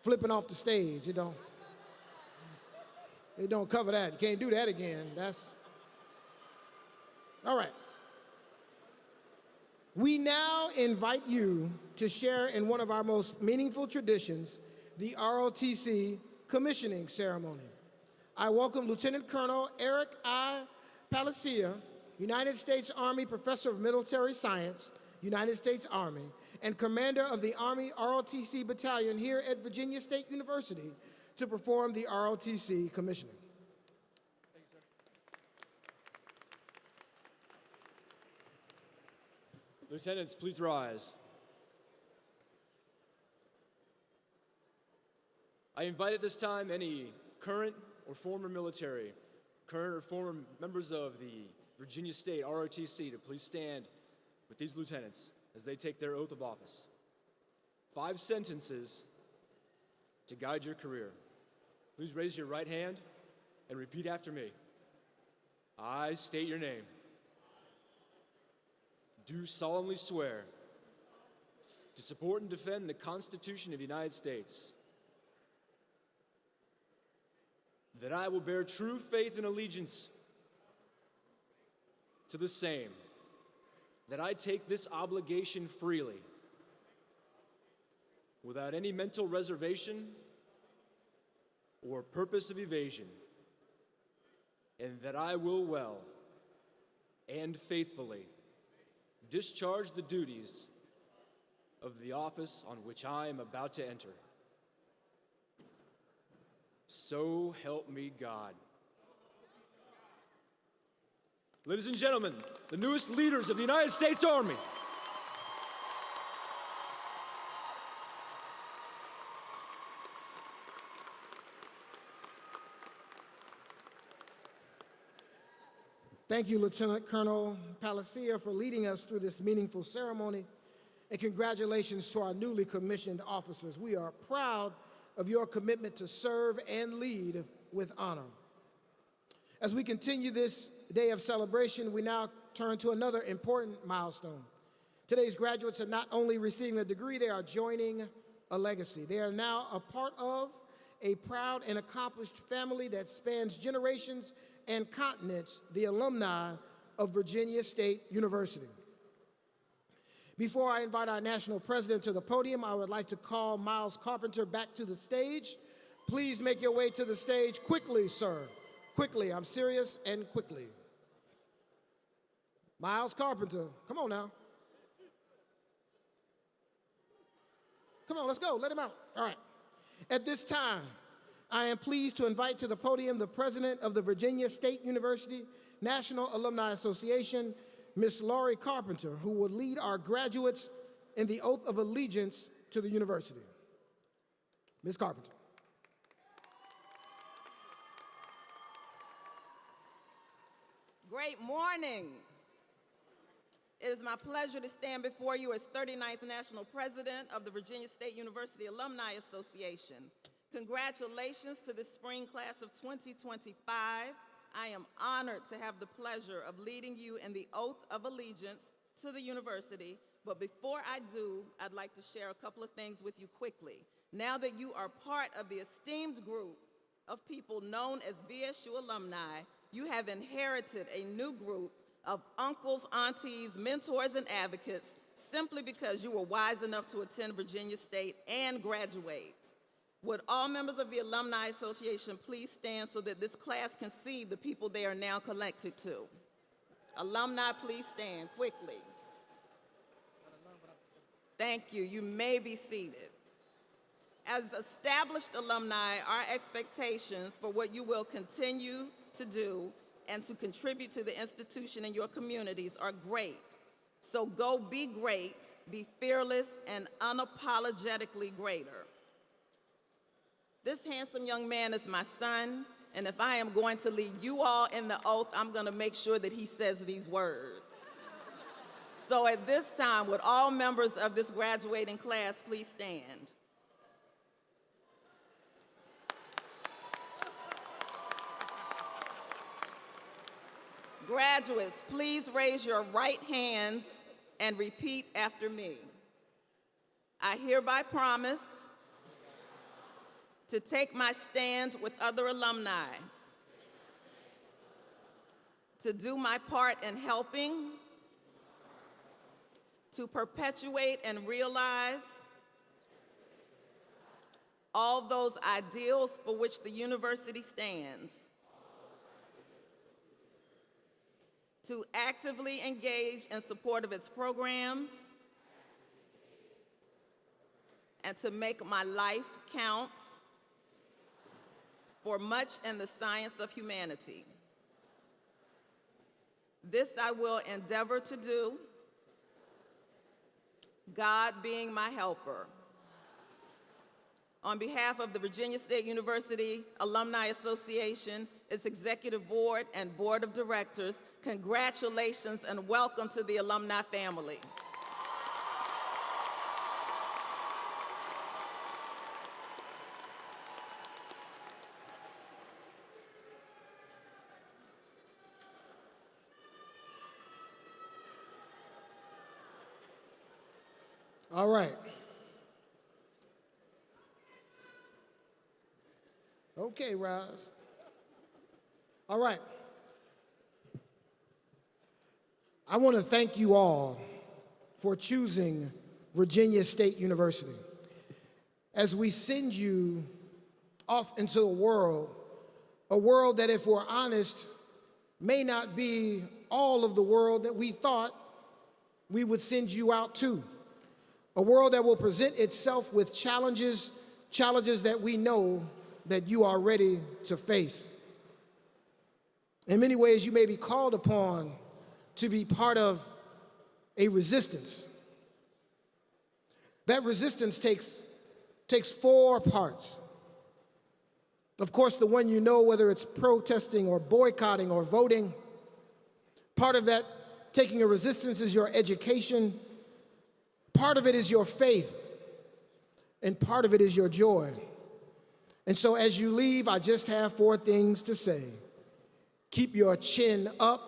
flipping off the stage. It don't cover that. You can't do that again. That's all right. We now invite you to share in one of our most meaningful traditions, the ROTC commissioning ceremony. I welcome Lieutenant Colonel Eric I. Palacia, United States Army Professor of Military Science, United States Army, and Commander of the Army ROTC Battalion here at Virginia State University to perform the ROTC commissioning. Lieutenants, please rise. I invite at this time any current or former military, current or former members of the Virginia State ROTC to please stand with these lieutenants as they take their oath of office. 5 sentences to guide your career. Please raise your right hand and repeat after me. I state your name. Do solemnly swear to support and defend the Constitution of the United States, that I will bear true faith and allegiance to the same, that I take this obligation freely, without any mental reservation or purpose of evasion, and that I will well and faithfully discharge the duties of the office on which I am about to enter. So help me God. Ladies and gentlemen, the newest leaders of the United States Army. Thank you, Lieutenant Colonel Palacia, for leading us through this meaningful ceremony, and congratulations to our newly commissioned officers. We are proud of your commitment to serve and lead with honor. As we continue this day of celebration, we now turn to another important milestone. Today's graduates are not only receiving a degree, they are joining a legacy. They are now a part of a proud and accomplished family that spans generations and continents, the alumni of Virginia State University. Before I invite our national president to the podium, I would like to call Miles Carpenter back to the stage. Please make your way to the stage quickly, sir. Quickly, I'm serious, and quickly. Miles Carpenter, come on now. Come on, let's go, let him out. All right. At this time, I am pleased to invite to the podium the president of the Virginia State University National Alumni Association, Ms. Laurie Carpenter, who will lead our graduates in the oath of allegiance to the university. Ms. Carpenter. Great morning. It is my pleasure to stand before you as 39th National President of the Virginia State University Alumni Association. Congratulations to the spring class of 2025. I am honored to have the pleasure of leading you in the oath of allegiance to the university, but before I do, I'd like to share a couple of things with you quickly. Now that you are part of the esteemed group of people known as VSU alumni, you have inherited a new group of uncles, aunties, mentors, and advocates simply because you were wise enough to attend Virginia State and graduate. Would all members of the Alumni Association please stand so that this class can see the people they are now connected to? Alumni, please stand quickly. Thank you. You may be seated. As established alumni, our expectations for what you will continue to do and to contribute to the institution and your communities are great. So go be great, be fearless, and unapologetically greater. This handsome young man is my son, and if I am going to lead you all in the oath, I'm going to make sure that he says these words. So at this time, would all members of this graduating class please stand? Graduates, please raise your right hands and repeat after me. I hereby promise to take my stand with other alumni, to do my part in helping to perpetuate and realize all those ideals for which the university stands, to actively engage in support of its programs, and to make my life count for much in the science of humanity. This I will endeavor to do, God being my helper. On behalf of the Virginia State University Alumni Association, its executive board and board of directors, congratulations and welcome to the alumni family. All right. Okay, Roz. All right. I want to thank you all for choosing Virginia State University. As we send you off into a world that, if we're honest, may not be all of the world that we thought we would send you out to. A world that will present itself with challenges that we know that you are ready to face. In many ways, you may be called upon to be part of a resistance. That resistance takes 4 parts. Of course, the one you know, whether it's protesting or boycotting or voting. Part of that taking a resistance is your education. Part of it is your faith, and part of it is your joy. And so as you leave, I just have 4 things to say. Keep your chin up,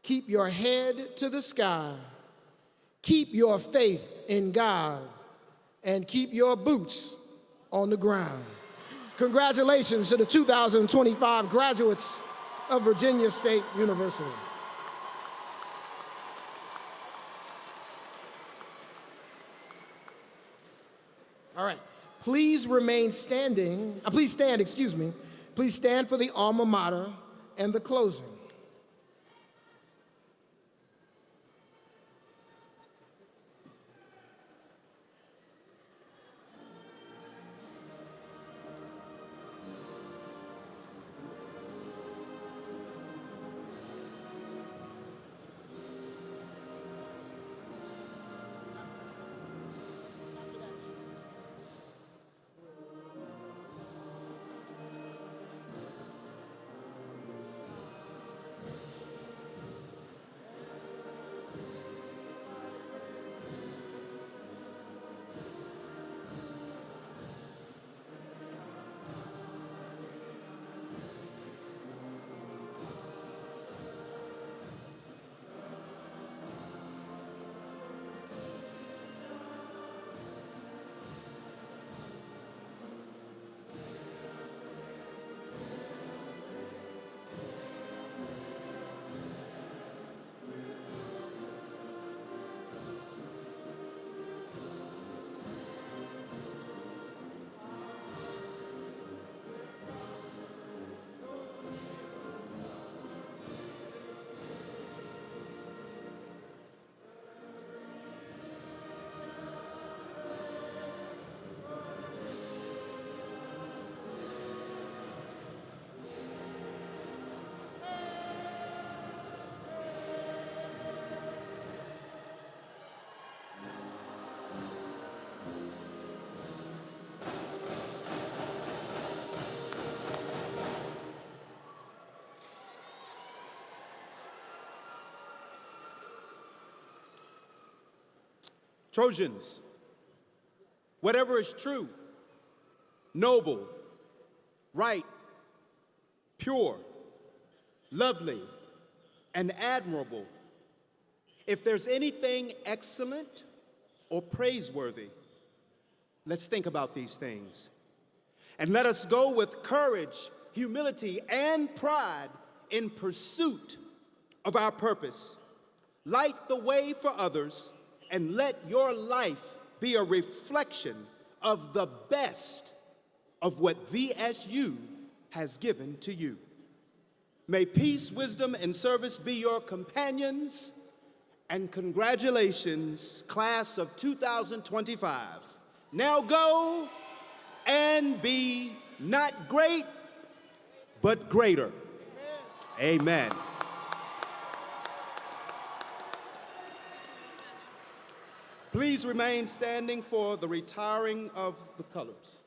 keep your head to the sky, keep your faith in God, and keep your boots on the ground. Congratulations to the 2025 graduates of Virginia State University. All right, please remain standing. Please stand, excuse me. Please stand for the alma mater and the closing. Trojans, whatever is true, noble, right, pure, lovely, and admirable, if there's anything excellent or praiseworthy, let's think about these things. And let us go with courage, humility, and pride in pursuit of our purpose. Light the way for others, and let your life be a reflection of the best of what VSU has given to you. May peace, wisdom, and service be your companions, and congratulations, class of 2025. Now go and be not great, but greater. Amen. Please remain standing for the retiring of the colors.